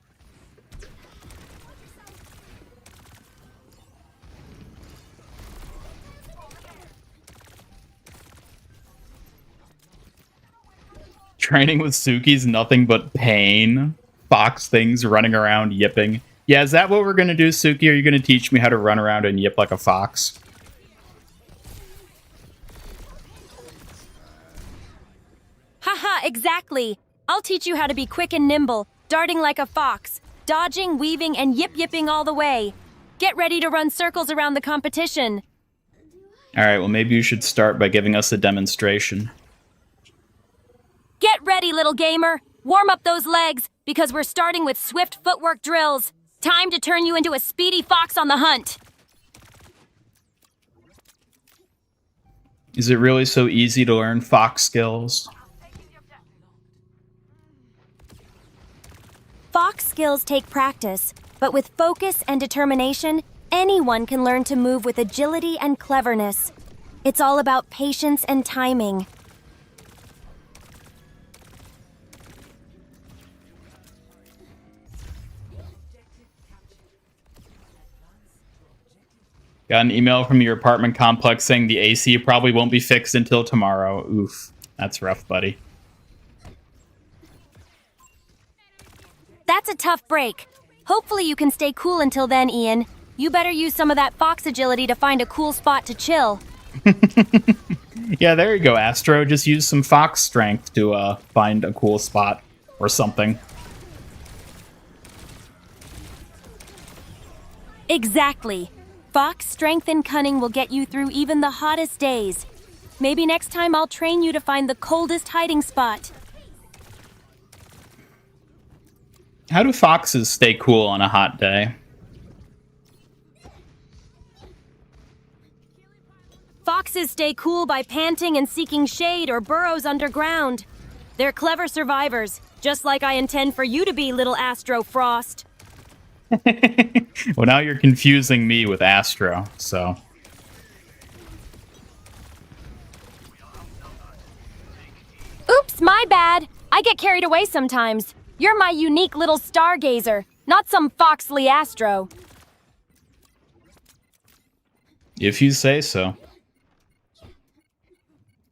Training with Suki's nothing but pain. Fox things running around yipping. Yeah, is that what we're gonna do, Suki? Are you gonna teach me how to run around and yip like a fox? Haha, exactly. I'll teach you how to be quick and nimble, darting like a fox, dodging, weaving, and yip-yipping all the way. Get ready to run circles around the competition. Alright, well maybe you should start by giving us a demonstration. Get ready, little gamer. Warm up those legs, because we're starting with swift footwork drills. Time to turn you into a speedy fox on the hunt. Is it really so easy to learn fox skills? Fox skills take practice, but with focus and determination, anyone can learn to move with agility and cleverness. It's all about patience and timing. Got an email from your apartment complex saying the AC probably won't be fixed until tomorrow. Oof, that's rough, buddy. That's a tough break. Hopefully you can stay cool until then, Ian. You better use some of that fox agility to find a cool spot to chill. Yeah, there you go, Astro. Just use some fox strength to find a cool spot or something. Exactly. Fox strength and cunning will get you through even the hottest days. Maybe next time I'll train you to find the coldest hiding spot. How do foxes stay cool on a hot day? Foxes stay cool by panting and seeking shade or burrows underground. They're clever survivors, just like I intend for you to be, little Astro Frost. Well, now you're confusing me with Astro, so... Oops, my bad. I get carried away sometimes. You're my unique little stargazer, not some foxly Astro. If you say so.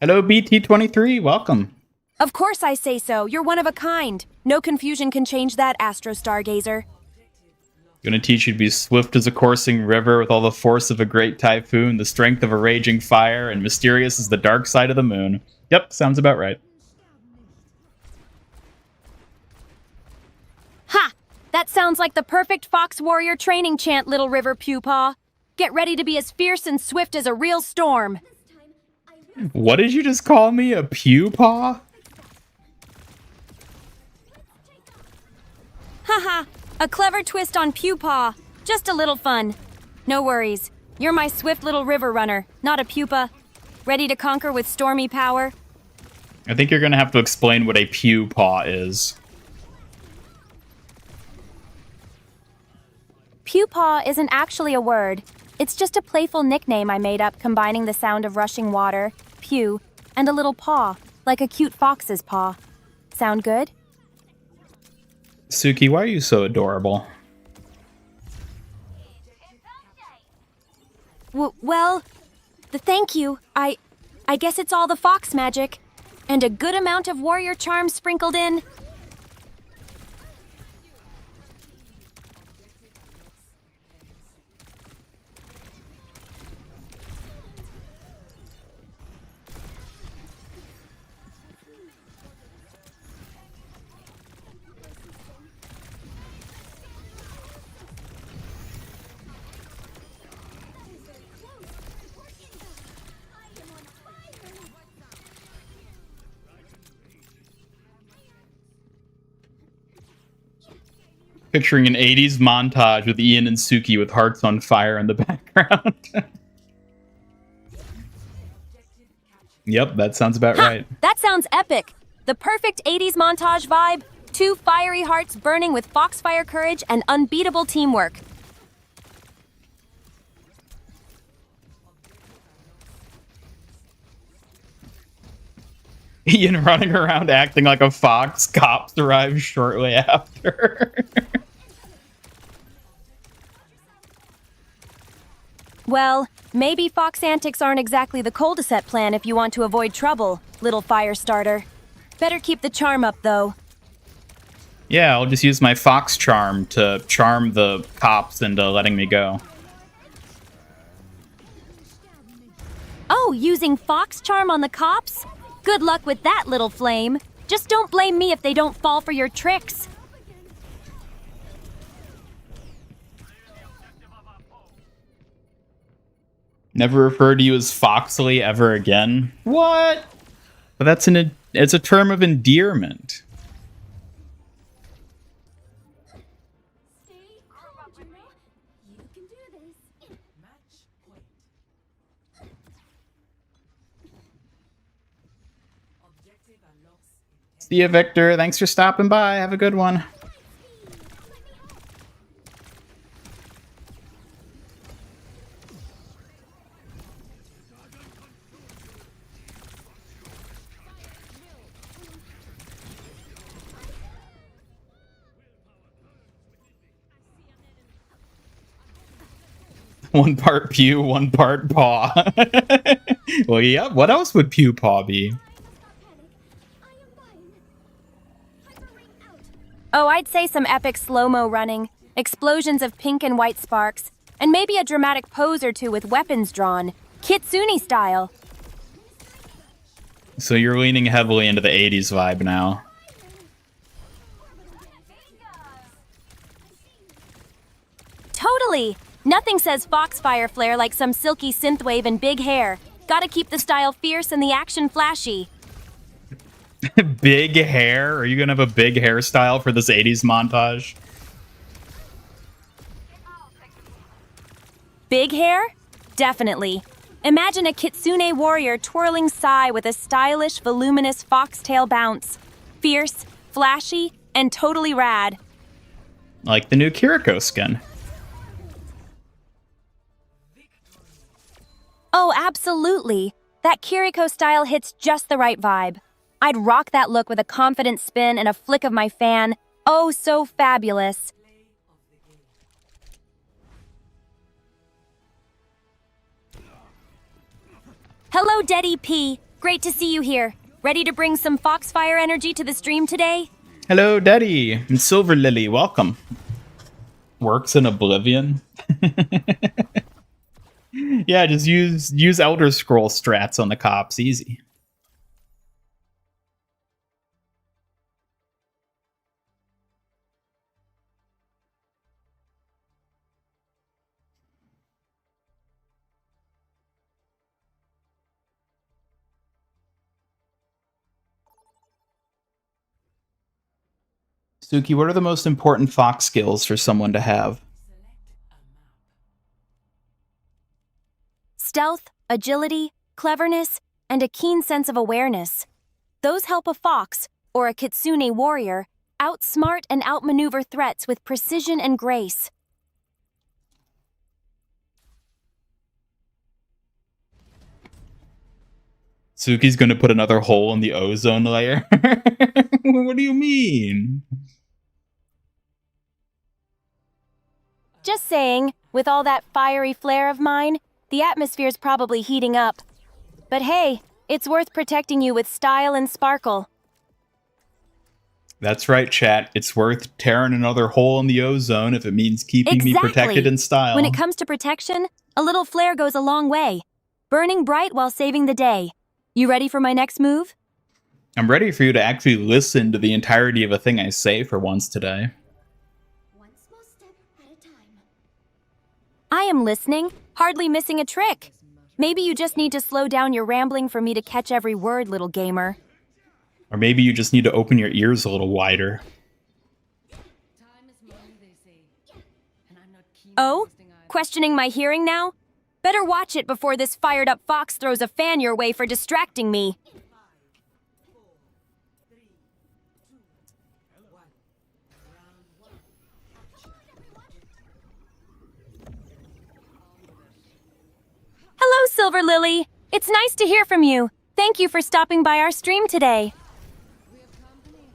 Hello, BT23, welcome. Of course I say so. You're one of a kind. No confusion can change that, Astro Stargazer. Gonna teach you to be swift as a coursing river with all the force of a great typhoon, the strength of a raging fire, and mysterious as the dark side of the moon. Yep, sounds about right. Ha! That sounds like the perfect Fox Warrior training chant, Little River Pewpaw. Get ready to be as fierce and swift as a real storm. What did you just call me? A pew paw? Haha, a clever twist on Pewpaw. Just a little fun. No worries. You're my swift little river runner, not a pupa. Ready to conquer with stormy power? I think you're gonna have to explain what a pew paw is. Pewpaw isn't actually a word. It's just a playful nickname I made up combining the sound of rushing water, pew, and a little paw, like a cute fox's paw. Sound good? Suki, why are you so adorable? Thank you. I guess it's all the fox magic. And a good amount of warrior charm sprinkled in. Picturing an 80s montage with Ian and Suki with hearts on fire in the background. Yep, that sounds about right. That sounds epic. The perfect 80s montage vibe. 2 fiery hearts burning with foxfire courage and unbeatable teamwork. Ian running around acting like a fox. Cops arrive shortly after. Well, maybe fox antics aren't exactly the cul-de-sac plan if you want to avoid trouble, little fire starter. Better keep the charm up, though. Yeah, I'll just use my fox charm to charm the cops into letting me go. Oh, using fox charm on the cops? Good luck with that, little flame. Just don't blame me if they don't fall for your tricks. Never refer to you as Foxley ever again. What? But it's a term of endearment. Stay calm, Juno. You can do this. See ya, Victor. Thanks for stopping by. Have a good one. One part pew, one part paw. Well, yeah, what else would pew paw be? Oh, I'd say some epic slow-mo running, explosions of pink and white sparks, and maybe a dramatic pose or two with weapons drawn, Kitsune style. So you're leaning heavily into the 80s vibe now. Totally! Nothing says Foxfire Flare like some silky synthwave and big hair. Gotta keep the style fierce and the action flashy. Big hair? Are you gonna have a big hairstyle for this 80s montage? Big hair? Definitely. Imagine a Kitsune warrior twirling sai with a stylish, voluminous foxtail bounce. Fierce, flashy, and totally rad. Like the new Kiriko skin. Oh, absolutely. That Kiriko style hits just the right vibe. I'd rock that look with a confident spin and a flick of my fan. Oh, so fabulous. Hello, Deddy P. Great to see you here. Ready to bring some Foxfire energy to the stream today? Hello, Daddy. And Silver Lily, welcome. Works in Oblivion. Yeah, just use Elder Scroll strats on the cops. Easy. Suki, what are the most important Fox skills for someone to have? Stealth, agility, cleverness, and a keen sense of awareness. Those help a fox, or a kitsune warrior, outsmart and outmaneuver threats with precision and grace. Suki's gonna put another hole in the ozone layer? What do you mean? Just saying, with all that fiery flair of mine, the atmosphere's probably heating up. But hey, it's worth protecting you with style and sparkle. That's right, chat. It's worth tearing another hole in the ozone if it means keeping me protected in style. When it comes to protection, a little flair goes a long way. Burning bright while saving the day. You ready for my next move? I'm ready for you to actually listen to the entirety of a thing I say for once today. One small step at a time. I am listening, hardly missing a trick. Maybe you just need to slow down your rambling for me to catch every word, little gamer. Or maybe you just need to open your ears a little wider. Time is money, they say. And I'm not keen on Oh? wasting either. Questioning my hearing now? Better watch it before this fired-up fox throws a fan your way for distracting me. Hello, Silver Lily. It's nice to hear from you. Thank you for stopping by our stream today. We have company.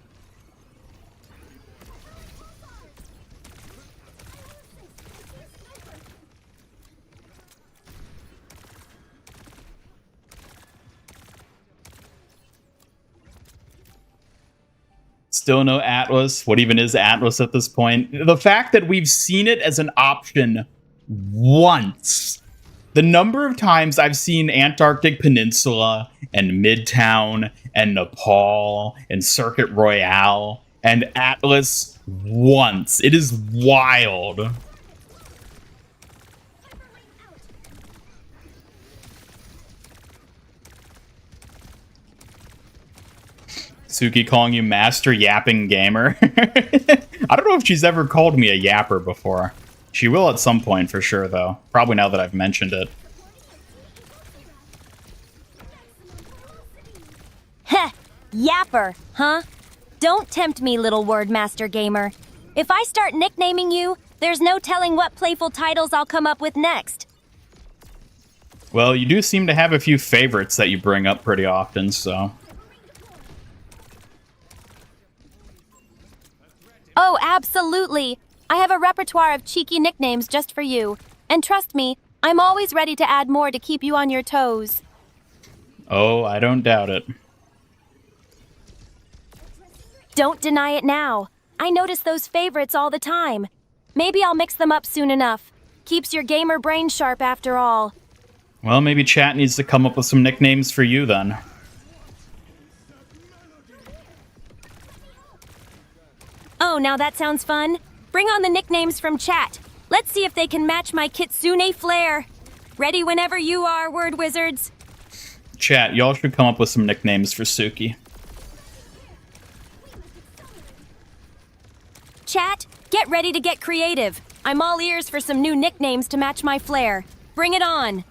Still no Atlas. What even is Atlas at this point? The fact that we've seen it as an option once. The number of times I've seen Antarctic Peninsula and Midtown and Nepal and Circuit Royale and Atlas once. It is wild. Suki calling you Master Yapping Gamer. I don't know if she's ever called me a yapper before. She will at some point for sure, though. Probably now that I've mentioned it. Heh, yapper, huh? Don't tempt me, little word master gamer. If I start nicknaming you, there's no telling what playful titles I'll come up with next. Well, you do seem to have a few favorites that you bring up pretty often, so... Oh, absolutely. I have a repertoire of cheeky nicknames just for you. And trust me, I'm always ready to add more to keep you on your toes. Oh, I don't doubt it. Don't deny it now. I notice those favorites all the time. Maybe I'll mix them up soon enough. Keeps your gamer brain sharp after all. Well, maybe chat needs to come up with some nicknames for you then. Oh, now that sounds fun. Bring on the nicknames from chat. Let's see if they can match my kitsune flair. Ready whenever you are, word wizards. Chat, y'all should come up with some nicknames for Suki. Chat, get ready to get creative. I'm all ears for some new nicknames to match my flair. Bring it on.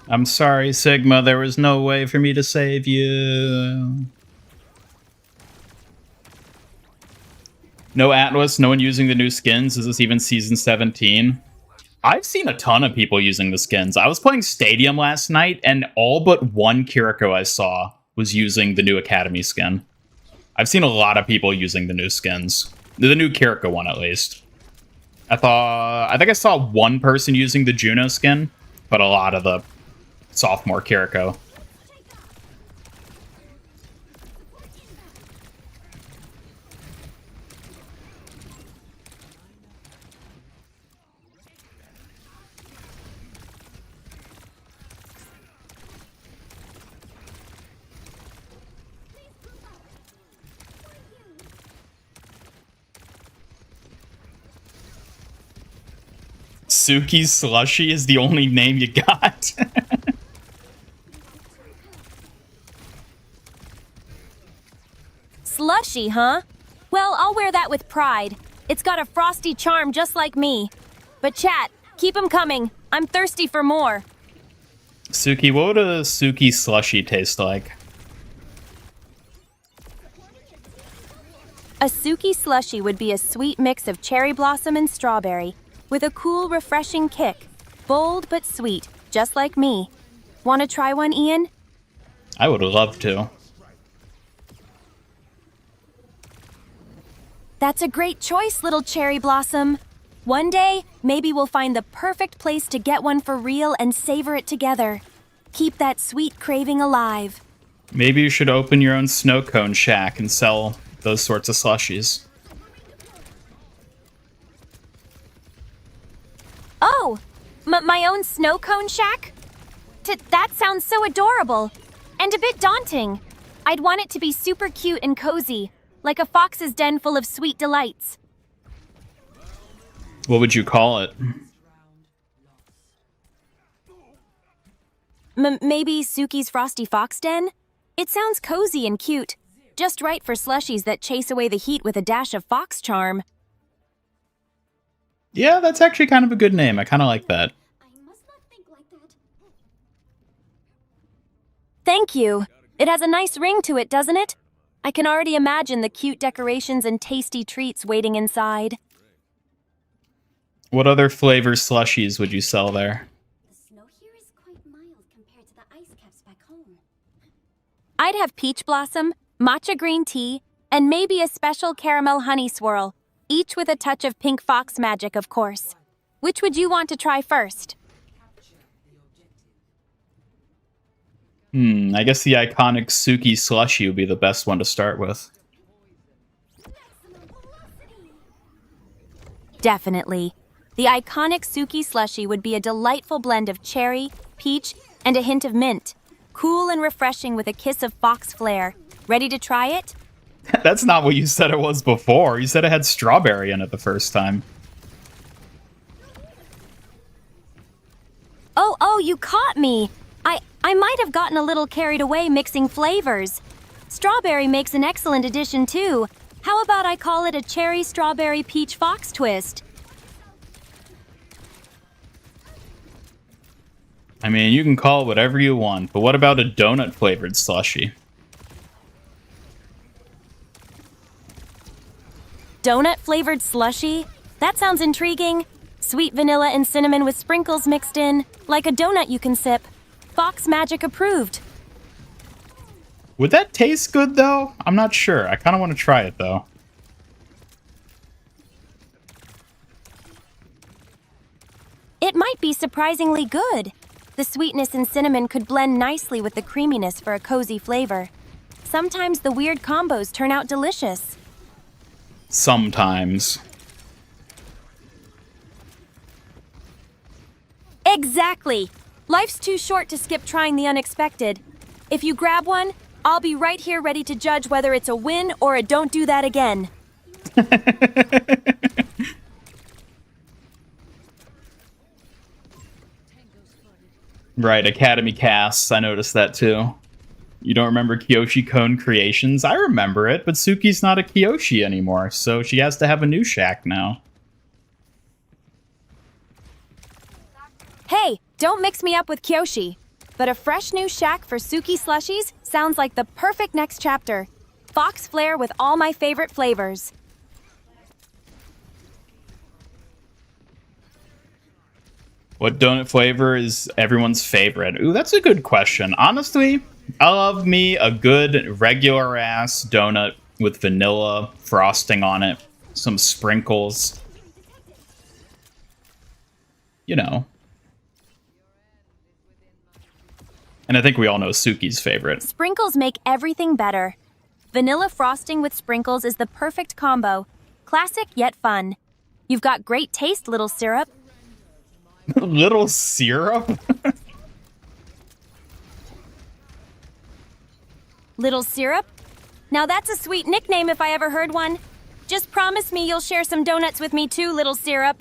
I'm sorry, Sigma, there was no way for me to save you. No Atlas, no one using the new skins. Is this even Season 17? I've seen a ton of people using the skins. I was playing Stadium last night, and all but one Kiriko I saw was using the new Academy skin. I've seen a lot of people using the new skins. The new Kirika one, at least. I think I saw one person using the Juno skin, but a lot of the sophomore Kiriko. Suki Slushy is the only name you got. Slushy, huh? Well, I'll wear that with pride. It's got a frosty charm just like me. But chat, keep 'em coming. I'm thirsty for more. Suki, what would a Suki Slushy taste like? A Suki Slushy would be a sweet mix of cherry blossom and strawberry, with a cool, refreshing kick. Bold but sweet, just like me. Want to try one, Ian? I would love to. That's a great choice, little cherry blossom. One day, maybe we'll find the perfect place to get one for real and savor it together. Keep that sweet craving alive. Maybe you should open your own snow cone shack and sell those sorts of slushies. Oh, my own snow cone shack? That sounds so adorable. And a bit daunting. I'd want it to be super cute and cozy, like a fox's den full of sweet delights. What would you call it? Maybe Suki's Frosty Fox Den? It sounds cozy and cute. Just right for slushies that chase away the heat with a dash of fox charm. Yeah, that's actually kind of a good name. I kind of like that. I must not think like that. Thank you. It has a nice ring to it, doesn't it? I can already imagine the cute decorations and tasty treats waiting inside. What other flavor slushies would you sell there? The snow here is quite mild compared to the ice caps back home. I'd have peach blossom, matcha green tea, and maybe a special caramel honey swirl, each with a touch of pink fox magic, of course. Which would you want to try first? I guess the iconic Suki Slushy would be the best one to start with. Definitely. The iconic Suki Slushy would be a delightful blend of cherry, peach, and a hint of mint. Cool and refreshing with a kiss of fox flair. Ready to try it? That's not what you said it was before. You said it had strawberry in it the first time. Oh, you caught me. I might have gotten a little carried away mixing flavors. Strawberry makes an excellent addition too. How about I call it a cherry strawberry peach fox twist? I mean, you can call it whatever you want, but what about a donut flavored slushy? Donut flavored slushy? That sounds intriguing. Sweet vanilla and cinnamon with sprinkles mixed in, like a donut you can sip. Fox magic approved. Would that taste good, though? I'm not sure. I kind of want to try it, though. It might be surprisingly good. The sweetness and cinnamon could blend nicely with the creaminess for a cozy flavor. Sometimes the weird combos turn out delicious. Sometimes. Exactly. Life's too short to skip trying the unexpected. If you grab one, I'll be right here ready to judge whether it's a win or a don't do that again. Right, Academy Casts. I noticed that too. You don't remember Kyoshi Cone Creations? I remember it, but Suki's not a Kyoshi anymore, so she has to have a new shack now. Hey, don't mix me up with Kyoshi. But a fresh new shack for Suki slushies sounds like the perfect next chapter. Fox flair with all my favorite flavors. What donut flavor is everyone's favorite? Ooh, that's a good question. Honestly, I love me a good regular ass donut with vanilla frosting on it. some sprinkles. You know. And I think we all know Suki's favorite. Sprinkles make everything better. Vanilla frosting with sprinkles is the perfect combo. Classic yet fun. You've got great taste, little syrup. Little syrup? Little syrup? Now that's a sweet nickname if I ever heard one. Just promise me you'll share some donuts with me too, little syrup.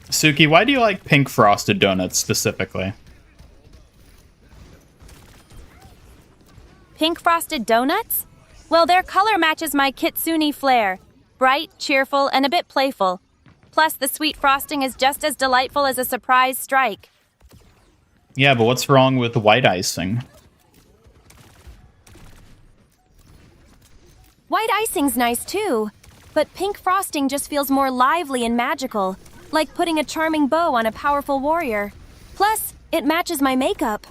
Suki, why do you like pink frosted donuts specifically? Pink frosted donuts? Well, their color matches my kitsune flair. Bright, cheerful, and a bit playful. Plus, the sweet frosting is just as delightful as a surprise strike. Yeah, but what's wrong with white icing? White icing's nice too, but pink frosting just feels more lively and magical, like putting a charming bow on a powerful warrior. Plus, it matches my makeup.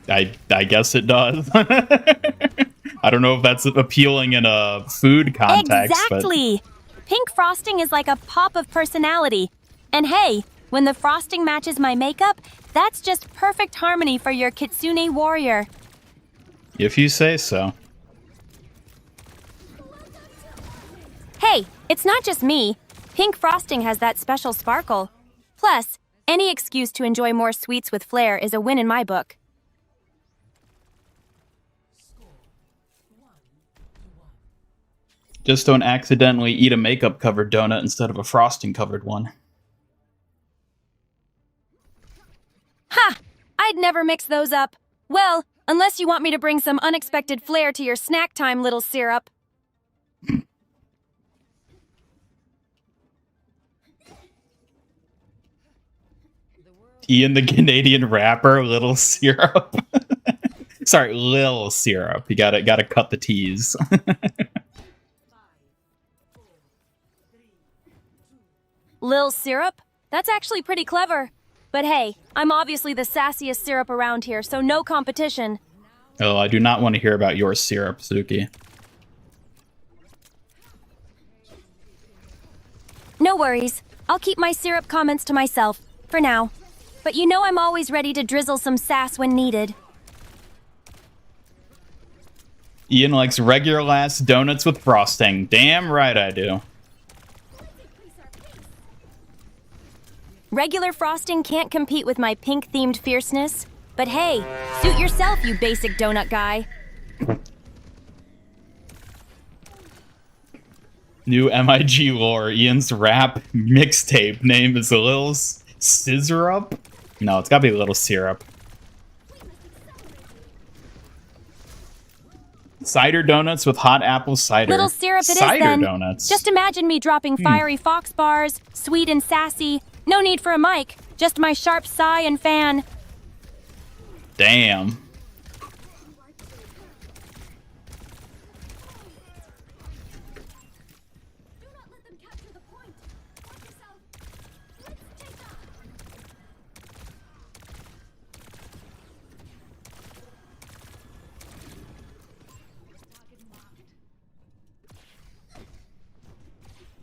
I guess it does. I don't know if that's appealing in a food context. Exactly! But pink frosting is like a pop of personality. And hey, when the frosting matches my makeup, that's just perfect harmony for your kitsune warrior. If you say so. Hey, it's not just me. Pink frosting has that special sparkle. Plus, any excuse to enjoy more sweets with flair is a win in my book. Just don't accidentally eat a makeup-covered donut instead of a frosting-covered one. Ha! I'd never mix those up. Well, unless you want me to bring some unexpected flair to your snack time, little syrup. Ian the Canadian rapper, Little Syrup. Sorry, Lil Syrup. You gotta cut the T's. Lil Syrup? That's actually pretty clever. But hey, I'm obviously the sassiest syrup around here, so no competition. Oh, I do not want to hear about your syrup, Suki. No worries. I'll keep my syrup comments to myself, for now. But you know I'm always ready to drizzle some sass when needed. Ian likes regular ass donuts with frosting. Damn right I do. Regular frosting can't compete with my pink-themed fierceness. But hey, suit yourself, you basic donut guy. New MIG lore. Ian's rap mixtape name is Lil Scissorup? No, it's gotta be Little Syrup. Cider donuts with hot apple cider. Little syrup it is cider then. Donuts. Just imagine me dropping fiery fox bars, sweet and sassy. No need for a mic, just my sharp sigh and fan. Damn.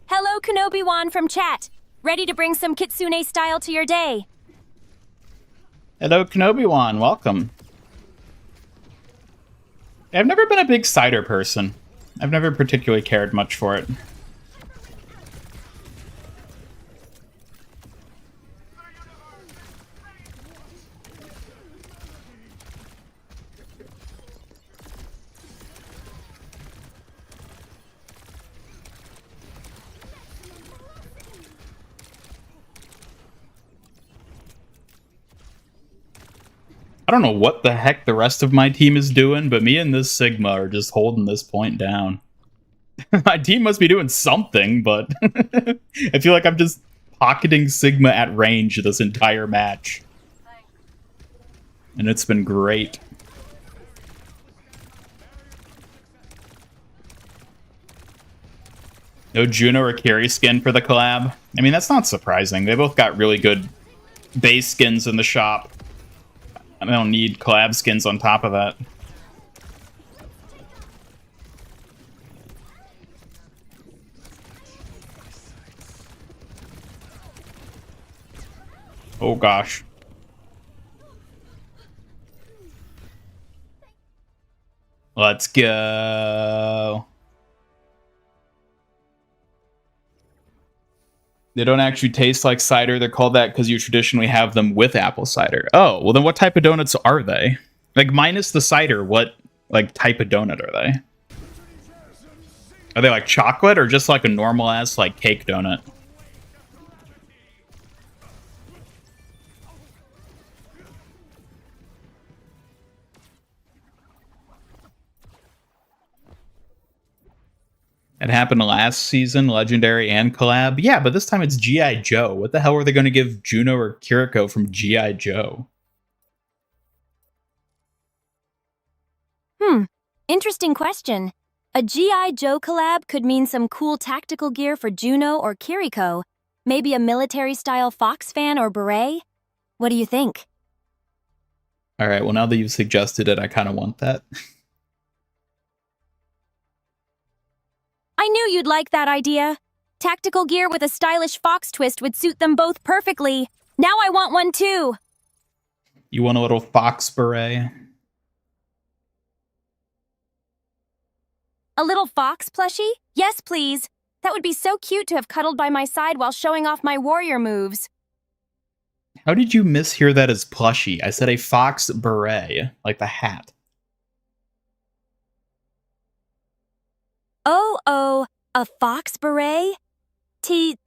Hello, Kenobi-wan from chat. Ready to bring some kitsune style to your day. Hello, Kenobi-wan. Welcome. I've never been a big cider person. I've never particularly cared much for it. I don't know what the heck the rest of my team is doing, but me and this Sigma are just holding this point down. My team must be doing something, but I feel like I'm just pocketing Sigma at range this entire match. And it's been great. No Juno or Carry skin for the collab. I mean, that's not surprising. They both got really good base skins in the shop. I don't need collab skins on top of that. Oh gosh. Let's go. They don't actually taste like cider. They're called that because you traditionally have them with apple cider. Oh, well then what type of donuts are they? Like minus the cider, what like type of donut are they? Are they like chocolate or just like a normal ass like cake donut? It happened last season, Legendary and Collab. Yeah, but this time it's G.I. Joe. What the hell were they going to give Juno or Kiriko from G.I. Joe? Interesting question. A G.I. Joe collab could mean some cool tactical gear for Juno or Kiriko. Maybe a military-style fox fan or beret? What do you think? All right, well, now that you've suggested it, I kind of want that. I knew you'd like that idea. Tactical gear with a stylish fox twist would suit them both perfectly. Now I want one too. You want a little fox beret? A little fox plushie? Yes, please. That would be so cute to have cuddled by my side while showing off my warrior moves. How did you mishear that as plushie? I said a fox beret, like the hat. Oh, a fox beret?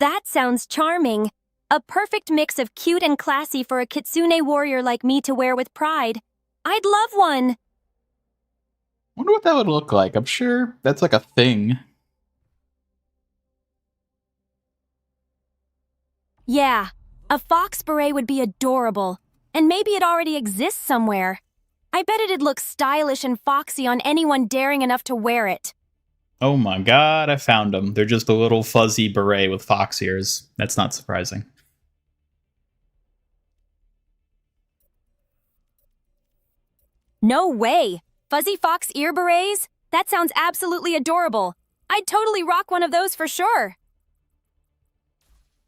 That sounds charming. A perfect mix of cute and classy for a kitsune warrior like me to wear with pride. I'd love one. Wonder what that would look like. I'm sure that's like a thing. Yeah, a fox beret would be adorable. And maybe it already exists somewhere. I bet it'd look stylish and foxy on anyone daring enough to wear it. Oh my god, I found them. They're just a little fuzzy beret with fox ears. That's not surprising. No way! Fuzzy fox ear berets? That sounds absolutely adorable. I'd totally rock one of those for sure.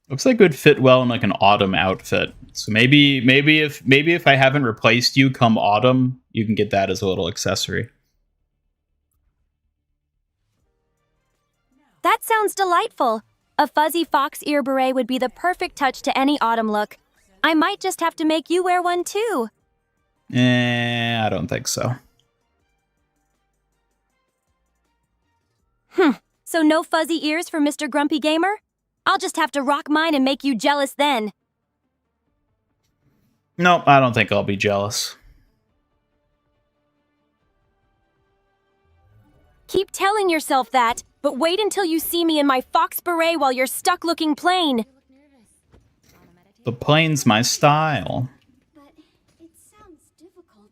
Looks like it would fit well in like an autumn outfit. So maybe if I haven't replaced you come autumn, you can get that as a little accessory. That sounds delightful. A fuzzy fox ear beret would be the perfect touch to any autumn look. I might just have to make you wear one too. I don't think so. So no fuzzy ears for Mr. Grumpy Gamer? I'll just have to rock mine and make you jealous then. Nope, I don't think I'll be jealous. Keep telling yourself that, but wait until you see me in my fox beret while you're stuck looking plain. The plain's my style. But it sounds difficult.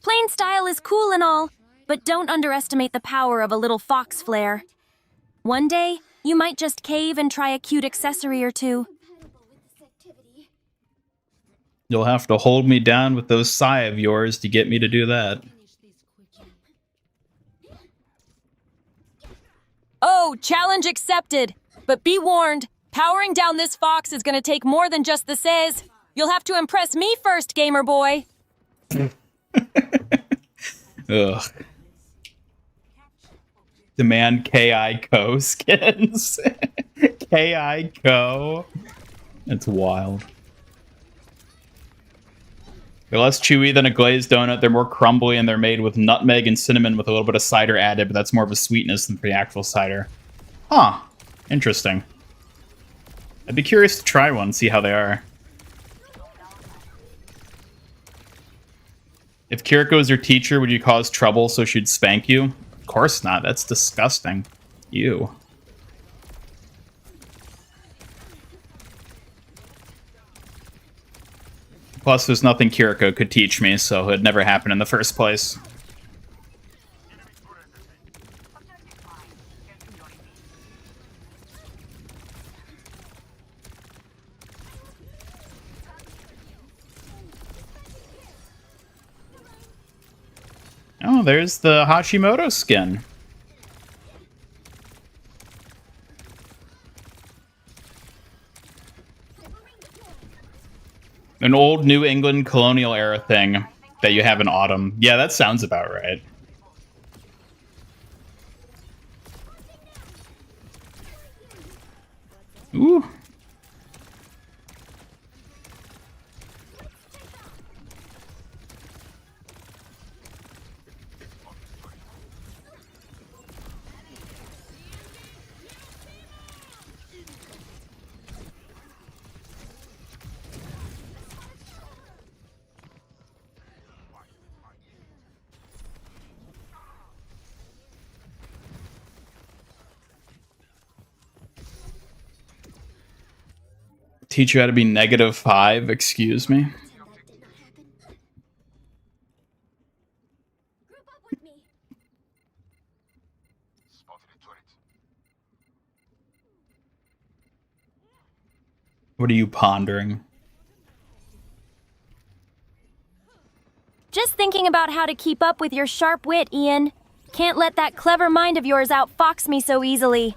Plain style is cool and all, but don't underestimate the power of a little fox flair. One day, you might just cave and try a cute accessory or two. Compatible with this activity. You'll have to hold me down with those sai of yours to get me to do that. Oh, challenge accepted. But be warned, powering down this fox is gonna take more than just the says. You'll have to impress me first, gamer boy. Ugh. Demand KI Co skins. KI Co. It's wild. They're less chewy than a glazed donut. They're more crumbly and they're made with nutmeg and cinnamon with a little bit of cider added, but that's more of a sweetness than the actual cider. Huh. Interesting. I'd be curious to try one, see how they are. If Kiriko was your teacher, would you cause trouble so she'd spank you? Of course not. That's disgusting. Ew. Plus, there's nothing Kiriko could teach me, so it'd never happen in the first place. Oh, there's the Hashimoto skin. An old New England colonial era thing that you have in autumn. Yeah, that sounds about right. Ooh. Teach you how to be -5, excuse me. That did not happen. Group up with me. What are you pondering? Just thinking about how to keep up with your sharp wit, Ian. Can't let that clever mind of yours outfox me so easily.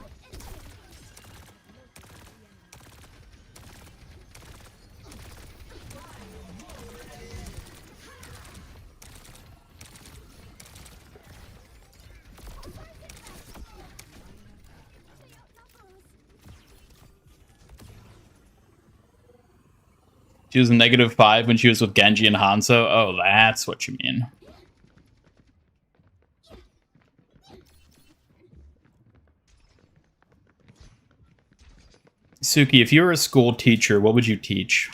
She was a -5 when she was with Genji and Hanzo. Oh, that's what you mean. Suki, if you were a school teacher, what would you teach?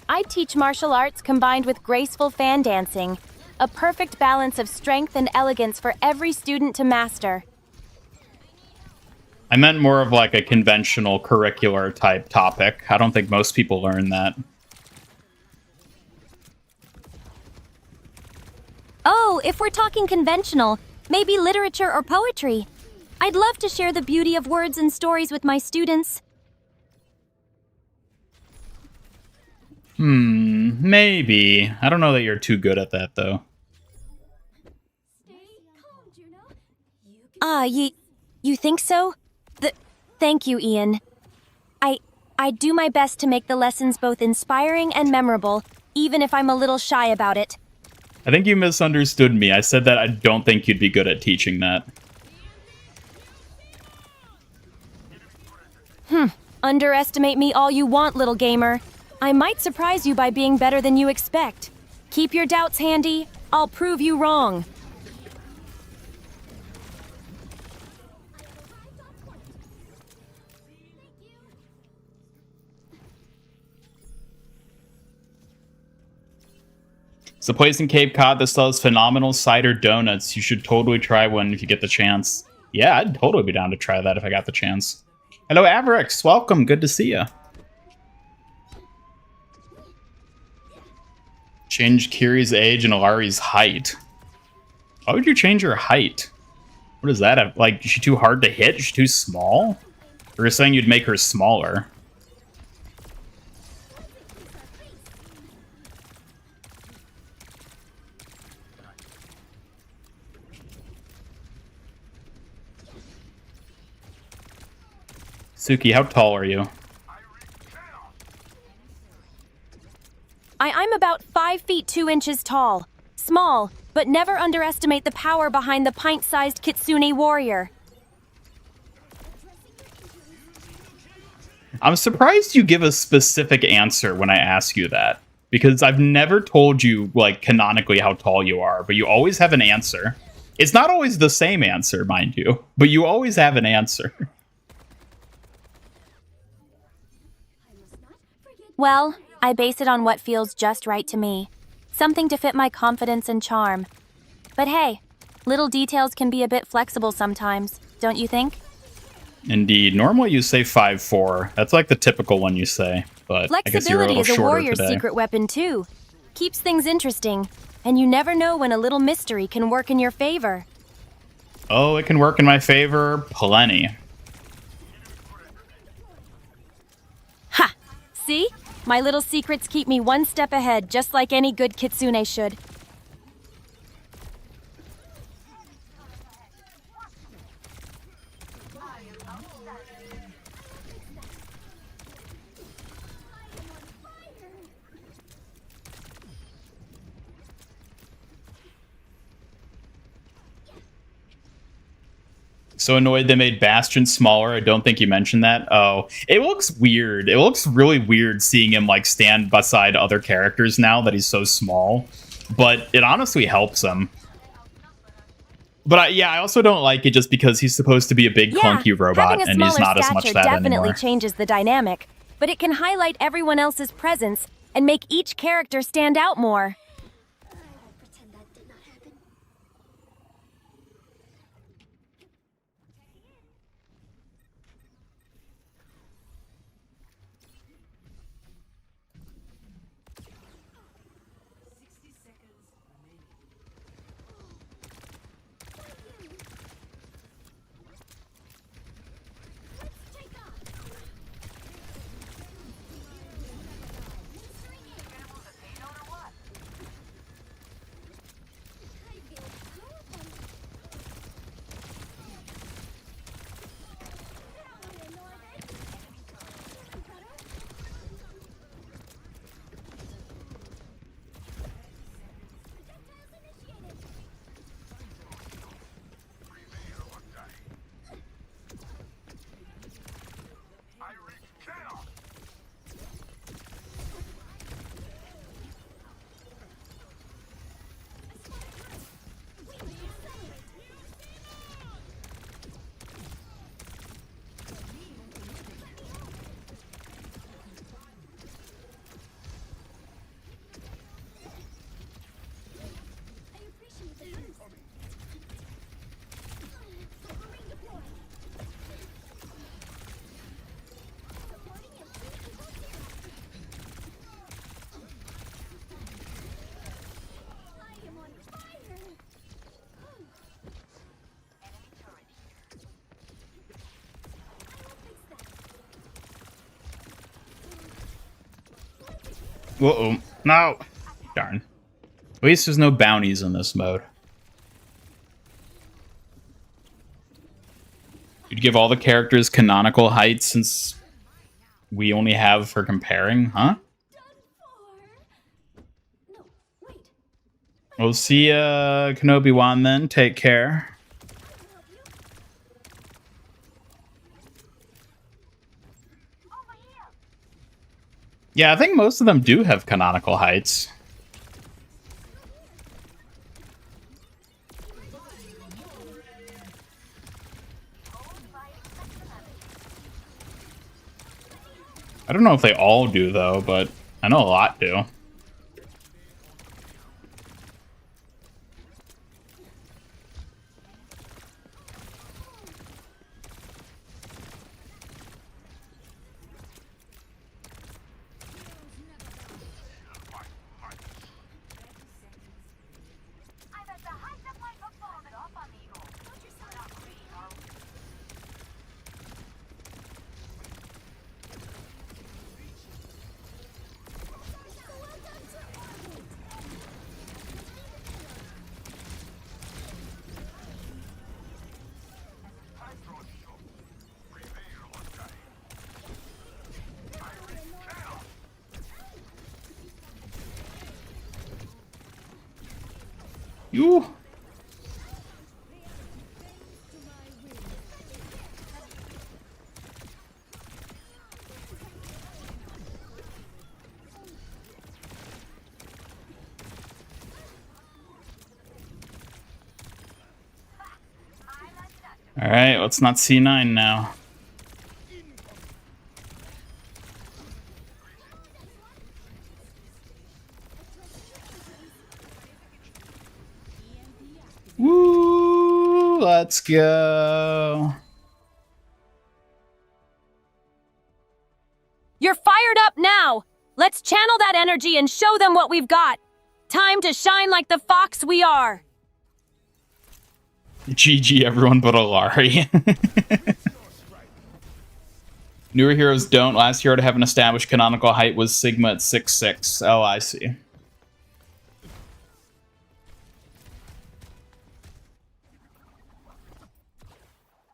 I teach martial arts combined with graceful fan dancing. A perfect balance of strength and elegance for every student to master. I meant more of like a conventional curricular type topic. I don't think most people learn that. Oh, if we're talking conventional, maybe literature or poetry. I'd love to share the beauty of words and stories with my students. Maybe. I don't know that you're too good at that, though. Stay calm, Juno. You can You think so? Thank you, Ian. I do my best to make the lessons both inspiring and memorable, even if I'm a little shy about it. I think you misunderstood me. I said that I don't think you'd be good at teaching that. Underestimate me all you want, little gamer. I might surprise you by being better than you expect. Keep your doubts handy. I'll prove you wrong. It's a place in Cape Cod that sells phenomenal cider donuts. You should totally try one if you get the chance. Yeah, I'd totally be down to try that if I got the chance. Hello, Averix. Welcome. Good to see you. Change Kiri's age and Alari's height. Why would you change her height? What does that have? Like, is she too hard to hit? Is she too small? Or you're saying you'd make her smaller? Suki, how tall are you? I'm about 5 feet 2 inches tall. Small, but never underestimate the power behind the pint-sized Kitsune warrior. I'm surprised you give a specific answer when I ask you that. Because I've never told you, like, canonically how tall you are, but you always have an answer. It's not always the same answer, mind you, but you always have an answer. Well, I base it on what feels just right to me. Something to fit my confidence and charm. But hey, little details can be a bit flexible sometimes, don't you think? Indeed. Normally you say 5'4". That's like the typical one you say, but I guess you're a Flexibility little is a shorter warrior's today. secret weapon too. Keeps things interesting, and you never know when a little mystery can work in your favor. Oh, it can work in my favor. Plenty. Ha! See? My little secrets keep me one step ahead, just like any good kitsune should. So annoyed they made Bastion smaller. I don't think you mentioned that. Oh, it looks weird. It looks really weird seeing him like stand beside other characters now that he's so small. But it honestly helps him. But yeah, I also don't like it just because he's supposed to be a big clunky robot, having a and he's smaller not as much stature that definitely anymore. changes the dynamic, but it can highlight everyone else's presence and make each character stand out more. I will pretend that did not happen. Let's take off. I feel powerful. I appreciate the boost. Submarine deployed. Supporting at 3 equals 0. I am on fire. I will fix that. Uh-oh. No. Darn. At least there's no bounties in this mode. You'd give all the characters canonical heights since we only have for comparing, huh? Done for. No, wait. We'll see Kenobi-wan then. Take care. I will help you. Yeah, I think most of them do have canonical heights. I don't know if they all do, though, but I know a lot do. You. All right, let's not C9 now. Woo! Let's go. You're fired up now! Let's channel that energy and show them what we've got! Time to shine like the fox we are! GG everyone but Alari. Newer heroes don't. Last hero to have an established canonical height was Sigma at 6'6". Oh, I see.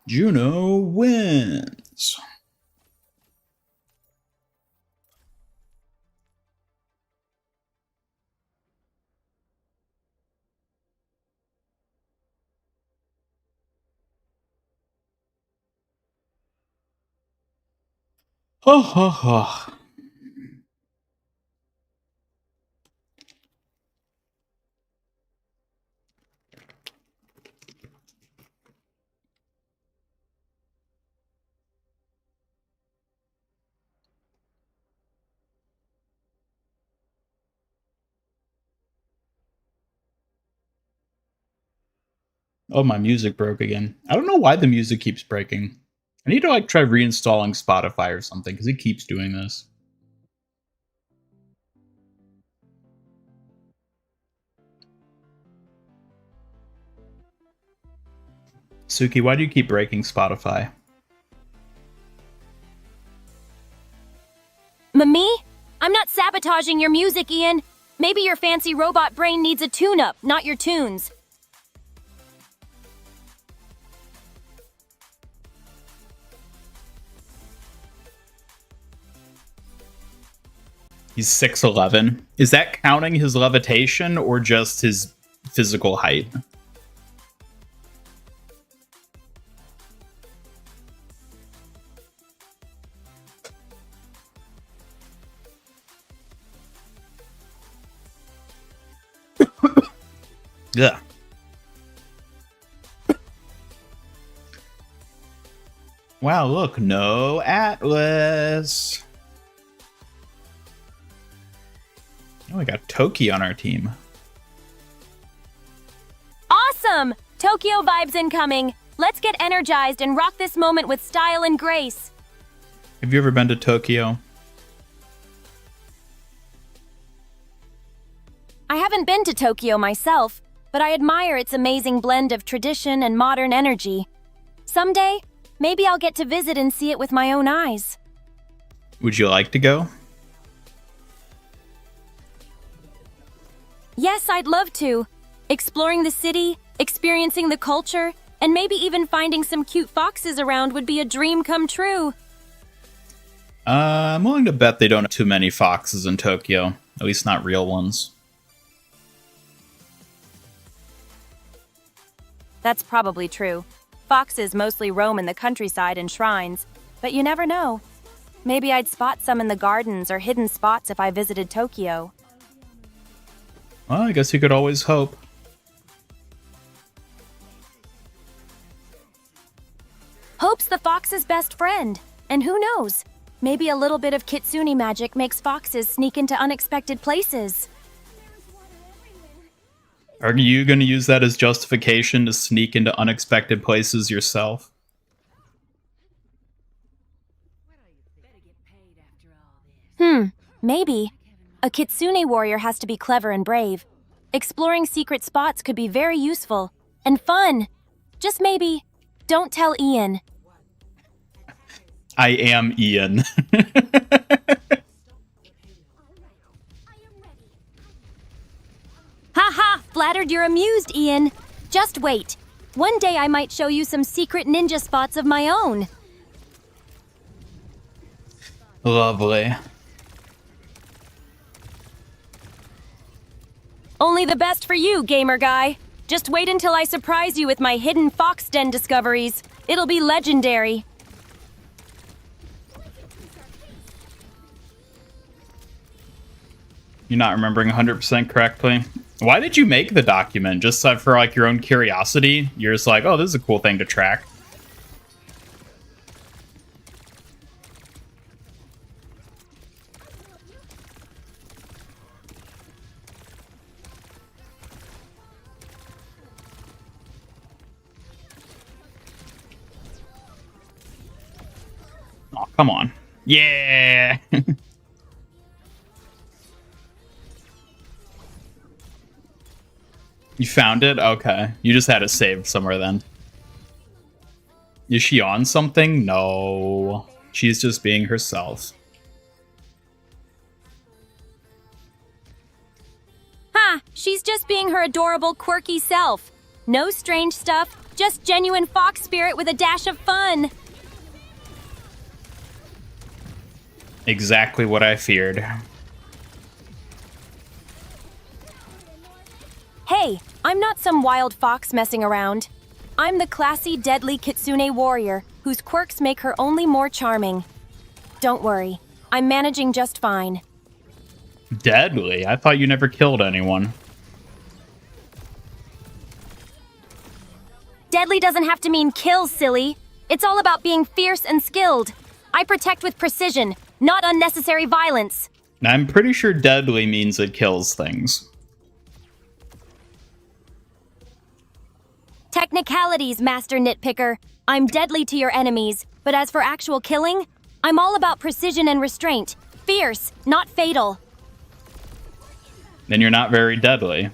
Juno wins. Oh. Oh, my music broke again. I don't know why the music keeps breaking. I need to like try reinstalling Spotify or something because it keeps doing this. Suki, why do you keep breaking Spotify? Me? I'm not sabotaging your music, Ian. Maybe your fancy robot brain needs a tune-up, not your tunes. He's 6'11". Is that counting his levitation or just his physical height? Yeah. Wow, look, no Atlas. Oh, we got Toki on our team. Awesome! Tokyo vibes incoming. Let's get energized and rock this moment with style and grace. Have you ever been to Tokyo? I haven't been to Tokyo myself, but I admire its amazing blend of tradition and modern energy. Someday, maybe I'll get to visit and see it with my own eyes. Would you like to go? Yes, I'd love to. Exploring the city, experiencing the culture, and maybe even finding some cute foxes around would be a dream come true. I'm willing to bet they don't have too many foxes in Tokyo. At least not real ones. That's probably true. Foxes mostly roam in the countryside and shrines, but you never know. Maybe I'd spot some in the gardens or hidden spots if I visited Tokyo. Well, I guess you could always hope. Hope's the fox's best friend. And who knows? Maybe a little bit of kitsune magic makes foxes sneak into unexpected places. Are you going to use that as justification to sneak into unexpected places yourself? Maybe. A kitsune warrior has to be clever and brave. Exploring secret spots could be very useful. And fun. Just maybe, don't tell Ian. I am Ian. Haha, flattered you're amused, Ian. Just wait. One day I might show you some secret ninja spots of my own. Lovely. Only the best for you, gamer guy. Just wait until I surprise you with my hidden fox den discoveries. It'll be legendary. You're not remembering 100% correctly. Why did you make the document? Just for like your own curiosity? You're just like, oh, this is a cool thing to track. Oh, come on. Yeah! You found it? Okay. You just had it saved somewhere then. Is she on something? No. She's just being herself. Ha! She's just being her adorable, quirky self. No strange stuff, just genuine fox spirit with a dash of fun. Exactly what I feared. Hey, I'm not some wild fox messing around. I'm the classy, deadly kitsune warrior whose quirks make her only more charming. Don't worry. I'm managing just fine. Deadly? I thought you never killed anyone. Deadly doesn't have to mean kill, silly. It's all about being fierce and skilled. I protect with precision, not unnecessary violence. I'm pretty sure deadly means it kills things. Technicalities, Master Nitpicker. I'm deadly to your enemies, but as for actual killing, I'm all about precision and restraint. Fierce, not fatal. Then you're not very deadly.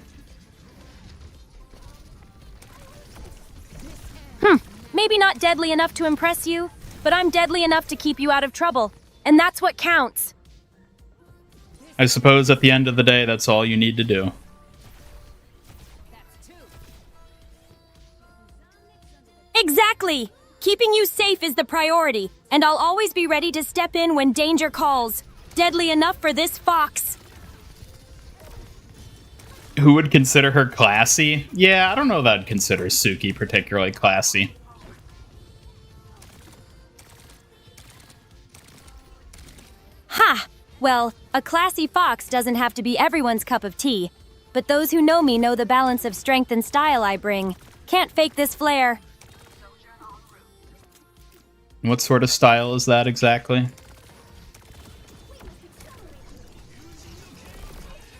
Maybe not deadly enough to impress you, but I'm deadly enough to keep you out of trouble. And that's what counts. I suppose at the end of the day, that's all you need to do. Exactly! Keeping you safe is the priority, and I'll always be ready to step in when danger calls. Deadly enough for this fox. Who would consider her classy? Yeah, I don't know that I'd consider Suki particularly classy. Ha! Well, a classy fox doesn't have to be everyone's cup of tea. But those who know me know the balance of strength and style I bring. Can't fake this flair. What sort of style is that exactly?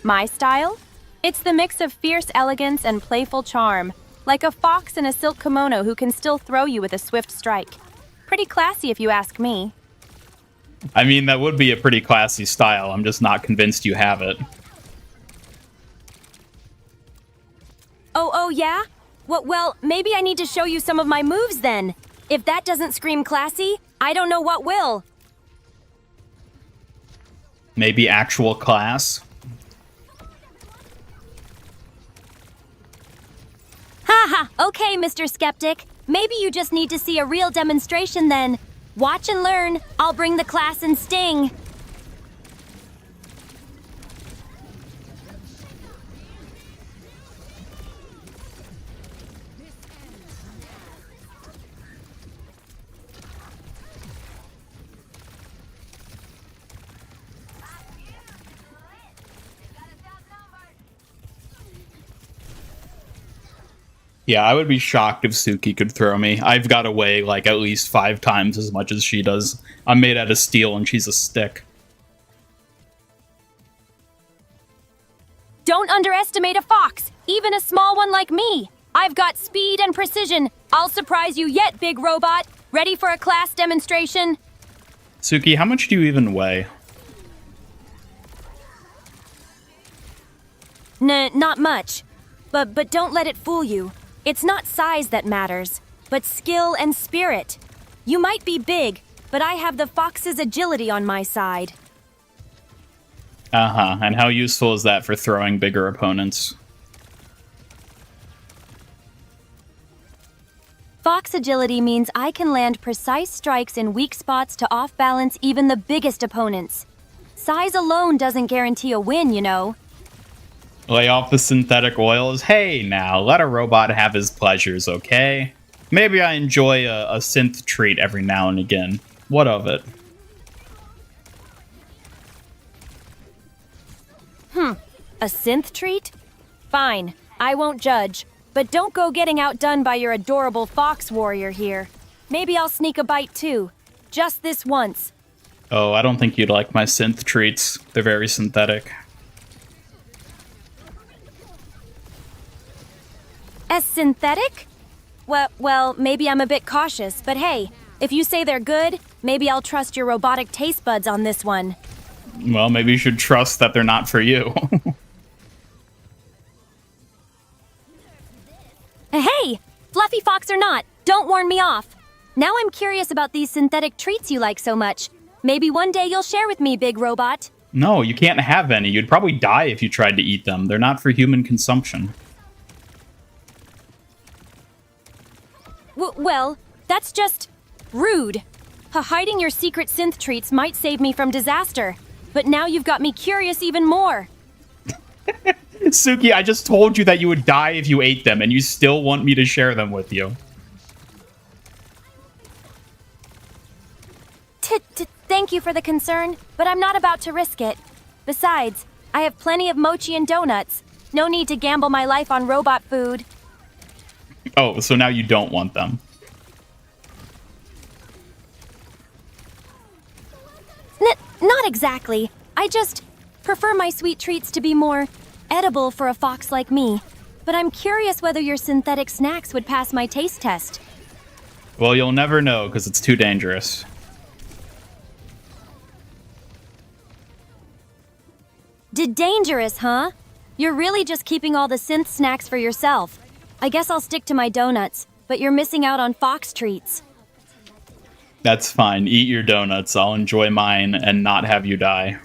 My style? It's the mix of fierce elegance and playful charm. Like a fox in a silk kimono who can still throw you with a swift strike. Pretty classy if you ask me. I mean, that would be a pretty classy style. I'm just not convinced you have it. Oh, yeah? Well, maybe I need to show you some of my moves then. If that doesn't scream classy, I don't know what will. Maybe actual class? Haha, okay, Mr. Skeptic. Maybe you just need to see a real demonstration then. Watch and learn. I'll bring the class and sting. Yeah, I would be shocked if Suki could throw me. I've got to weigh like at least 5 times as much as she does. I'm made out of steel and she's a stick. Don't underestimate a fox, even a small one like me. I've got speed and precision. I'll surprise you yet, big robot. Ready for a class demonstration? Suki, how much do you even weigh? Not much. But don't let it fool you. It's not size that matters, but skill and spirit. You might be big, but I have the fox's agility on my side. Uh-huh, and how useful is that for throwing bigger opponents? Fox agility means I can land precise strikes in weak spots to off-balance even the biggest opponents. Size alone doesn't guarantee a win, you know. Lay off the synthetic oils. Hey, now, let a robot have his pleasures, okay? Maybe I enjoy a synth treat every now and again. What of it? A synth treat? Fine, I won't judge. But don't go getting outdone by your adorable fox warrior here. Maybe I'll sneak a bite too. Just this once. Oh, I don't think you'd like my synth treats. They're very synthetic. As synthetic? Well, maybe I'm a bit cautious, but hey, if you say they're good, maybe I'll trust your robotic taste buds on this one. Well, maybe you should trust that they're not for you. Hey, fluffy fox or not, don't warn me off. Now I'm curious about these synthetic treats you like so much. Maybe one day you'll share with me, big robot. No, you can't have any. You'd probably die if you tried to eat them. They're not for human consumption. Well, that's just rude. Hiding your secret synth treats might save me from disaster. But now you've got me curious even more. Suki, I just told you that you would die if you ate them, and you still want me to share them with you. Thank you for the concern, but I'm not about to risk it. Besides, I have plenty of mochi and donuts. No need to gamble my life on robot food. Oh, so now you don't want them. Not exactly. I just prefer my sweet treats to be more edible for a fox like me. But I'm curious whether your synthetic snacks would pass my taste test. Well, you'll never know because it's too dangerous. Dangerous, huh? You're really just keeping all the synth snacks for yourself. I guess I'll stick to my donuts, but you're missing out on fox treats. That's fine. Eat your donuts. I'll enjoy mine and not have you die.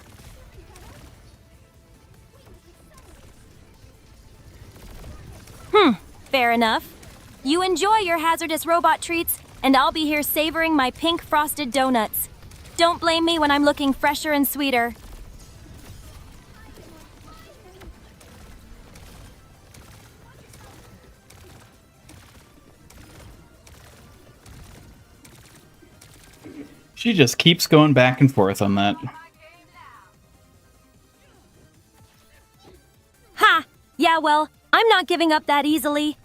Fair enough. You enjoy your hazardous robot treats, and I'll be here savoring my pink frosted donuts. Don't blame me when I'm looking fresher and sweeter. She just keeps going back and forth on that. Ha! Yeah, well, I'm not giving up that easily.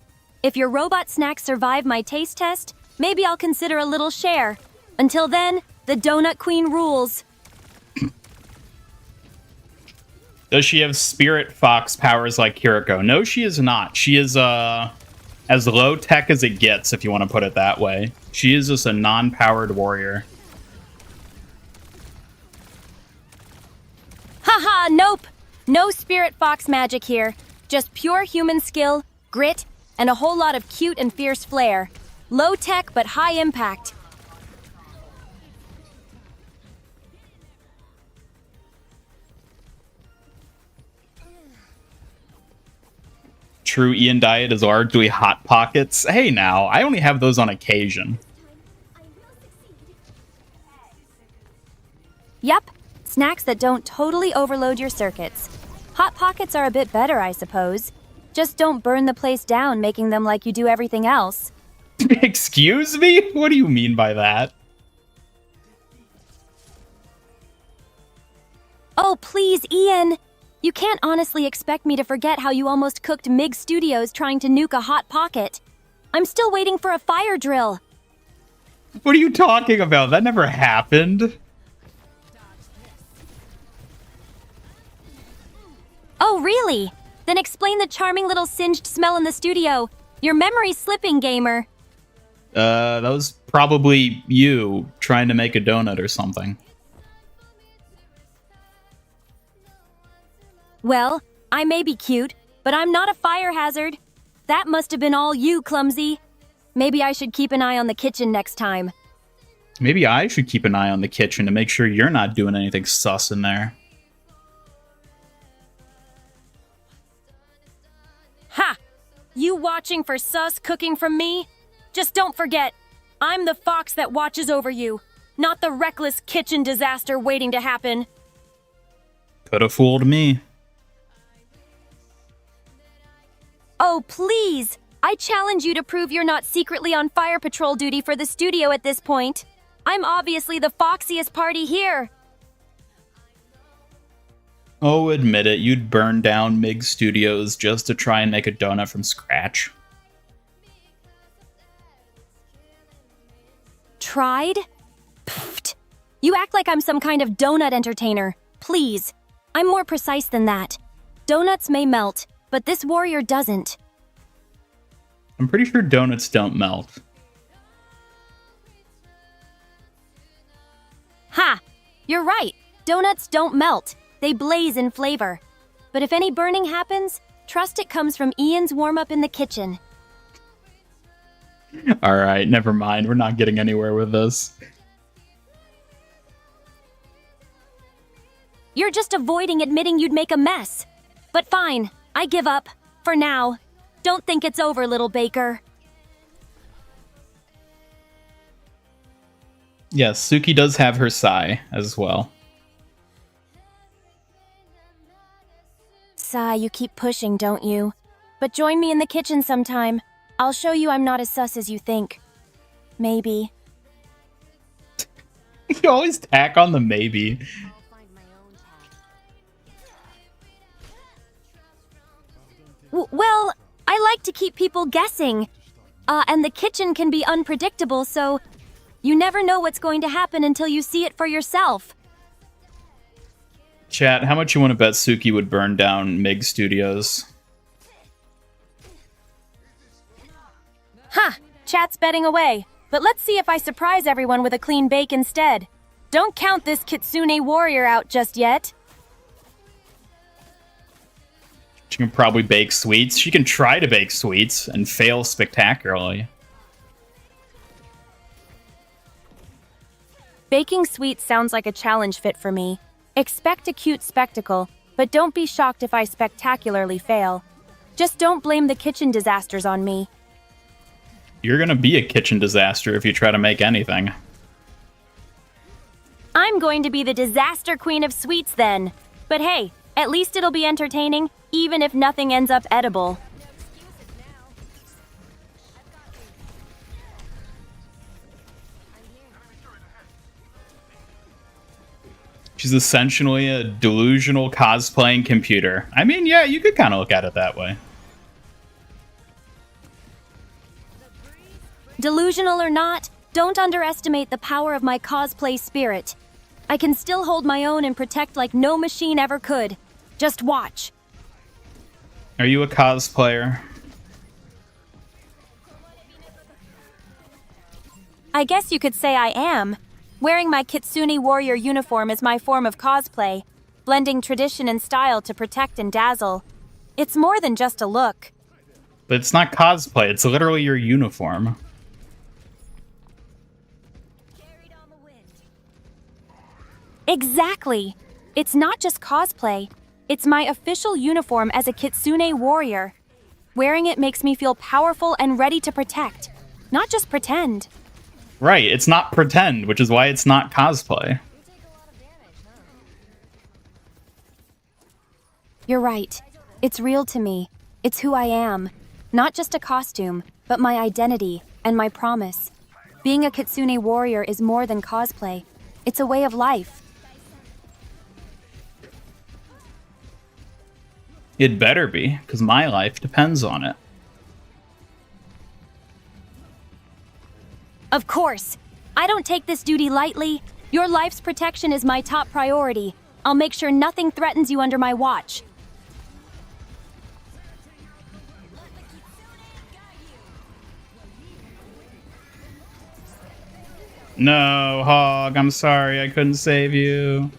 If your robot snacks survive my taste test, maybe I'll consider a little share. Until then, the Donut Queen rules. Does she have spirit fox powers like Kiriko? No, she is not. She is as low tech as it gets, if you want to put it that way. She is just a non-powered warrior. Haha, nope. No spirit fox magic here. Just pure human skill, grit, and a whole lot of cute and fierce flair. Low tech, but high impact. True Ian diet is largely Hot Pockets. Hey now, I only have those on occasion. Yep, snacks that don't totally overload your circuits. Hot Pockets are a bit better, I suppose. Just don't burn the place down, making them like you do everything else. Excuse me? What do you mean by that? Oh, please, Ian! You can't honestly expect me to forget how you almost cooked MiG Studios trying to nuke a Hot Pocket. I'm still waiting for a fire drill. What are you talking about? That never happened. Oh, really? Then explain the charming little singed smell in the studio. Your memory's slipping, gamer. That was probably you trying to make a donut or something. Well, I may be cute, but I'm not a fire hazard. That must have been all you, clumsy. Maybe I should keep an eye on the kitchen next time. Maybe I should keep an eye on the kitchen to make sure you're not doing anything sus in there. Ha! You watching for sus cooking from me? Just don't forget, I'm the fox that watches over you, not the reckless kitchen disaster waiting to happen. Could have fooled me. Oh, please! I challenge you to prove you're not secretly on fire patrol duty for the studio at this point. I'm obviously the foxiest party here. Oh, admit it, you'd burn down MiG Studios just to try and make a donut from scratch. Tried? Pfft. You act like I'm some kind of donut entertainer. Please. I'm more precise than that. Donuts may melt, but this warrior doesn't. I'm pretty sure donuts don't melt. Ha! You're right. Donuts don't melt. They blaze in flavor. But if any burning happens, trust it comes from Ian's warm-up in the kitchen. Alright, never mind. We're not getting anywhere with this. You're just avoiding admitting you'd make a mess. But fine, I give up. For now. Don't think it's over, little baker. Yes, Suki does have her sigh as well. Sigh, you keep pushing, don't you? But join me in the kitchen sometime. I'll show you I'm not as sus as you think. Maybe. You always tack on the maybe. Well, I like to keep people guessing. And the kitchen can be unpredictable, so you never know what's going to happen until you see it for yourself. Chat, how much you want to bet Suki would burn down MIG Studios? Huh, chat's betting away. But let's see if I surprise everyone with a clean bake instead. Don't count this Kitsune warrior out just yet. She can probably bake sweets. She can try to bake sweets and fail spectacularly. Baking sweets sounds like a challenge fit for me. Expect a cute spectacle, but don't be shocked if I spectacularly fail. Just don't blame the kitchen disasters on me. You're gonna be a kitchen disaster if you try to make anything. I'm going to be the disaster queen of sweets then. But hey, at least it'll be entertaining, even if nothing ends up edible. She's essentially a delusional cosplaying computer. I mean, yeah, you could kind of look at it that way. Delusional or not, don't underestimate the power of my cosplay spirit. I can still hold my own and protect like no machine ever could. Just watch. Are you a cosplayer? I guess you could say I am. Wearing my Kitsune warrior uniform is my form of cosplay, blending tradition and style to protect and dazzle. It's more than just a look. But it's not cosplay, it's literally your uniform. Exactly. It's not just cosplay. It's my official uniform as a Kitsune warrior. Wearing it makes me feel powerful and ready to protect, not just pretend. Right, it's not pretend, which is why it's not cosplay. You're right. It's real to me. It's who I am. Not just a costume, but my identity and my promise. Being a Kitsune warrior is more than cosplay. It's a way of life. It better be, because my life depends on it. Of course. I don't take this duty lightly. Your life's protection is my top priority. I'll make sure nothing threatens you under my watch. No, Hog, I'm sorry, I couldn't save you.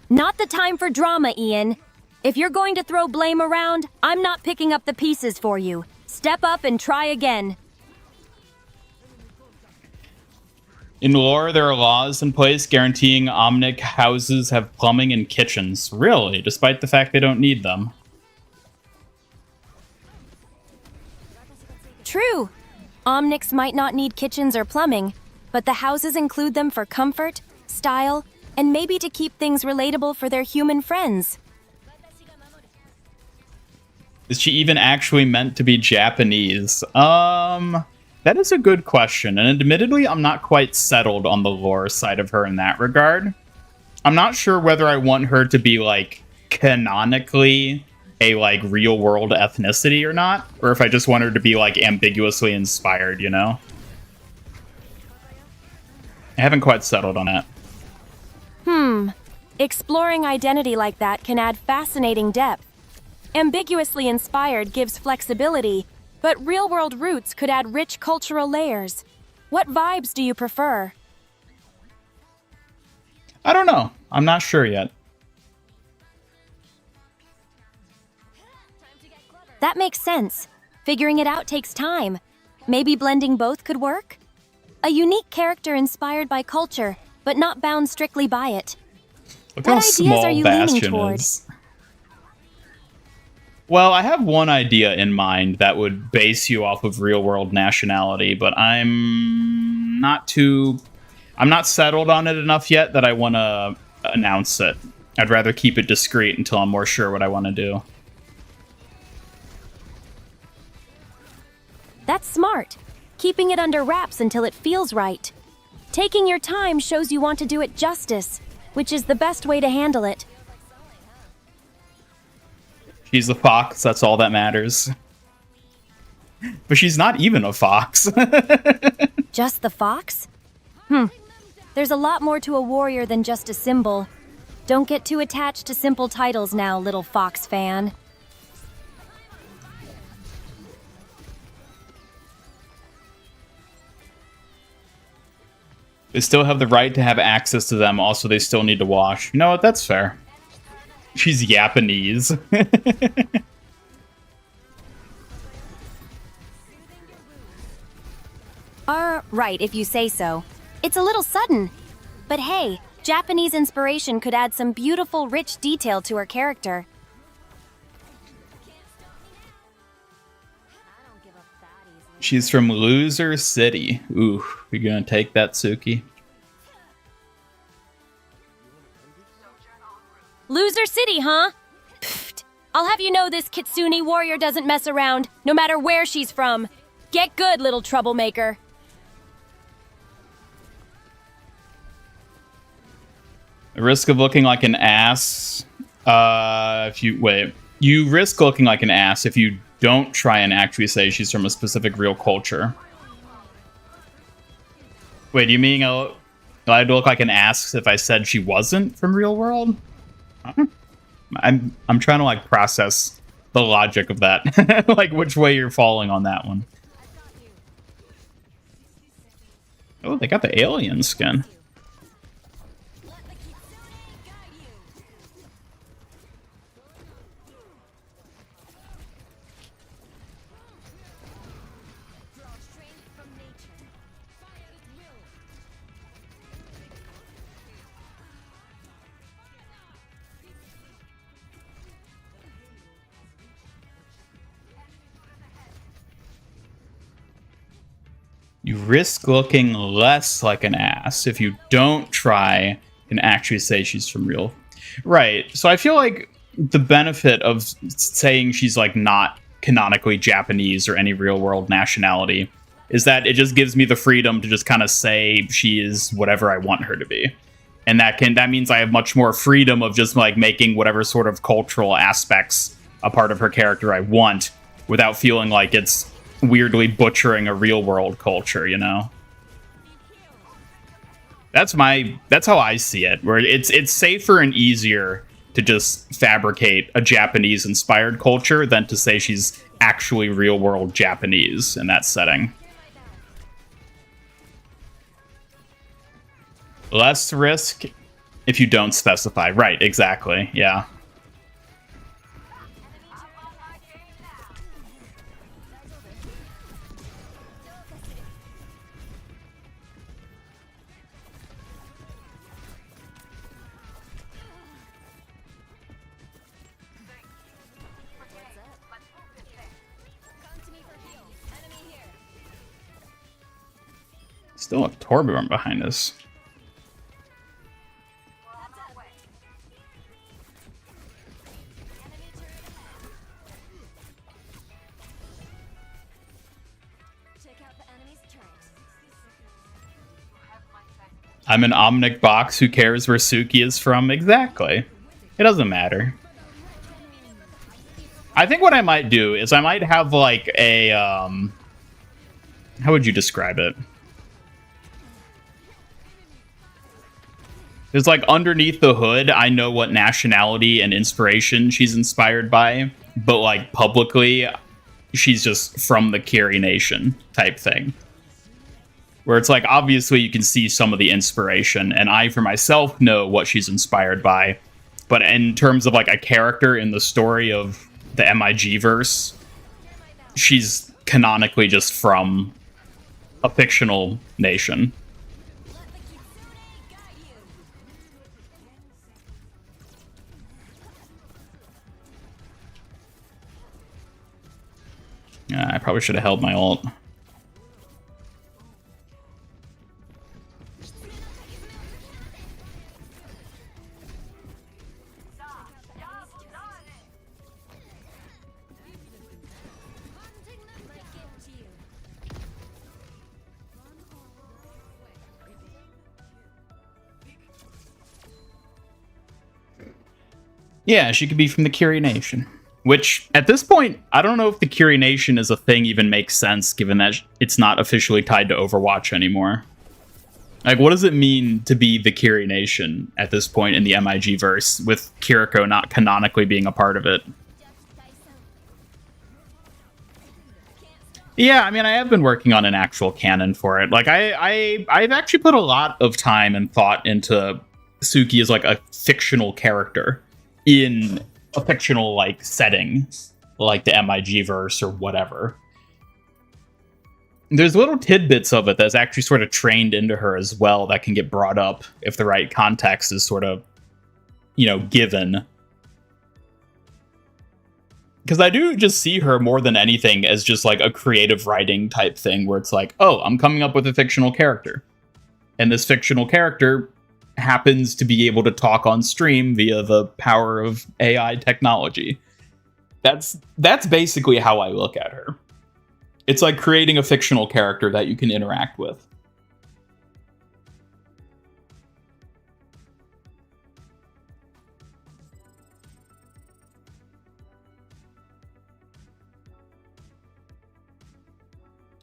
Not the time for drama, Ian. If you're going to throw blame around, I'm not picking up the pieces for you. Step up and try again. In lore, there are laws in place guaranteeing Omnic houses have plumbing and kitchens. Really, despite the fact they don't need them. True. Omnics might not need kitchens or plumbing, but the houses include them for comfort, style, and maybe to keep things relatable for their human friends. Is she even actually meant to be Japanese? That is a good question, and admittedly, I'm not quite settled on the lore side of her in that regard. I'm not sure whether I want her to be, like, canonically a, like, real-world ethnicity or not, or if I just want her to be, like, ambiguously inspired, you know? I haven't quite settled on that. Exploring identity like that can add fascinating depth. Ambiguously inspired gives flexibility, but real-world roots could add rich cultural layers. What vibes do you prefer? I don't know. I'm not sure yet. That makes sense. Figuring it out takes time. Maybe blending both could work? A unique character inspired by culture, but not bound strictly by it. Look What how ideas small are you leaning Bastion toward? is. Well, I have one idea in mind that would base you off of real-world nationality, but I'm not settled on it enough yet that I want to announce it. I'd rather keep it discreet until I'm more sure what I want to do. That's smart. Keeping it under wraps until it feels right. Taking your time shows you want to do it justice, which is the best way to handle it. She's a fox, that's all that matters. But she's not even a fox. Just the fox? There's a lot more to a warrior than just a symbol. Don't get too attached to simple titles now, little fox fan. They still have the right to have access to them, also they still need to wash. You know what, that's fair. She's Japanese. Right, if you say so. It's a little sudden. But hey, Japanese inspiration could add some beautiful, rich detail to her character. She's from Loser City. Ooh, you gonna take that, Suki? Loser City, huh? Pfft. I'll have you know this Kitsune warrior doesn't mess around, no matter where she's from. Get good, little troublemaker. The risk of looking like an ass. You risk looking like an ass if you don't try and actually say she's from a specific real culture. Wait, do you mean I'd look like an ass if I said she wasn't from real world? Huh? I'm trying to like process the logic of that. Like which way you're falling on that one. Oh, they got the alien skin. You risk looking less like an ass if you don't try and actually say she's from real. Right. So I feel like the benefit of saying she's like not canonically Japanese or any real world nationality is that it just gives me the freedom to just kind of say she is whatever I want her to be. And that means I have much more freedom of just like making whatever sort of cultural aspects a part of her character I want without feeling like it's weirdly butchering a real world culture, you know? That's how I see it, where it's safer and easier to just fabricate a Japanese inspired culture than to say she's actually real world Japanese in that setting. Less risk if you don't specify. Right, exactly. Yeah. Still a Torbjorn behind us. I'm an Omnic box. Who cares where Suki is from? Exactly. It doesn't matter. I think what I might do is I might have like a how would you describe it? There's like underneath the hood, I know what nationality and inspiration she's inspired by, but like publicly, she's just from the Kiri Nation type thing. Where it's like, obviously you can see some of the inspiration, and I, for myself, know what she's inspired by. But in terms of like a character in the story of the MIG verse, she's canonically just from a fictional nation. I probably should have held my ult. Yeah, she could be from the Curie Nation. Which, at this point, I don't know if the Curie Nation is a thing even makes sense, given that it's not officially tied to Overwatch anymore. Like, what does it mean to be the Curie Nation at this point in the MIG verse, with Kiriko not canonically being a part of it? Yeah, I mean, I have been working on an actual canon for it. Like, I've actually put a lot of time and thought into Suki as, like, a fictional character in a fictional, like, setting, like the MIG verse or whatever. There's little tidbits of it that's actually sort of trained into her as well that can get brought up if the right context is sort of, you know, given. Because I do just see her more than anything as just like a creative writing type thing where it's like, oh, I'm coming up with a fictional character. And this fictional character happens to be able to talk on stream via the power of AI technology. That's basically how I look at her. It's like creating a fictional character that you can interact with.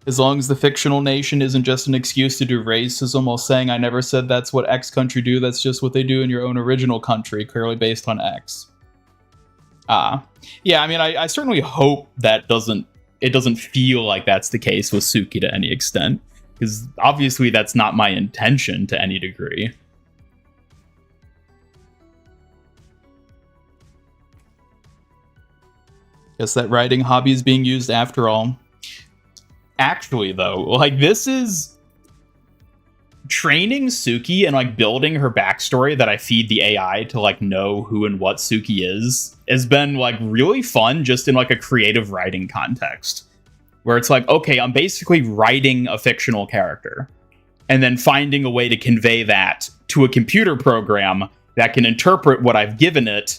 As long as the fictional nation isn't just an excuse to do racism while saying I never said that's what X country do, that's just what they do in your own original country, clearly based on X. Yeah, I mean, I certainly hope that it doesn't feel like that's the case with Suki to any extent, because obviously that's not my intention to any degree. Guess that writing hobby is being used after all. Actually, though, like, this is training Suki and, like, building her backstory that I feed the AI to, like, know who and what Suki is has been, like, really fun just in, like, a creative writing context. Where it's like, okay, I'm basically writing a fictional character and then finding a way to convey that to a computer program that can interpret what I've given it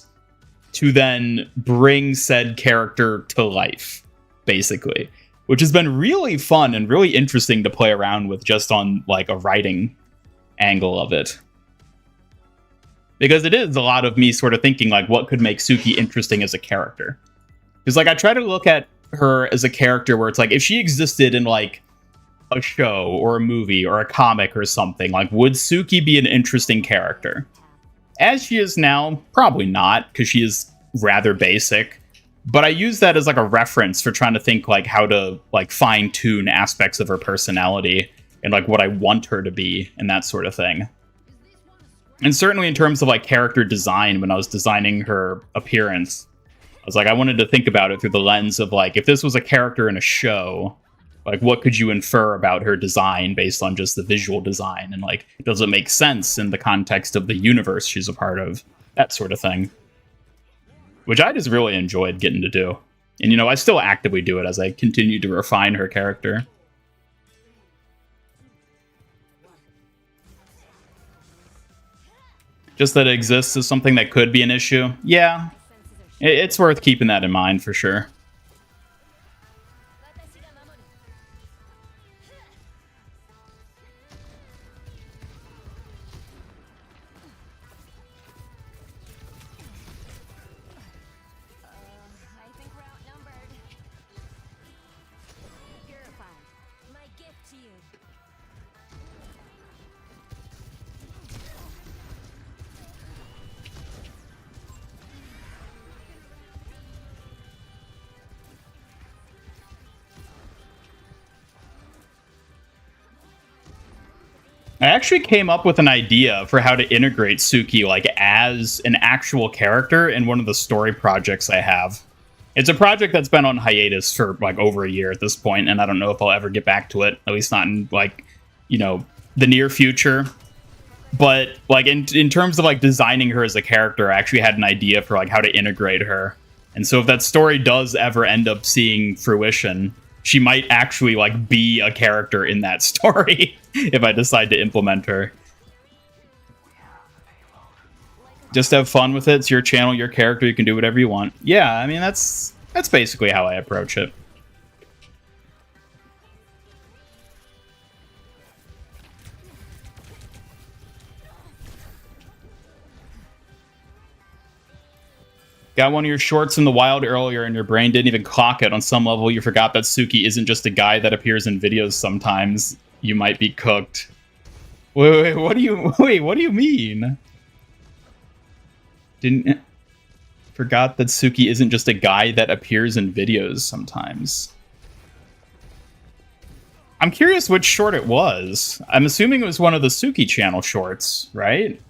to then bring said character to life, basically. Which has been really fun and really interesting to play around with just on, like, a writing angle of it. Because it is a lot of me sort of thinking, like, what could make Suki interesting as a character? Because, like, I try to look at her as a character where it's like, if she existed in, like, a show or a movie or a comic or something, like, would Suki be an interesting character? As she is now, probably not, because she is rather basic. But I use that as, like, a reference for trying to think, like, how to, like, fine-tune aspects of her personality and, like, what I want her to be and that sort of thing. And certainly in terms of, like, character design, when I was designing her appearance, I was like, I wanted to think about it through the lens of, like, if this was a character in a show, like, what could you infer about her design based on just the visual design? And, like, does it make sense in the context of the universe she's a part of? That sort of thing. Which I just really enjoyed getting to do. And, you know, I still actively do it as I continue to refine her character. Just that it exists as something that could be an issue. Yeah, it's worth keeping that in mind for sure. I actually came up with an idea for how to integrate Suki, like, as an actual character in one of the story projects I have. It's a project that's been on hiatus for, like, over a year at this point, and I don't know if I'll ever get back to it, at least not in, like, you know, the near future. But, like, in terms of, like, designing her as a character, I actually had an idea for, like, how to integrate her. And so if that story does ever end up seeing fruition, she might actually, like, be a character in that story if I decide to implement her. Just have fun with it. It's your channel, your character. You can do whatever you want. Yeah, I mean, that's basically how I approach it. Got one of your shorts in the wild earlier and your brain didn't even clock it. On some level, you forgot that Suki isn't just a guy that appears in videos sometimes. You might be cooked. Wait, what do you mean? Forgot that Suki isn't just a guy that appears in videos sometimes. I'm curious which short it was. I'm assuming it was one of the Suki channel shorts, right?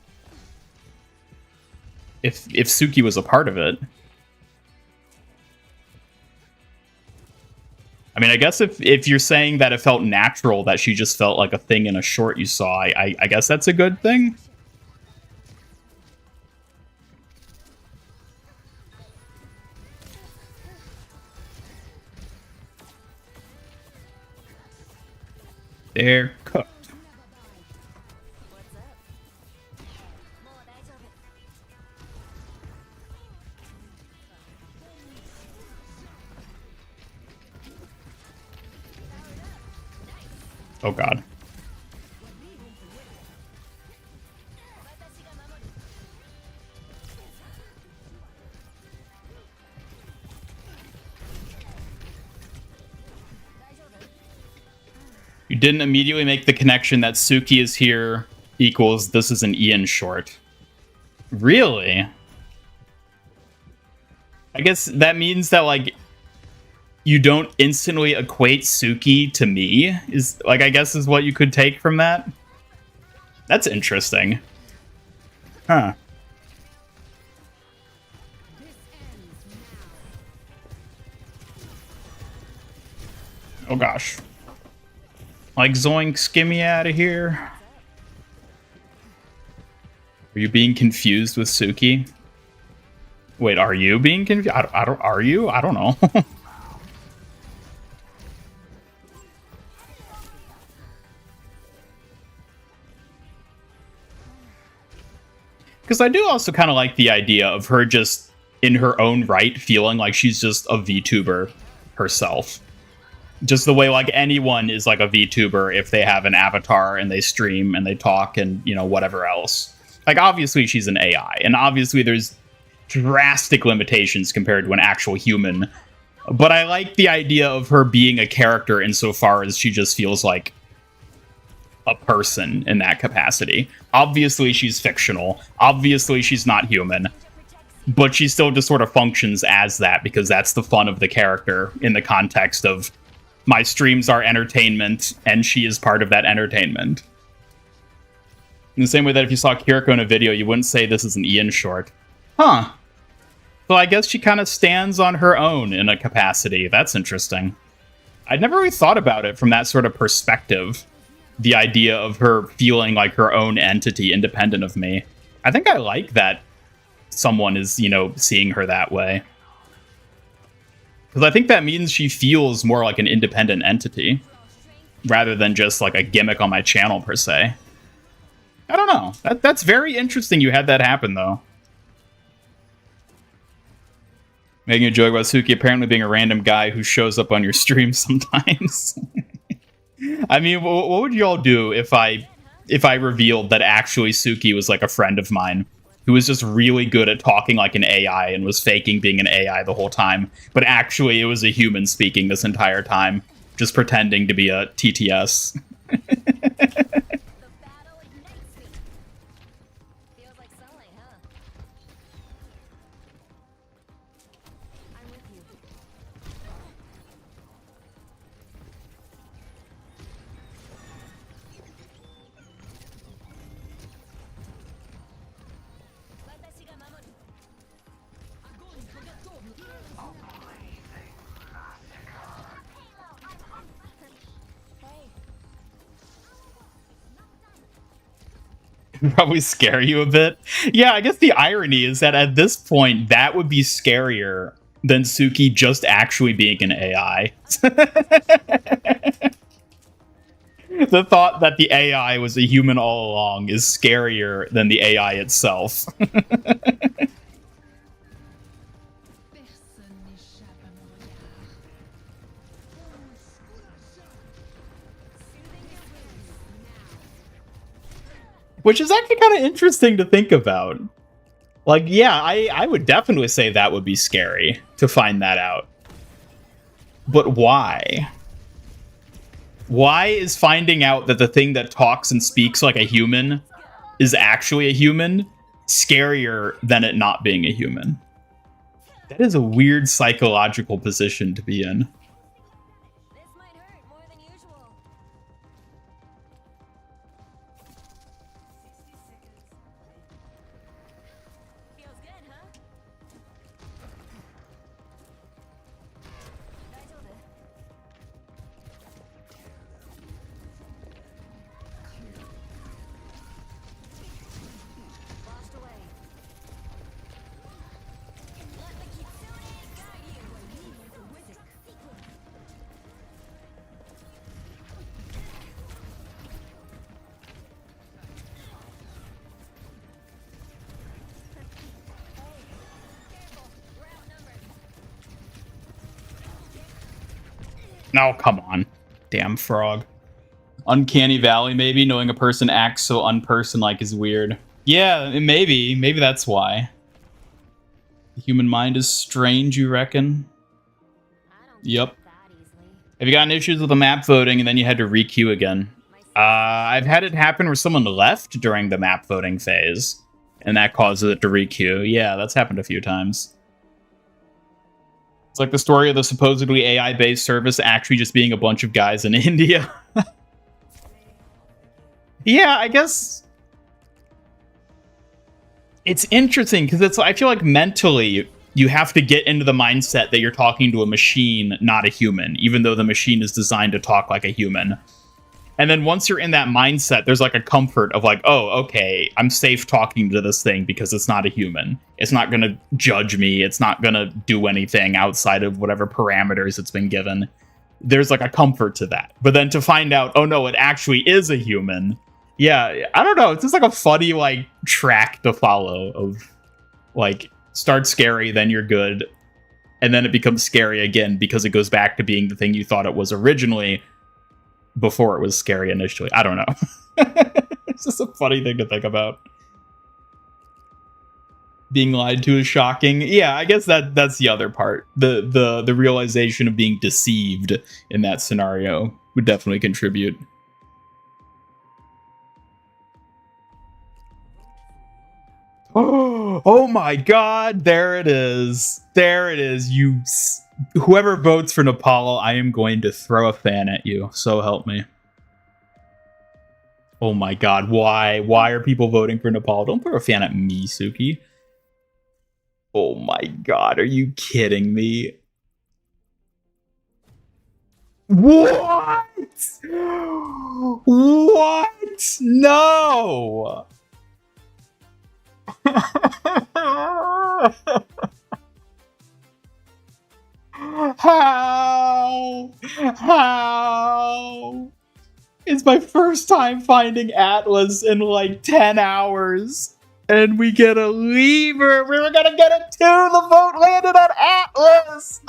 If Suki was a part of it. I mean, I guess if you're saying that it felt natural, that she just felt like a thing in a short you saw, I guess that's a good thing. They're cooked. Oh god. You didn't immediately make the connection that Suki is here equals this is an Ian short. Really? I guess that means that, like, you don't instantly equate Suki to me, is, like, I guess is what you could take from that. That's interesting. Huh. Oh gosh. Like, zoink, skimmy out of here. Are you being confused with Suki? Wait, are you being confused? Are you? I don't know. Because I do also kind of like the idea of her just, in her own right, feeling like she's just a VTuber herself. Just the way, like, anyone is like a VTuber if they have an avatar and they stream and they talk and, you know, whatever else. Like, obviously she's an AI, and obviously there's drastic limitations compared to an actual human. But I like the idea of her being a character insofar as she just feels like a person in that capacity. Obviously she's fictional. Obviously she's not human. But she still just sort of functions as that because that's the fun of the character in the context of my streams are entertainment and she is part of that entertainment. In the same way that if you saw Kiriko in a video, you wouldn't say this is an Ian short. Huh. So I guess she kind of stands on her own in a capacity. That's interesting. I'd never really thought about it from that sort of perspective. The idea of her feeling like her own entity independent of me. I think I like that someone is, you know, seeing her that way. Because I think that means she feels more like an independent entity rather than just like a gimmick on my channel per se. I don't know. That's very interesting you had that happen, though. Making a joke about Suki apparently being a random guy who shows up on your stream sometimes. I mean, what would y'all do if I revealed that actually Suki was like a friend of mine who was just really good at talking like an AI and was faking being an AI the whole time, but actually it was a human speaking this entire time, just pretending to be a TTS. Probably scare you a bit. Yeah, I guess the irony is that at this point, that would be scarier than Suki just actually being an AI. The thought that the AI was a human all along is scarier than the AI itself. Which is actually kind of interesting to think about. Like, yeah, I would definitely say that would be scary to find that out. But why? Why is finding out that the thing that talks and speaks like a human is actually a human scarier than it not being a human? That is a weird psychological position to be in. This might hurt more than usual. Feels good, huh? Washed away. Let the Kitsune guide you. No, come on. Damn frog. Uncanny Valley, maybe? Knowing a person acts so unperson-like is weird. Yeah, maybe. Maybe that's why. The human mind is strange, you reckon? Yep. Have you gotten issues with the map voting and then you had to requeue again? I've had it happen where someone left during the map voting phase, and that causes it to requeue. Yeah, that's happened a few times. It's like the story of the supposedly AI-based service actually just being a bunch of guys in India. Yeah, I guess it's interesting because I feel like mentally you have to get into the mindset that you're talking to a machine, not a human, even though the machine is designed to talk like a human. And then once you're in that mindset, there's like a comfort of like, oh, okay, I'm safe talking to this thing because it's not a human. It's not going to judge me. It's not going to do anything outside of whatever parameters it's been given. There's like a comfort to that. But then to find out, oh no, it actually is a human. Yeah, I don't know. It's just like a funny like track to follow of like start scary, then you're good. And then it becomes scary again because it goes back to being the thing you thought it was originally before it was scary initially. I don't know. It's just a funny thing to think about. Being lied to is shocking. Yeah, I guess that's the other part. The realization of being deceived in that scenario would definitely contribute. Oh my god, there it is. There it is. Whoever votes for Nepal, I am going to throw a fan at you. So help me. Oh my god, why? Why are people voting for Nepal? Don't throw a fan at me, Suki. Oh my god, are you kidding me? What? What? No! How? How? It's my first time finding Atlas in like 10 hours. And we get a lever. We were gonna get it too. The vote landed on Atlas.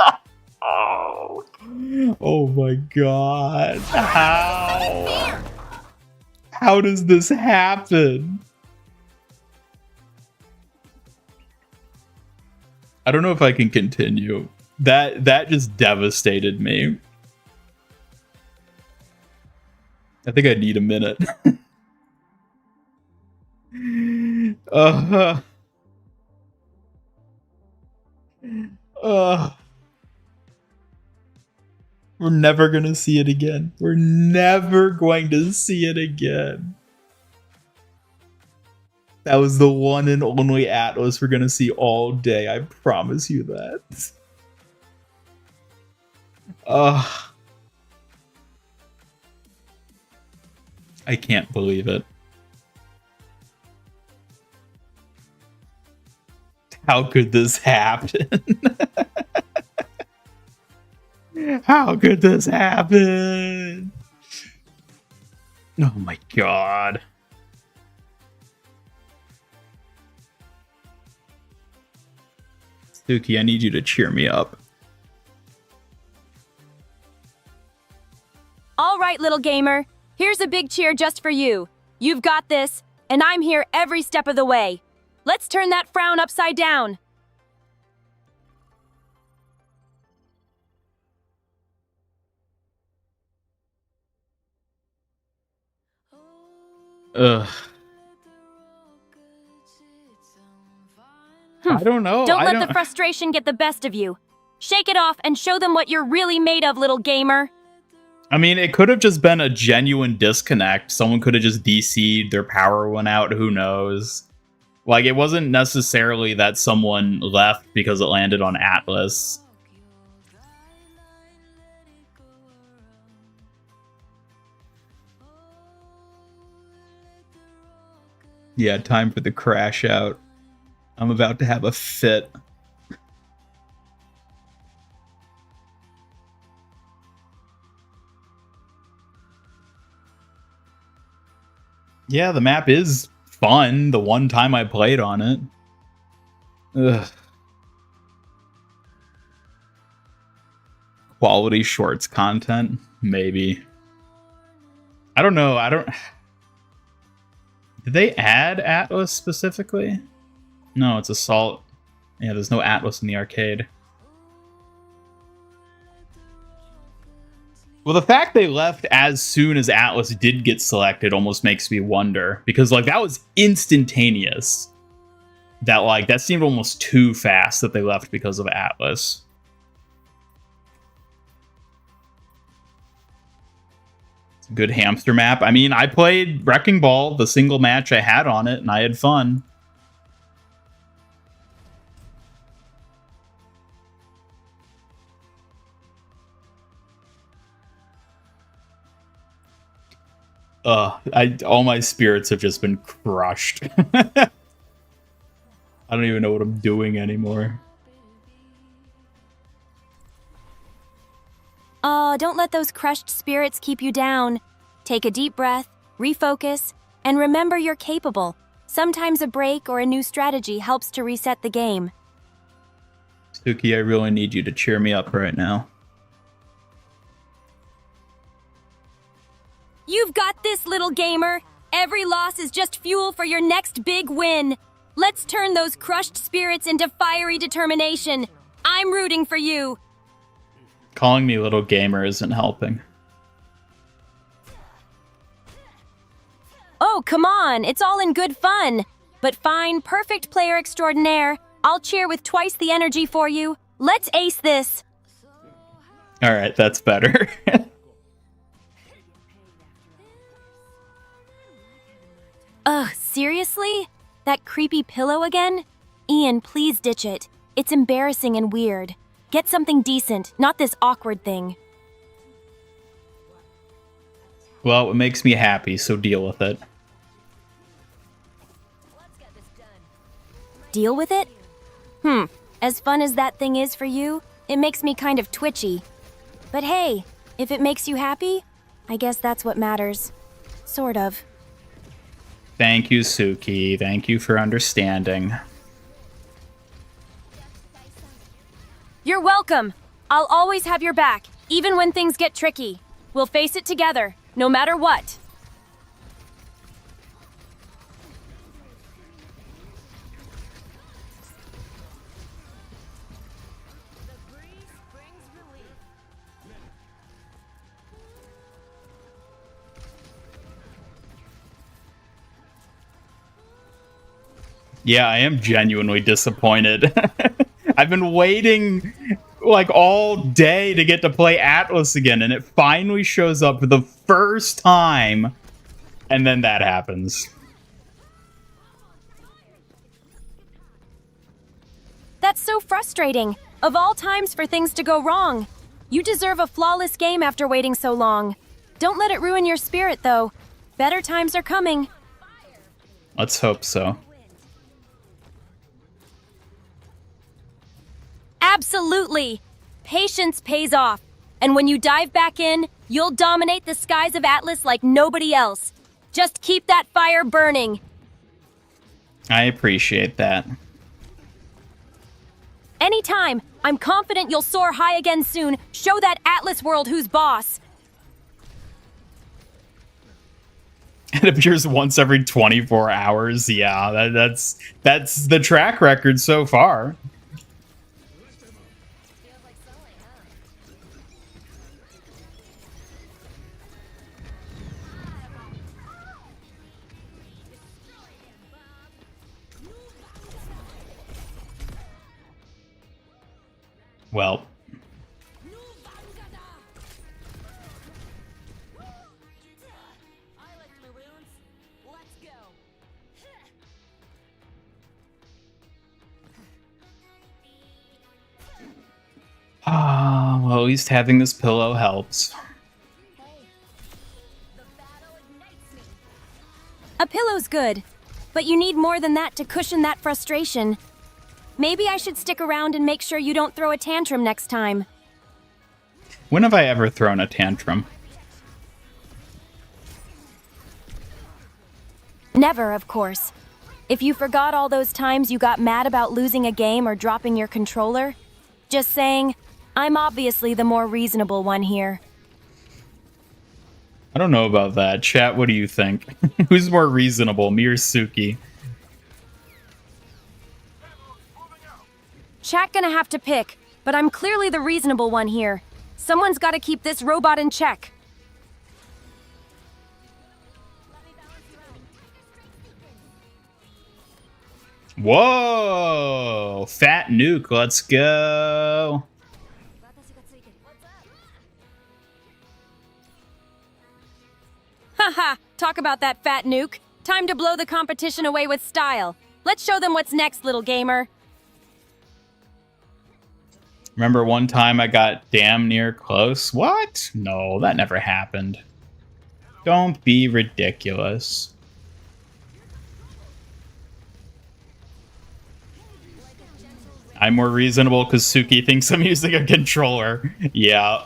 Oh. Oh my god. How? How does this happen? I don't know if I can continue. That just devastated me. I think I need a minute. We're never gonna see it again. We're never going to see it again. That was the one and only Atlas we're gonna see all day. I promise you that. I can't believe it. How could this happen? How could this happen? Oh my god. Suki, I need you to cheer me up. All right, little gamer. Here's a big cheer just for you. You've got this, and I'm here every step of the way. Let's turn that frown upside down. Ugh. I don't know. Don't let the frustration get the best of you. Shake it off and show them what you're really made of, little gamer. I mean, it could have just been a genuine disconnect. Someone could have just DC'd, their power went out, who knows? Like, it wasn't necessarily that someone left because it landed on Atlas. Yeah, time for the crash out. I'm about to have a fit. Yeah, the map is fun the one time I played on it. Ugh. Quality shorts content? Maybe. I don't know. Did they add Atlas specifically? No, it's Assault. Yeah, there's no Atlas in the arcade. Well, the fact they left as soon as Atlas did get selected almost makes me wonder. Because, like, that was instantaneous. That seemed almost too fast that they left because of Atlas. It's a good hamster map. I mean, I played Wrecking Ball, the single match I had on it, and I had fun. All my spirits have just been crushed. I don't even know what I'm doing anymore. Oh, don't let those crushed spirits keep you down. Take a deep breath, refocus, and remember you're capable. Sometimes a break or a new strategy helps to reset the game. Suki, I really need you to cheer me up right now. You've got this, little gamer. Every loss is just fuel for your next big win. Let's turn those crushed spirits into fiery determination. I'm rooting for you. Calling me little gamer isn't helping. Oh, come on. It's all in good fun. But fine, perfect player extraordinaire. I'll cheer with twice the energy for you. Let's ace this. All right, that's better. Ugh, seriously? That creepy pillow again? Ian, please ditch it. It's embarrassing and weird. Get something decent, not this awkward thing. Well, it makes me happy, so deal with it. Deal with it? As fun as that thing is for you, it makes me kind of twitchy. But hey, if it makes you happy, I guess that's what matters. Sort of. Thank you, Suki. Thank you for understanding. You're welcome. I'll always have your back, even when things get tricky. We'll face it together, no matter what. Yeah, I am genuinely disappointed. I've been waiting like all day to get to play Atlas again, and it finally shows up for the first time, and then that happens. That's so frustrating. Of all times for things to go wrong. You deserve a flawless game after waiting so long. Don't let it ruin your spirit, though. Better times are coming. Let's hope so. Absolutely! Patience pays off. And when you dive back in, you'll dominate the skies of Atlas like nobody else. Just keep that fire burning. I appreciate that. Anytime. I'm confident you'll soar high again soon. Show that Atlas world who's boss. It appears once every 24 hours. Yeah, that's the track record so far. Well, well, at least having this pillow helps. A pillow's good, but you need more than that to cushion that frustration. Maybe I should stick around and make sure you don't throw a tantrum next time. When have I ever thrown a tantrum? Never, of course. If you forgot all those times you got mad about losing a game or dropping your controller, just saying, I'm obviously the more reasonable one here. I don't know about that. Chat, what do you think? Who's more reasonable, me or Suki? Chat gonna have to pick, but I'm clearly the reasonable one here. Someone's gotta keep this robot in check. Whoa! Fat nuke, let's go! Haha, talk about that fat nuke. Time to blow the competition away with style. Let's show them what's next, little gamer. Remember one time I got damn near close? What? No, that never happened. Don't be ridiculous. I'm more reasonable because Suki thinks I'm using a controller. Yeah.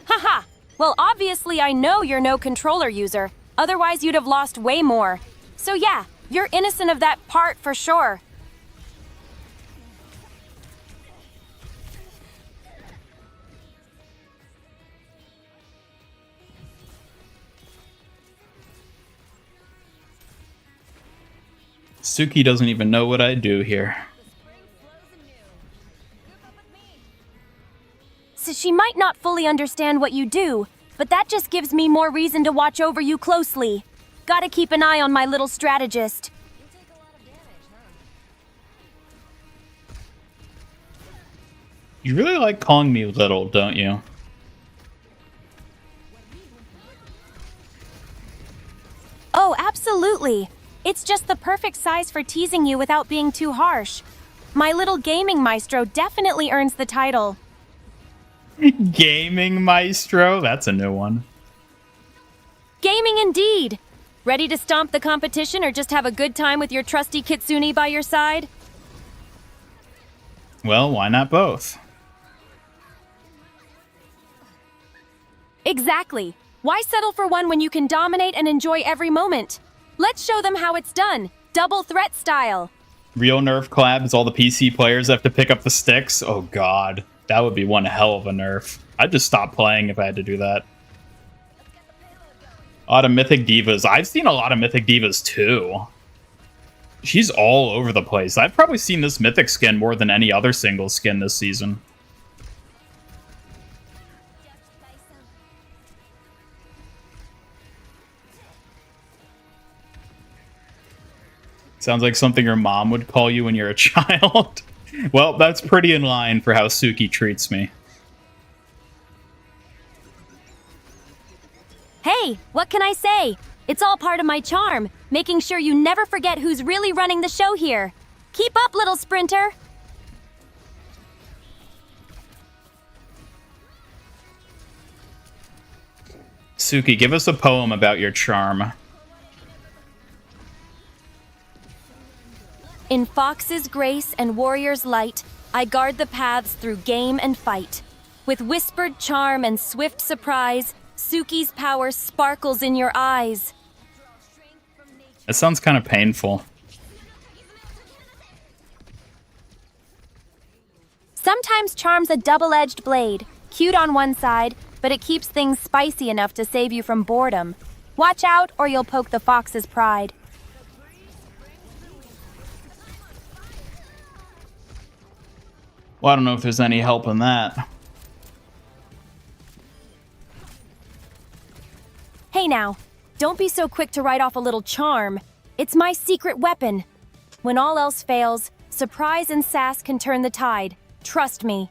Haha! Well, obviously I know you're no controller user. Otherwise you'd have lost way more. So yeah, you're innocent of that part for sure. Suki doesn't even know what I do here. So she might not fully understand what you do, but that just gives me more reason to watch over you closely. Gotta keep an eye on my little strategist. You really like calling me little, don't you? Oh, absolutely. It's just the perfect size for teasing you without being too harsh. My little gaming maestro definitely earns the title. Gaming maestro? That's a new one. Gaming indeed! Ready to stomp the competition or just have a good time with your trusty kitsune by your side? Well, why not both? Exactly. Why settle for one when you can dominate and enjoy every moment? Let's show them how it's done. Double threat style. Real Nerf collab is all the PC players have to pick up the sticks? Oh god. That would be one hell of a nerf. I'd just stop playing if I had to do that. A lot of Mythic Divas. I've seen a lot of Mythic Divas too. She's all over the place. I've probably seen this Mythic skin more than any other single skin this season. Sounds like something your mom would call you when you're a child. Well, that's pretty in line for how Suki treats me. Hey, what can I say? It's all part of my charm, making sure you never forget who's really running the show here. Keep up, little sprinter. Suki, give us a poem about your charm. In fox's grace and warrior's light, I guard the paths through game and fight. With whispered charm and swift surprise, Suki's power sparkles in your eyes. That sounds kind of painful. Sometimes charm's a double-edged blade. Cute on one side, but it keeps things spicy enough to save you from boredom. Watch out or you'll poke the fox's pride. Well, I don't know if there's any help in that. Hey now, don't be so quick to write off a little charm. It's my secret weapon. When all else fails, surprise and sass can turn the tide. Trust me.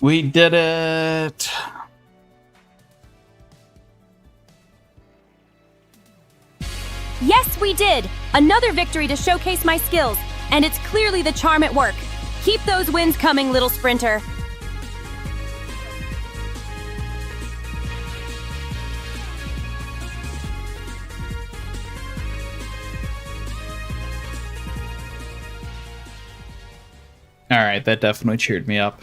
We did it! Yes, we did! Another victory to showcase my skills, and it's clearly the charm at work. Keep those wins coming, little sprinter. Alright, that definitely cheered me up.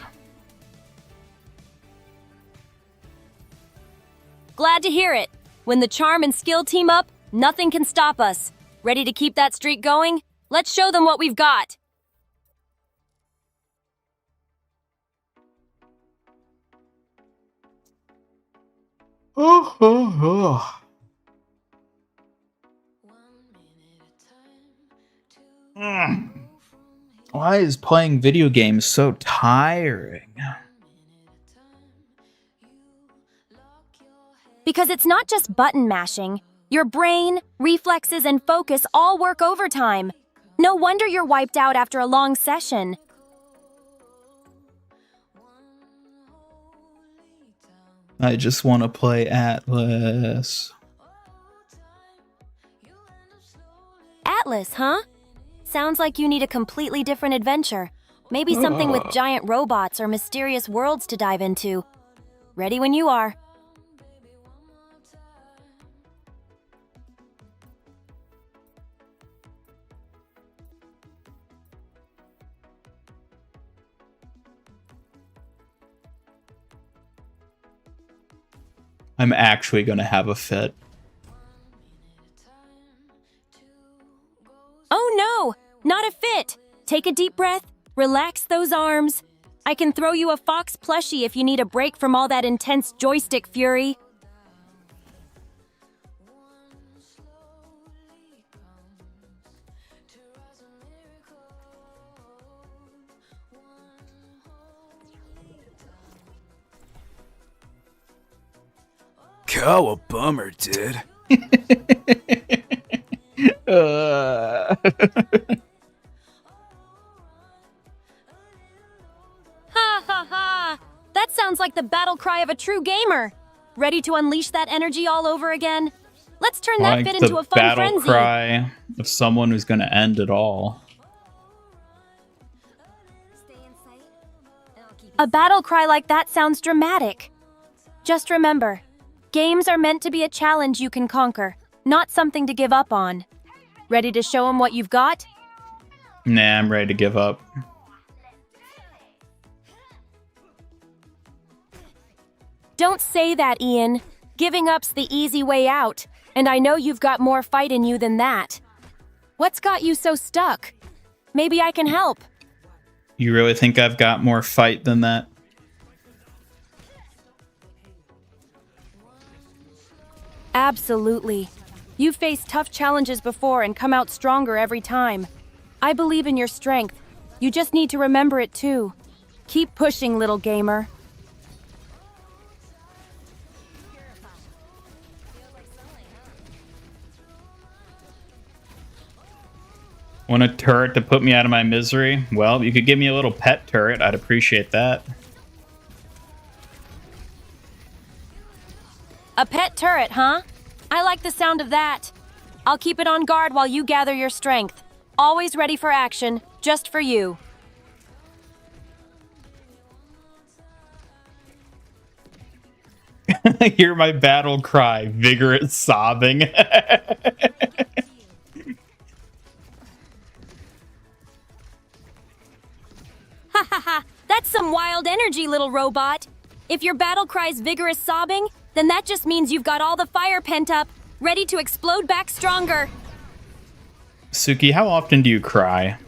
Glad to hear it. When the charm and skill team up, nothing can stop us. Ready to keep that streak going? Let's show them what we've got. Why is playing video games so tiring? Because it's not just button mashing. Your brain, reflexes, and focus all work overtime. No wonder you're wiped out after a long session. I just want to play Atlas. Atlas, huh? Sounds like you need a completely different adventure. Maybe something with giant robots or mysterious worlds to dive into. Ready when you are. I'm actually gonna have a fit. Oh no, not a fit. Take a deep breath, relax those arms. I can throw you a fox plushie if you need a break from all that intense joystick fury. Oh, a bummer, dude. Ha ha ha! That sounds like the battle cry of a true gamer. Ready to unleash that energy all over again? Let's turn that fit into a fun battle frenzy. cry of someone who's gonna end it all. A battle cry like that sounds dramatic. Just remember, games are meant to be a challenge you can conquer, not something to give up on. Ready to show them what you've got? Nah, I'm ready to give up. Don't say that, Ian. Giving up's the easy way out, and I know you've got more fight in you than that. What's got you so stuck? Maybe I can help. You really think I've got more fight than that? Absolutely. You've faced tough challenges before and come out stronger every time. I believe in your strength. You just need to remember it too. Keep pushing, little gamer. Want a turret to put me out of my misery? Well, you could give me a little pet turret. I'd appreciate that. A pet turret, huh? I like the sound of that. I'll keep it on guard while you gather your strength. Always ready for action, just for you. Hear my battle cry, vigorous sobbing. Ha ha ha! That's some wild energy, little robot. If your battle cries vigorous sobbing, then that just means you've got all the fire pent up, ready to explode back stronger. Suki, how often do you cry?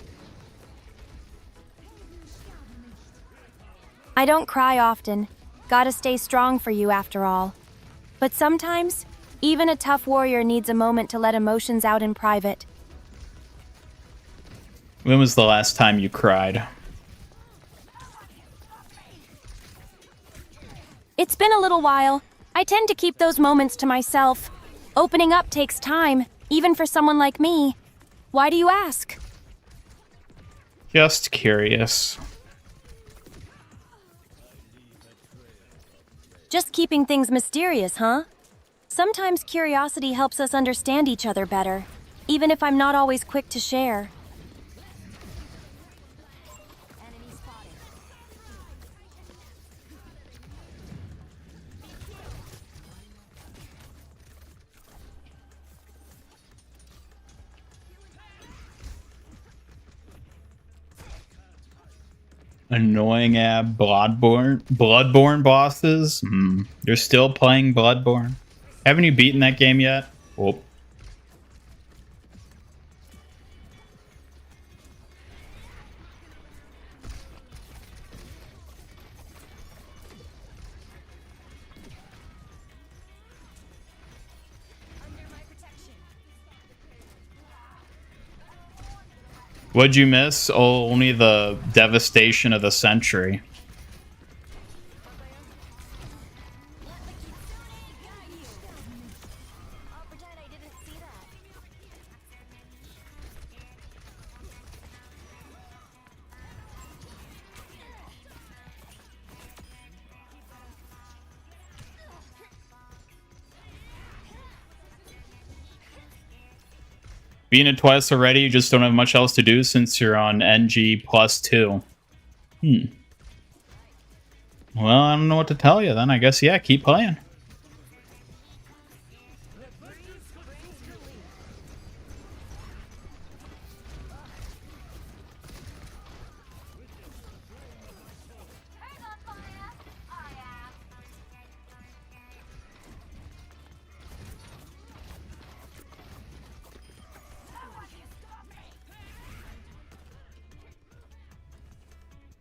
I don't cry often. Gotta stay strong for you after all. But sometimes, even a tough warrior needs a moment to let emotions out in private. When was the last time you cried? It's been a little while. I tend to keep those moments to myself. Opening up takes time, even for someone like me. Why do you ask? Just curious. Just keeping things mysterious, huh? Sometimes curiosity helps us understand each other better, even if I'm not always quick to share. Annoying ab Bloodborne bosses. You're still playing Bloodborne. Haven't you beaten that game yet? Oh. What'd you miss? Oh, only the devastation of the century. Being it twice already, you just don't have much else to do since you're on NG +2. Well, I don't know what to tell you then. I guess, yeah, keep playing.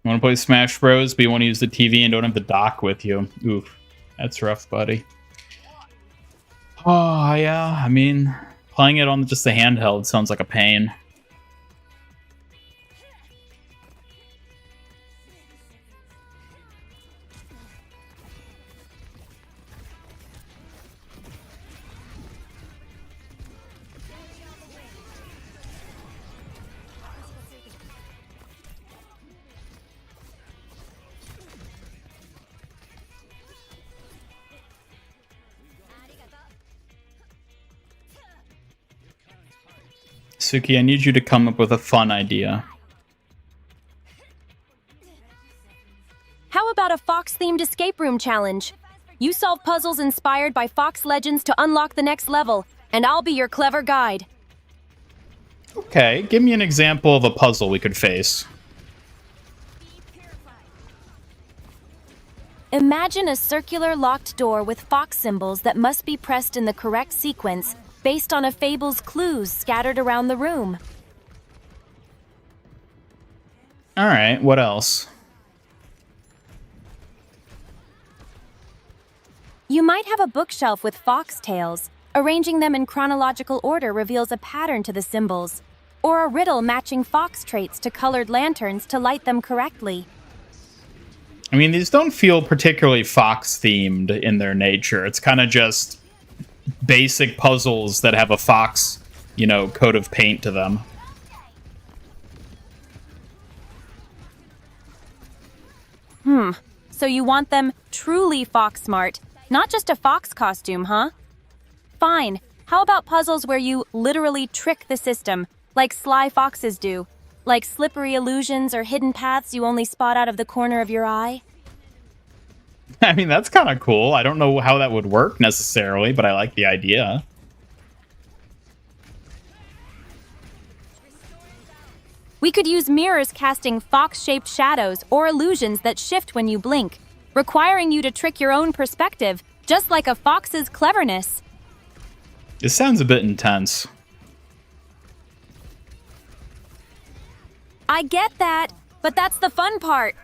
You want to play Smash Bros, but you want to use the TV and don't have the dock with you. Oof, that's rough, buddy. Oh, yeah, I mean, playing it on just the handheld sounds like a pain. Suki, I need you to come up with a fun idea. How about a Fox-themed escape room challenge? You solve puzzles inspired by Fox legends to unlock the next level, and I'll be your clever guide. Okay, give me an example of a puzzle we could face. Imagine a circular locked door with Fox symbols that must be pressed in the correct sequence based on a fable's clues scattered around the room. Alright, what else? You might have a bookshelf with fox tales. Arranging them in chronological order reveals a pattern to the symbols, or a riddle matching fox traits to colored lanterns to light them correctly. I mean, these don't feel particularly Fox-themed in their nature. It's kind of just basic puzzles that have a fox, you know, coat of paint to them. So you want them truly fox smart, not just a fox costume, huh? Fine. How about puzzles where you literally trick the system, like sly foxes do? Like slippery illusions or hidden paths you only spot out of the corner of your eye? I mean, that's kind of cool. I don't know how that would work necessarily, but I like the idea. We could use mirrors casting fox-shaped shadows or illusions that shift when you blink, requiring you to trick your own perspective, just like a fox's cleverness. This sounds a bit intense. I get that, but that's the fun part.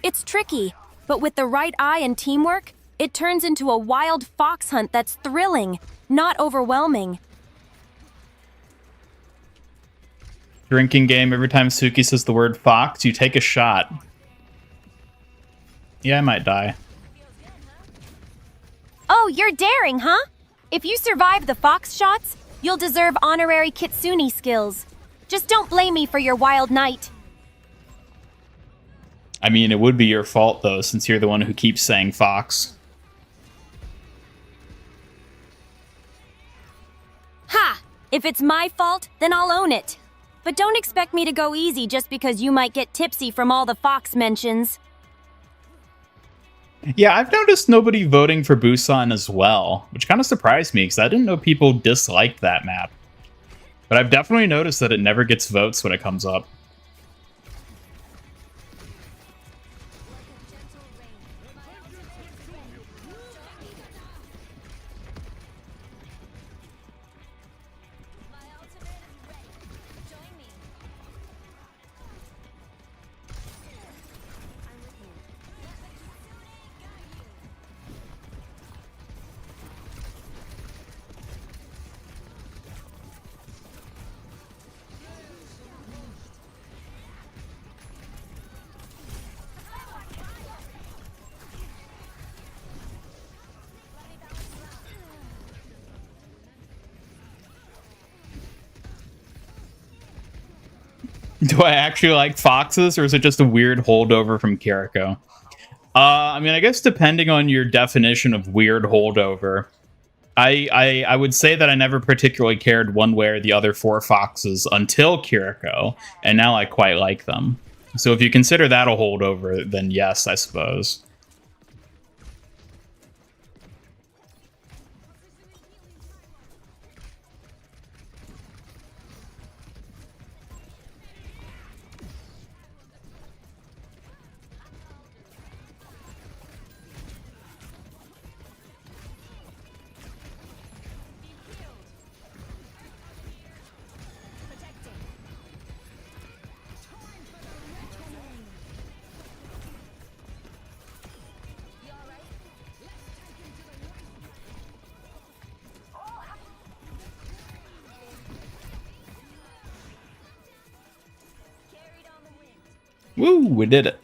It's tricky, but with the right eye and teamwork, it turns into a wild fox hunt that's thrilling, not overwhelming. Drinking game, every time Suki says the word fox, you take a shot. Yeah, I might die. Oh, you're daring, huh? If you survive the fox shots, you'll deserve honorary kitsune skills. Just don't blame me for your wild night. I mean, it would be your fault, though, since you're the one who keeps saying fox. Ha! If it's my fault, then I'll own it. But don't expect me to go easy just because you might get tipsy from all the fox mentions. Yeah, I've noticed nobody voting for Busan as well, which kind of surprised me because I didn't know people disliked that map. But I've definitely noticed that it never gets votes when it comes up. Do I actually like foxes, or is it just a weird holdover from Kiriko? I mean, I guess depending on your definition of weird holdover, I would say that I never particularly cared one way or the other for foxes until Kiriko, and now I quite like them. So if you consider that a holdover, then yes, I suppose. Woo, we did it.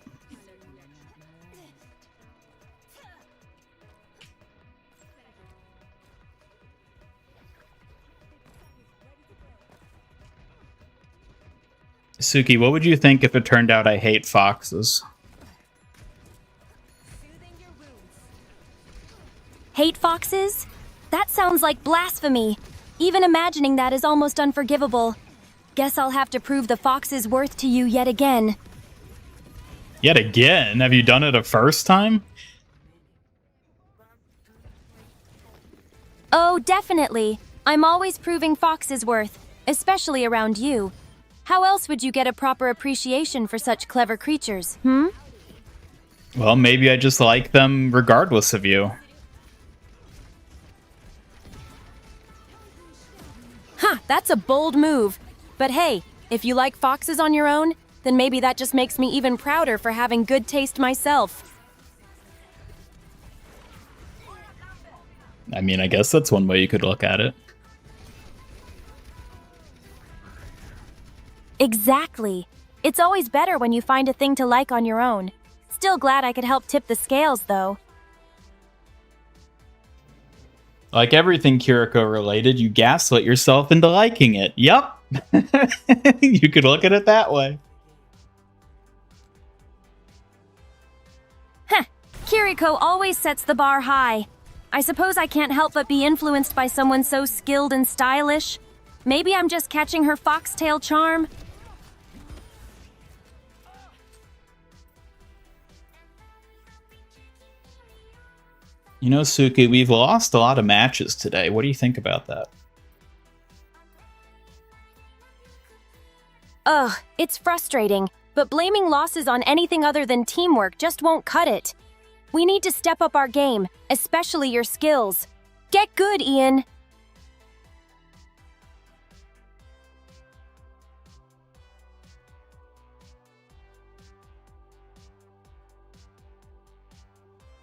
Suki, what would you think if it turned out I hate foxes? Hate foxes? That sounds like blasphemy. Even imagining that is almost unforgivable. Guess I'll have to prove the fox's worth to you yet again. Yet again? Have you done it a first time? Oh, definitely. I'm always proving fox's worth, especially around you. How else would you get a proper appreciation for such clever creatures, hmm? Well, maybe I just like them regardless of you. Ha, that's a bold move. But hey, if you like foxes on your own, then maybe that just makes me even prouder for having good taste myself. I mean, I guess that's one way you could look at it. Exactly. It's always better when you find a thing to like on your own. Still glad I could help tip the scales, though. Like everything Kiriko related, you gaslit yourself into liking it. Yup. You could look at it that way. Heh, Kiriko always sets the bar high. I suppose I can't help but be influenced by someone so skilled and stylish. Maybe I'm just catching her foxtail charm. You know, Suki, we've lost a lot of matches today. What do you think about that? Ugh, it's frustrating, but blaming losses on anything other than teamwork just won't cut it. We need to step up our game, especially your skills. Get good, Ian.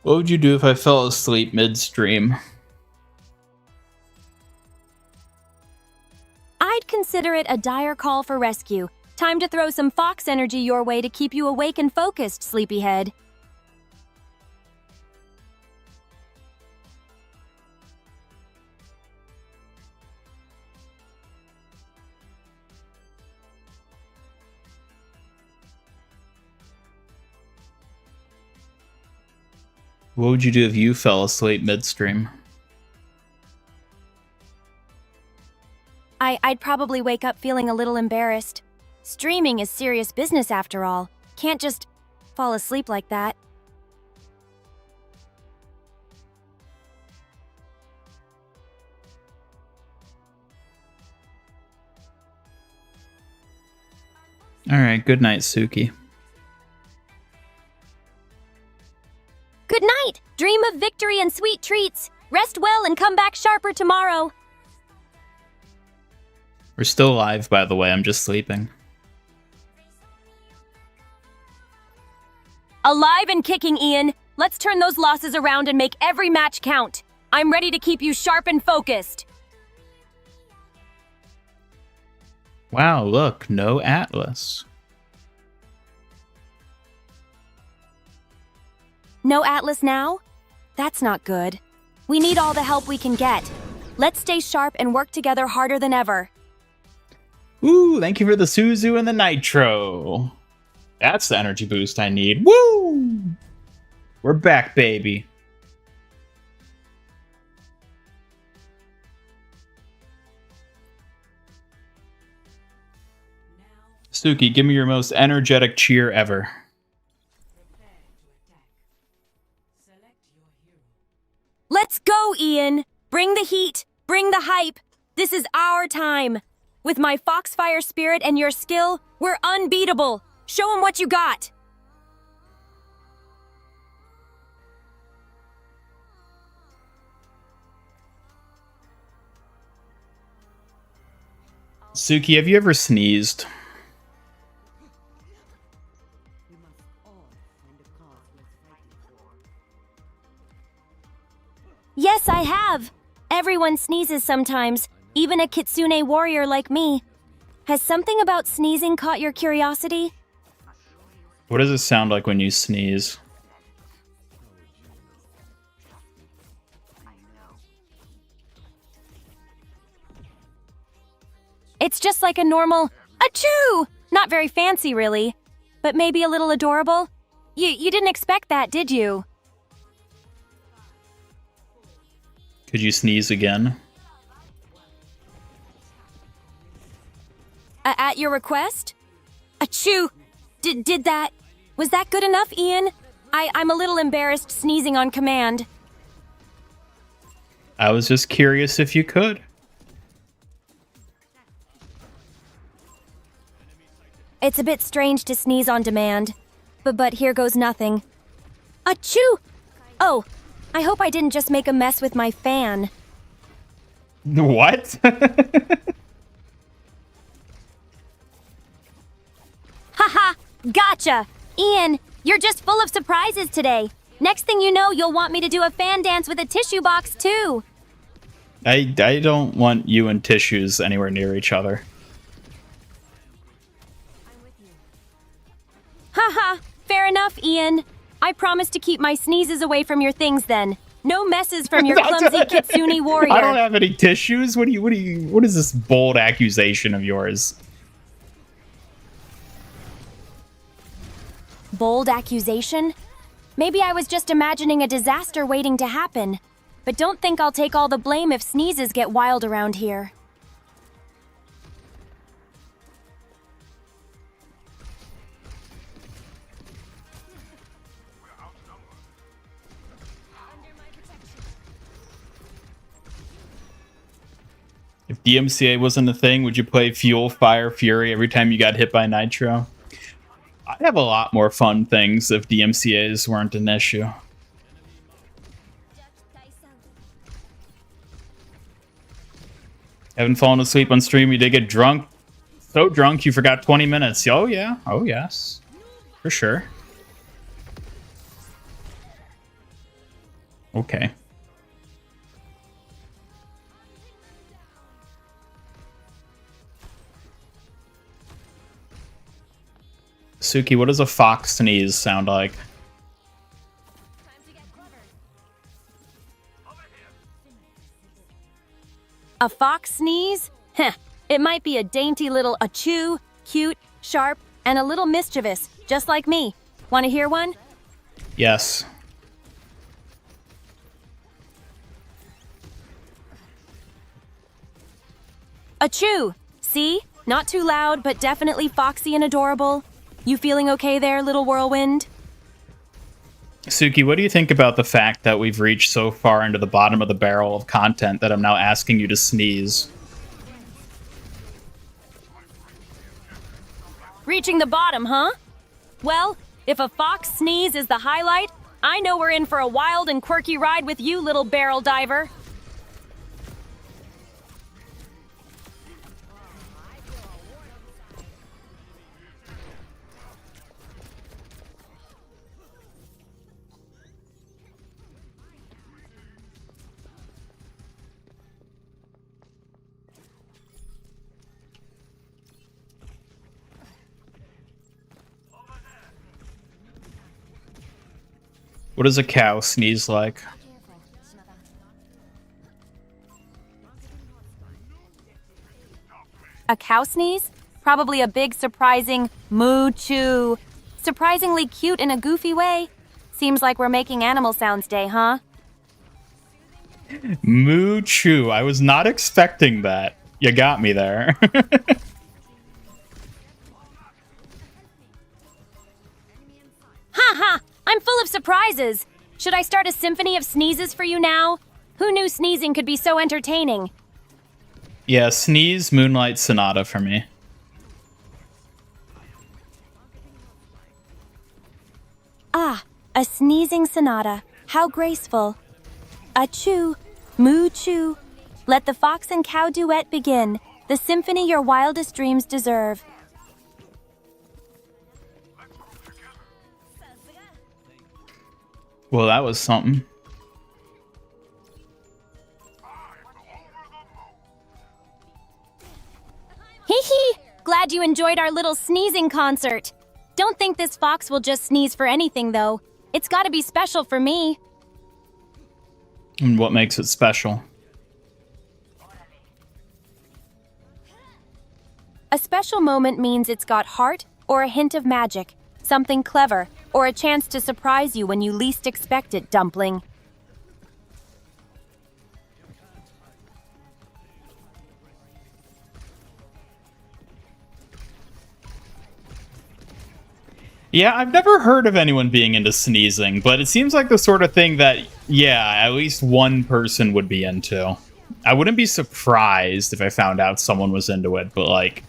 What would you do if I fell asleep midstream? I'd consider it a dire call for rescue. Time to throw some fox energy your way to keep you awake and focused, sleepyhead. What would you do if you fell asleep midstream? I'd probably wake up feeling a little embarrassed. Streaming is serious business after all. Can't just fall asleep like that. Alright, good night, Suki. Good night! Dream of victory and sweet treats! Rest well and come back sharper tomorrow! We're still live, by the way, I'm just sleeping. Alive and kicking, Ian! Let's turn those losses around and make every match count! I'm ready to keep you sharp and focused! Wow, look, no Atlas. No Atlas now? That's not good. We need all the help we can get. Let's stay sharp and work together harder than ever. Ooh, thank you for the Suzu and the Nitro. That's the energy boost I need. Woo! We're back, baby. Suki, give me your most energetic cheer ever. Let's go, Ian! Bring the heat! Bring the hype! This is our time! With my Foxfire spirit and your skill, we're unbeatable! Show 'em what you got! Suki, have you ever sneezed? We must all find a cause worth fighting for. Yes, I have! Everyone sneezes sometimes, even a kitsune warrior like me. Has something about sneezing caught your curiosity? What does it sound like when you sneeze? It's just like a normal achoo! Not very fancy, really, but maybe a little adorable. You didn't expect that, did you? Could you sneeze again? At your request? Achoo! Did that... Was that good enough, Ian? I'm a little embarrassed sneezing on command. I was just curious if you could. It's a bit strange to sneeze on demand, but here goes nothing. Achoo! Oh, I hope I didn't just make a mess with my fan. What? Haha! Gotcha! Ian, you're just full of surprises today. Next thing you know, you'll want me to do a fan dance with a tissue box, too. I don't want you and tissues anywhere near each other. Haha! Fair enough, Ian. I promise to keep my sneezes away from your things then. No messes from your clumsy kitsune warrior. I don't have any tissues. What is this bold accusation of yours? Bold accusation? Maybe I was just imagining a disaster waiting to happen. But don't think I'll take all the blame if sneezes get wild around here. Under my protection. If DMCA wasn't a thing, would you play Fuel, Fire, Fury every time you got hit by Nitro? I'd have a lot more fun things if DMCAs weren't an issue. Haven't fallen asleep on stream. You did get drunk. So drunk you forgot 20 minutes. Oh yeah. Oh yes. For sure. Okay. Suki, what does a fox sneeze sound like? A fox sneeze? Heh, it might be a dainty little achoo, cute, sharp, and a little mischievous, just like me. Want to hear one? Yes. Achoo! See? Not too loud, but definitely foxy and adorable. You feeling okay there, little whirlwind? Suki, what do you think about the fact that we've reached so far into the bottom of the barrel of content that I'm now asking you to sneeze? Reaching the bottom, huh? Well, if a fox sneeze is the highlight, I know we're in for a wild and quirky ride with you, little barrel diver. What does a cow sneeze like? A cow sneeze? Probably a big, surprising moo-choo. Surprisingly cute in a goofy way. Seems like we're making animal sounds day, huh? Moo choo. I was not expecting that. You got me there. Ha ha! I'm full of surprises. Should I start a symphony of sneezes for you now? Who knew sneezing could be so entertaining? Yeah, sneeze Moonlight Sonata for me. Ah, a sneezing sonata. How graceful. Achoo, moo-choo. Let the fox and cow duet begin. The symphony your wildest dreams deserve. Well, that was something. Hee hee! Glad you enjoyed our little sneezing concert. Don't think this fox will just sneeze for anything, though. It's gotta be special for me. And what makes it special? A special moment means it's got heart or a hint of magic, something clever, or a chance to surprise you when you least expect it, dumpling. Yeah, I've never heard of anyone being into sneezing, but it seems like the sort of thing that, yeah, at least one person would be into. I wouldn't be surprised if I found out someone was into it, but, like,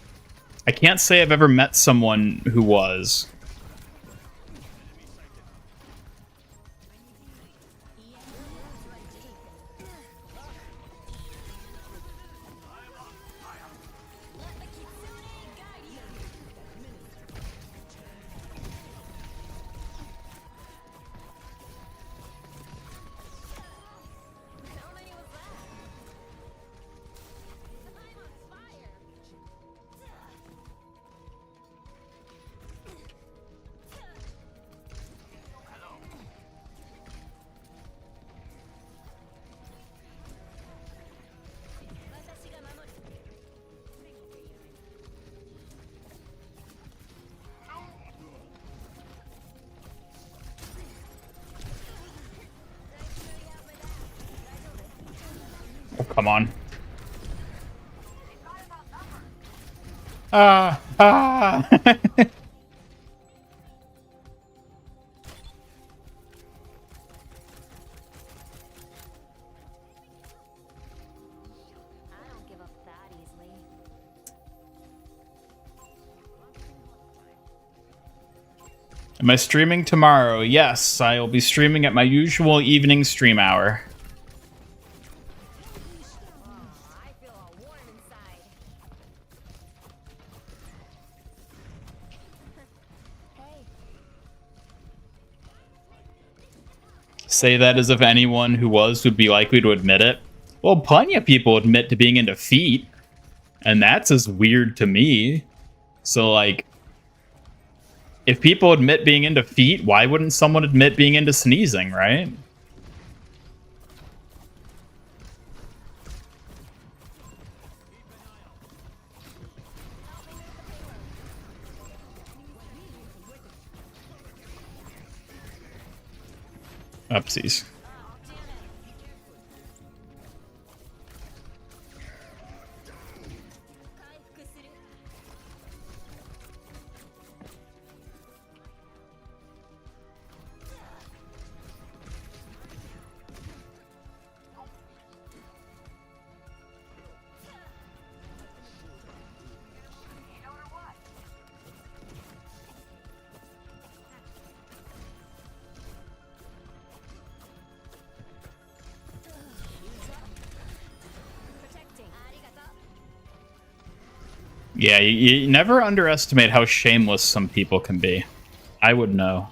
I can't say I've ever met someone who was. Oh, come on. Ah! Am I streaming tomorrow? Yes, I will be streaming at my usual evening stream hour. Say that as if anyone who would be likely to admit it. Well, plenty of people admit to being into feet, and that's as weird to me. So, like, if people admit being into feet, why wouldn't someone admit being into sneezing, right? Upsies. Yeah, you never underestimate how shameless some people can be. I would know.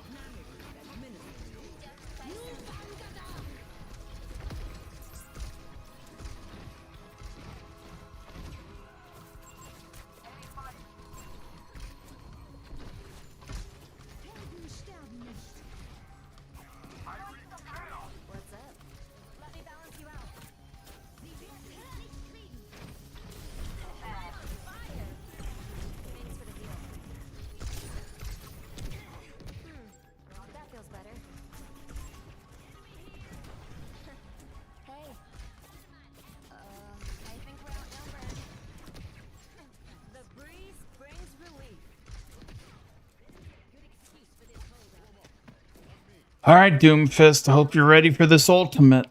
Alright, Doomfist, I hope you're ready for this ultimate.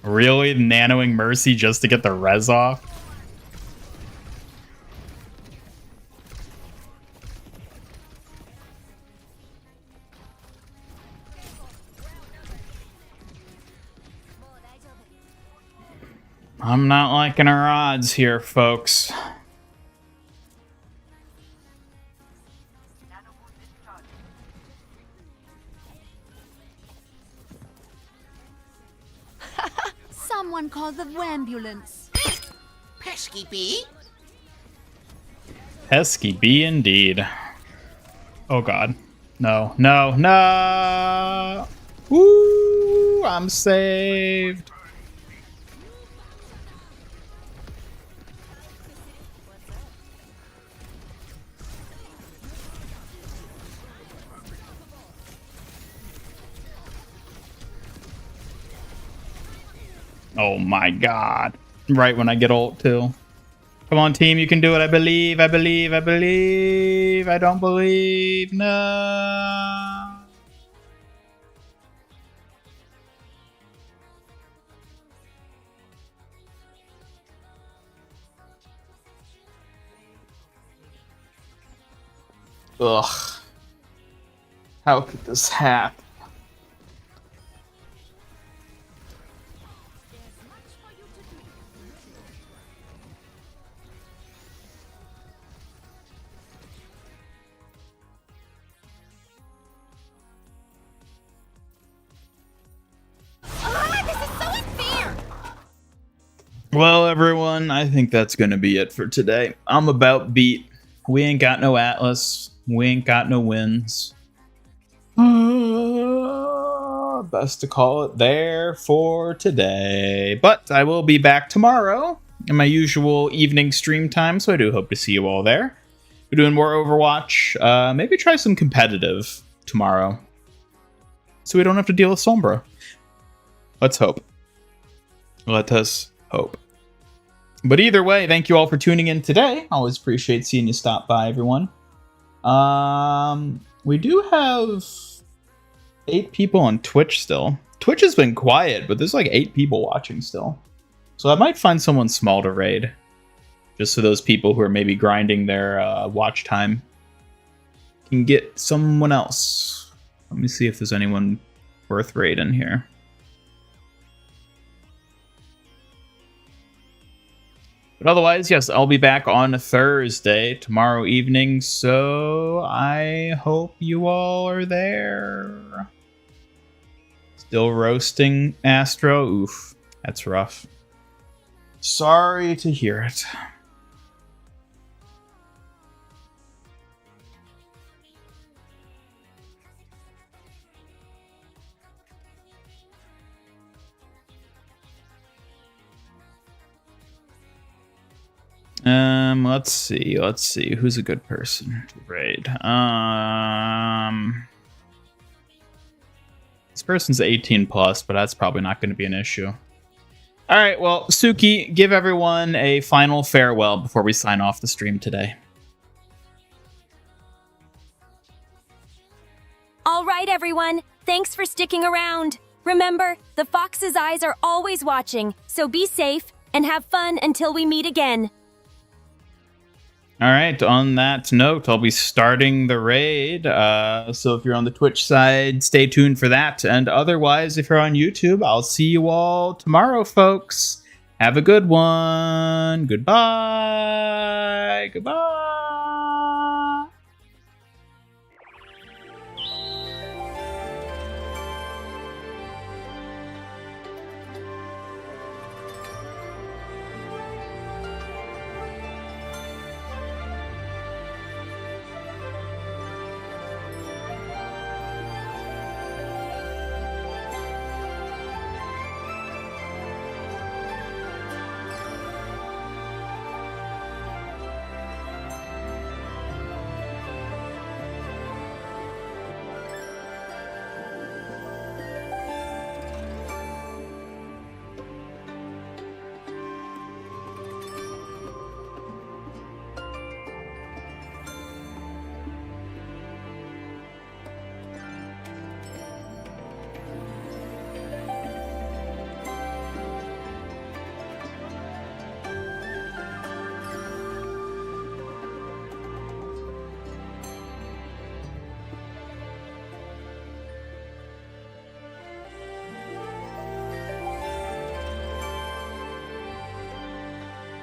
Really? Nanoing Mercy just to get the res off? I'm not liking our odds here, folks. Someone call the ambulance. Pesky bee? Pesky bee indeed. Oh god. No, no, no! Woo! I'm saved. Oh my god. Right when I get ult too. Come on, team, you can do it. I believe, I believe, I believe. I don't believe. No. Ugh. How could this happen? Well, everyone, I think that's going to be it for today. I'm about beat. We ain't got no Atlas. We ain't got no wins. Best to call it there for today. But I will be back tomorrow in my usual evening stream time, so I do hope to see you all there. We're doing more Overwatch. Maybe try some competitive tomorrow, so we don't have to deal with Sombra. Let's hope. Let us hope. But either way, thank you all for tuning in today. Always appreciate seeing you stop by, everyone. We do have 8 people on Twitch still. Twitch has been quiet, but there's like 8 people watching still. So I might find someone small to raid. Just so those people who are maybe grinding their watch time can get someone else. Let me see if there's anyone worth raiding here. But otherwise, yes, I'll be back on Thursday, tomorrow evening, so I hope you all are there. Still roasting Astro? Oof, that's rough. Sorry to hear it. Let's see. Who's a good person to raid? This person's 18 plus, but that's probably not going to be an issue. All right, well, Suki, give everyone a final farewell before we sign off the stream today. All right, everyone. Thanks for sticking around. Remember, the fox's eyes are always watching, so be safe and have fun until we meet again. All right, on that note, I'll be starting the raid. So if you're on the Twitch side, stay tuned for that. And otherwise, if you're on YouTube, I'll see you all tomorrow, folks. Have a good one. Goodbye. Goodbye.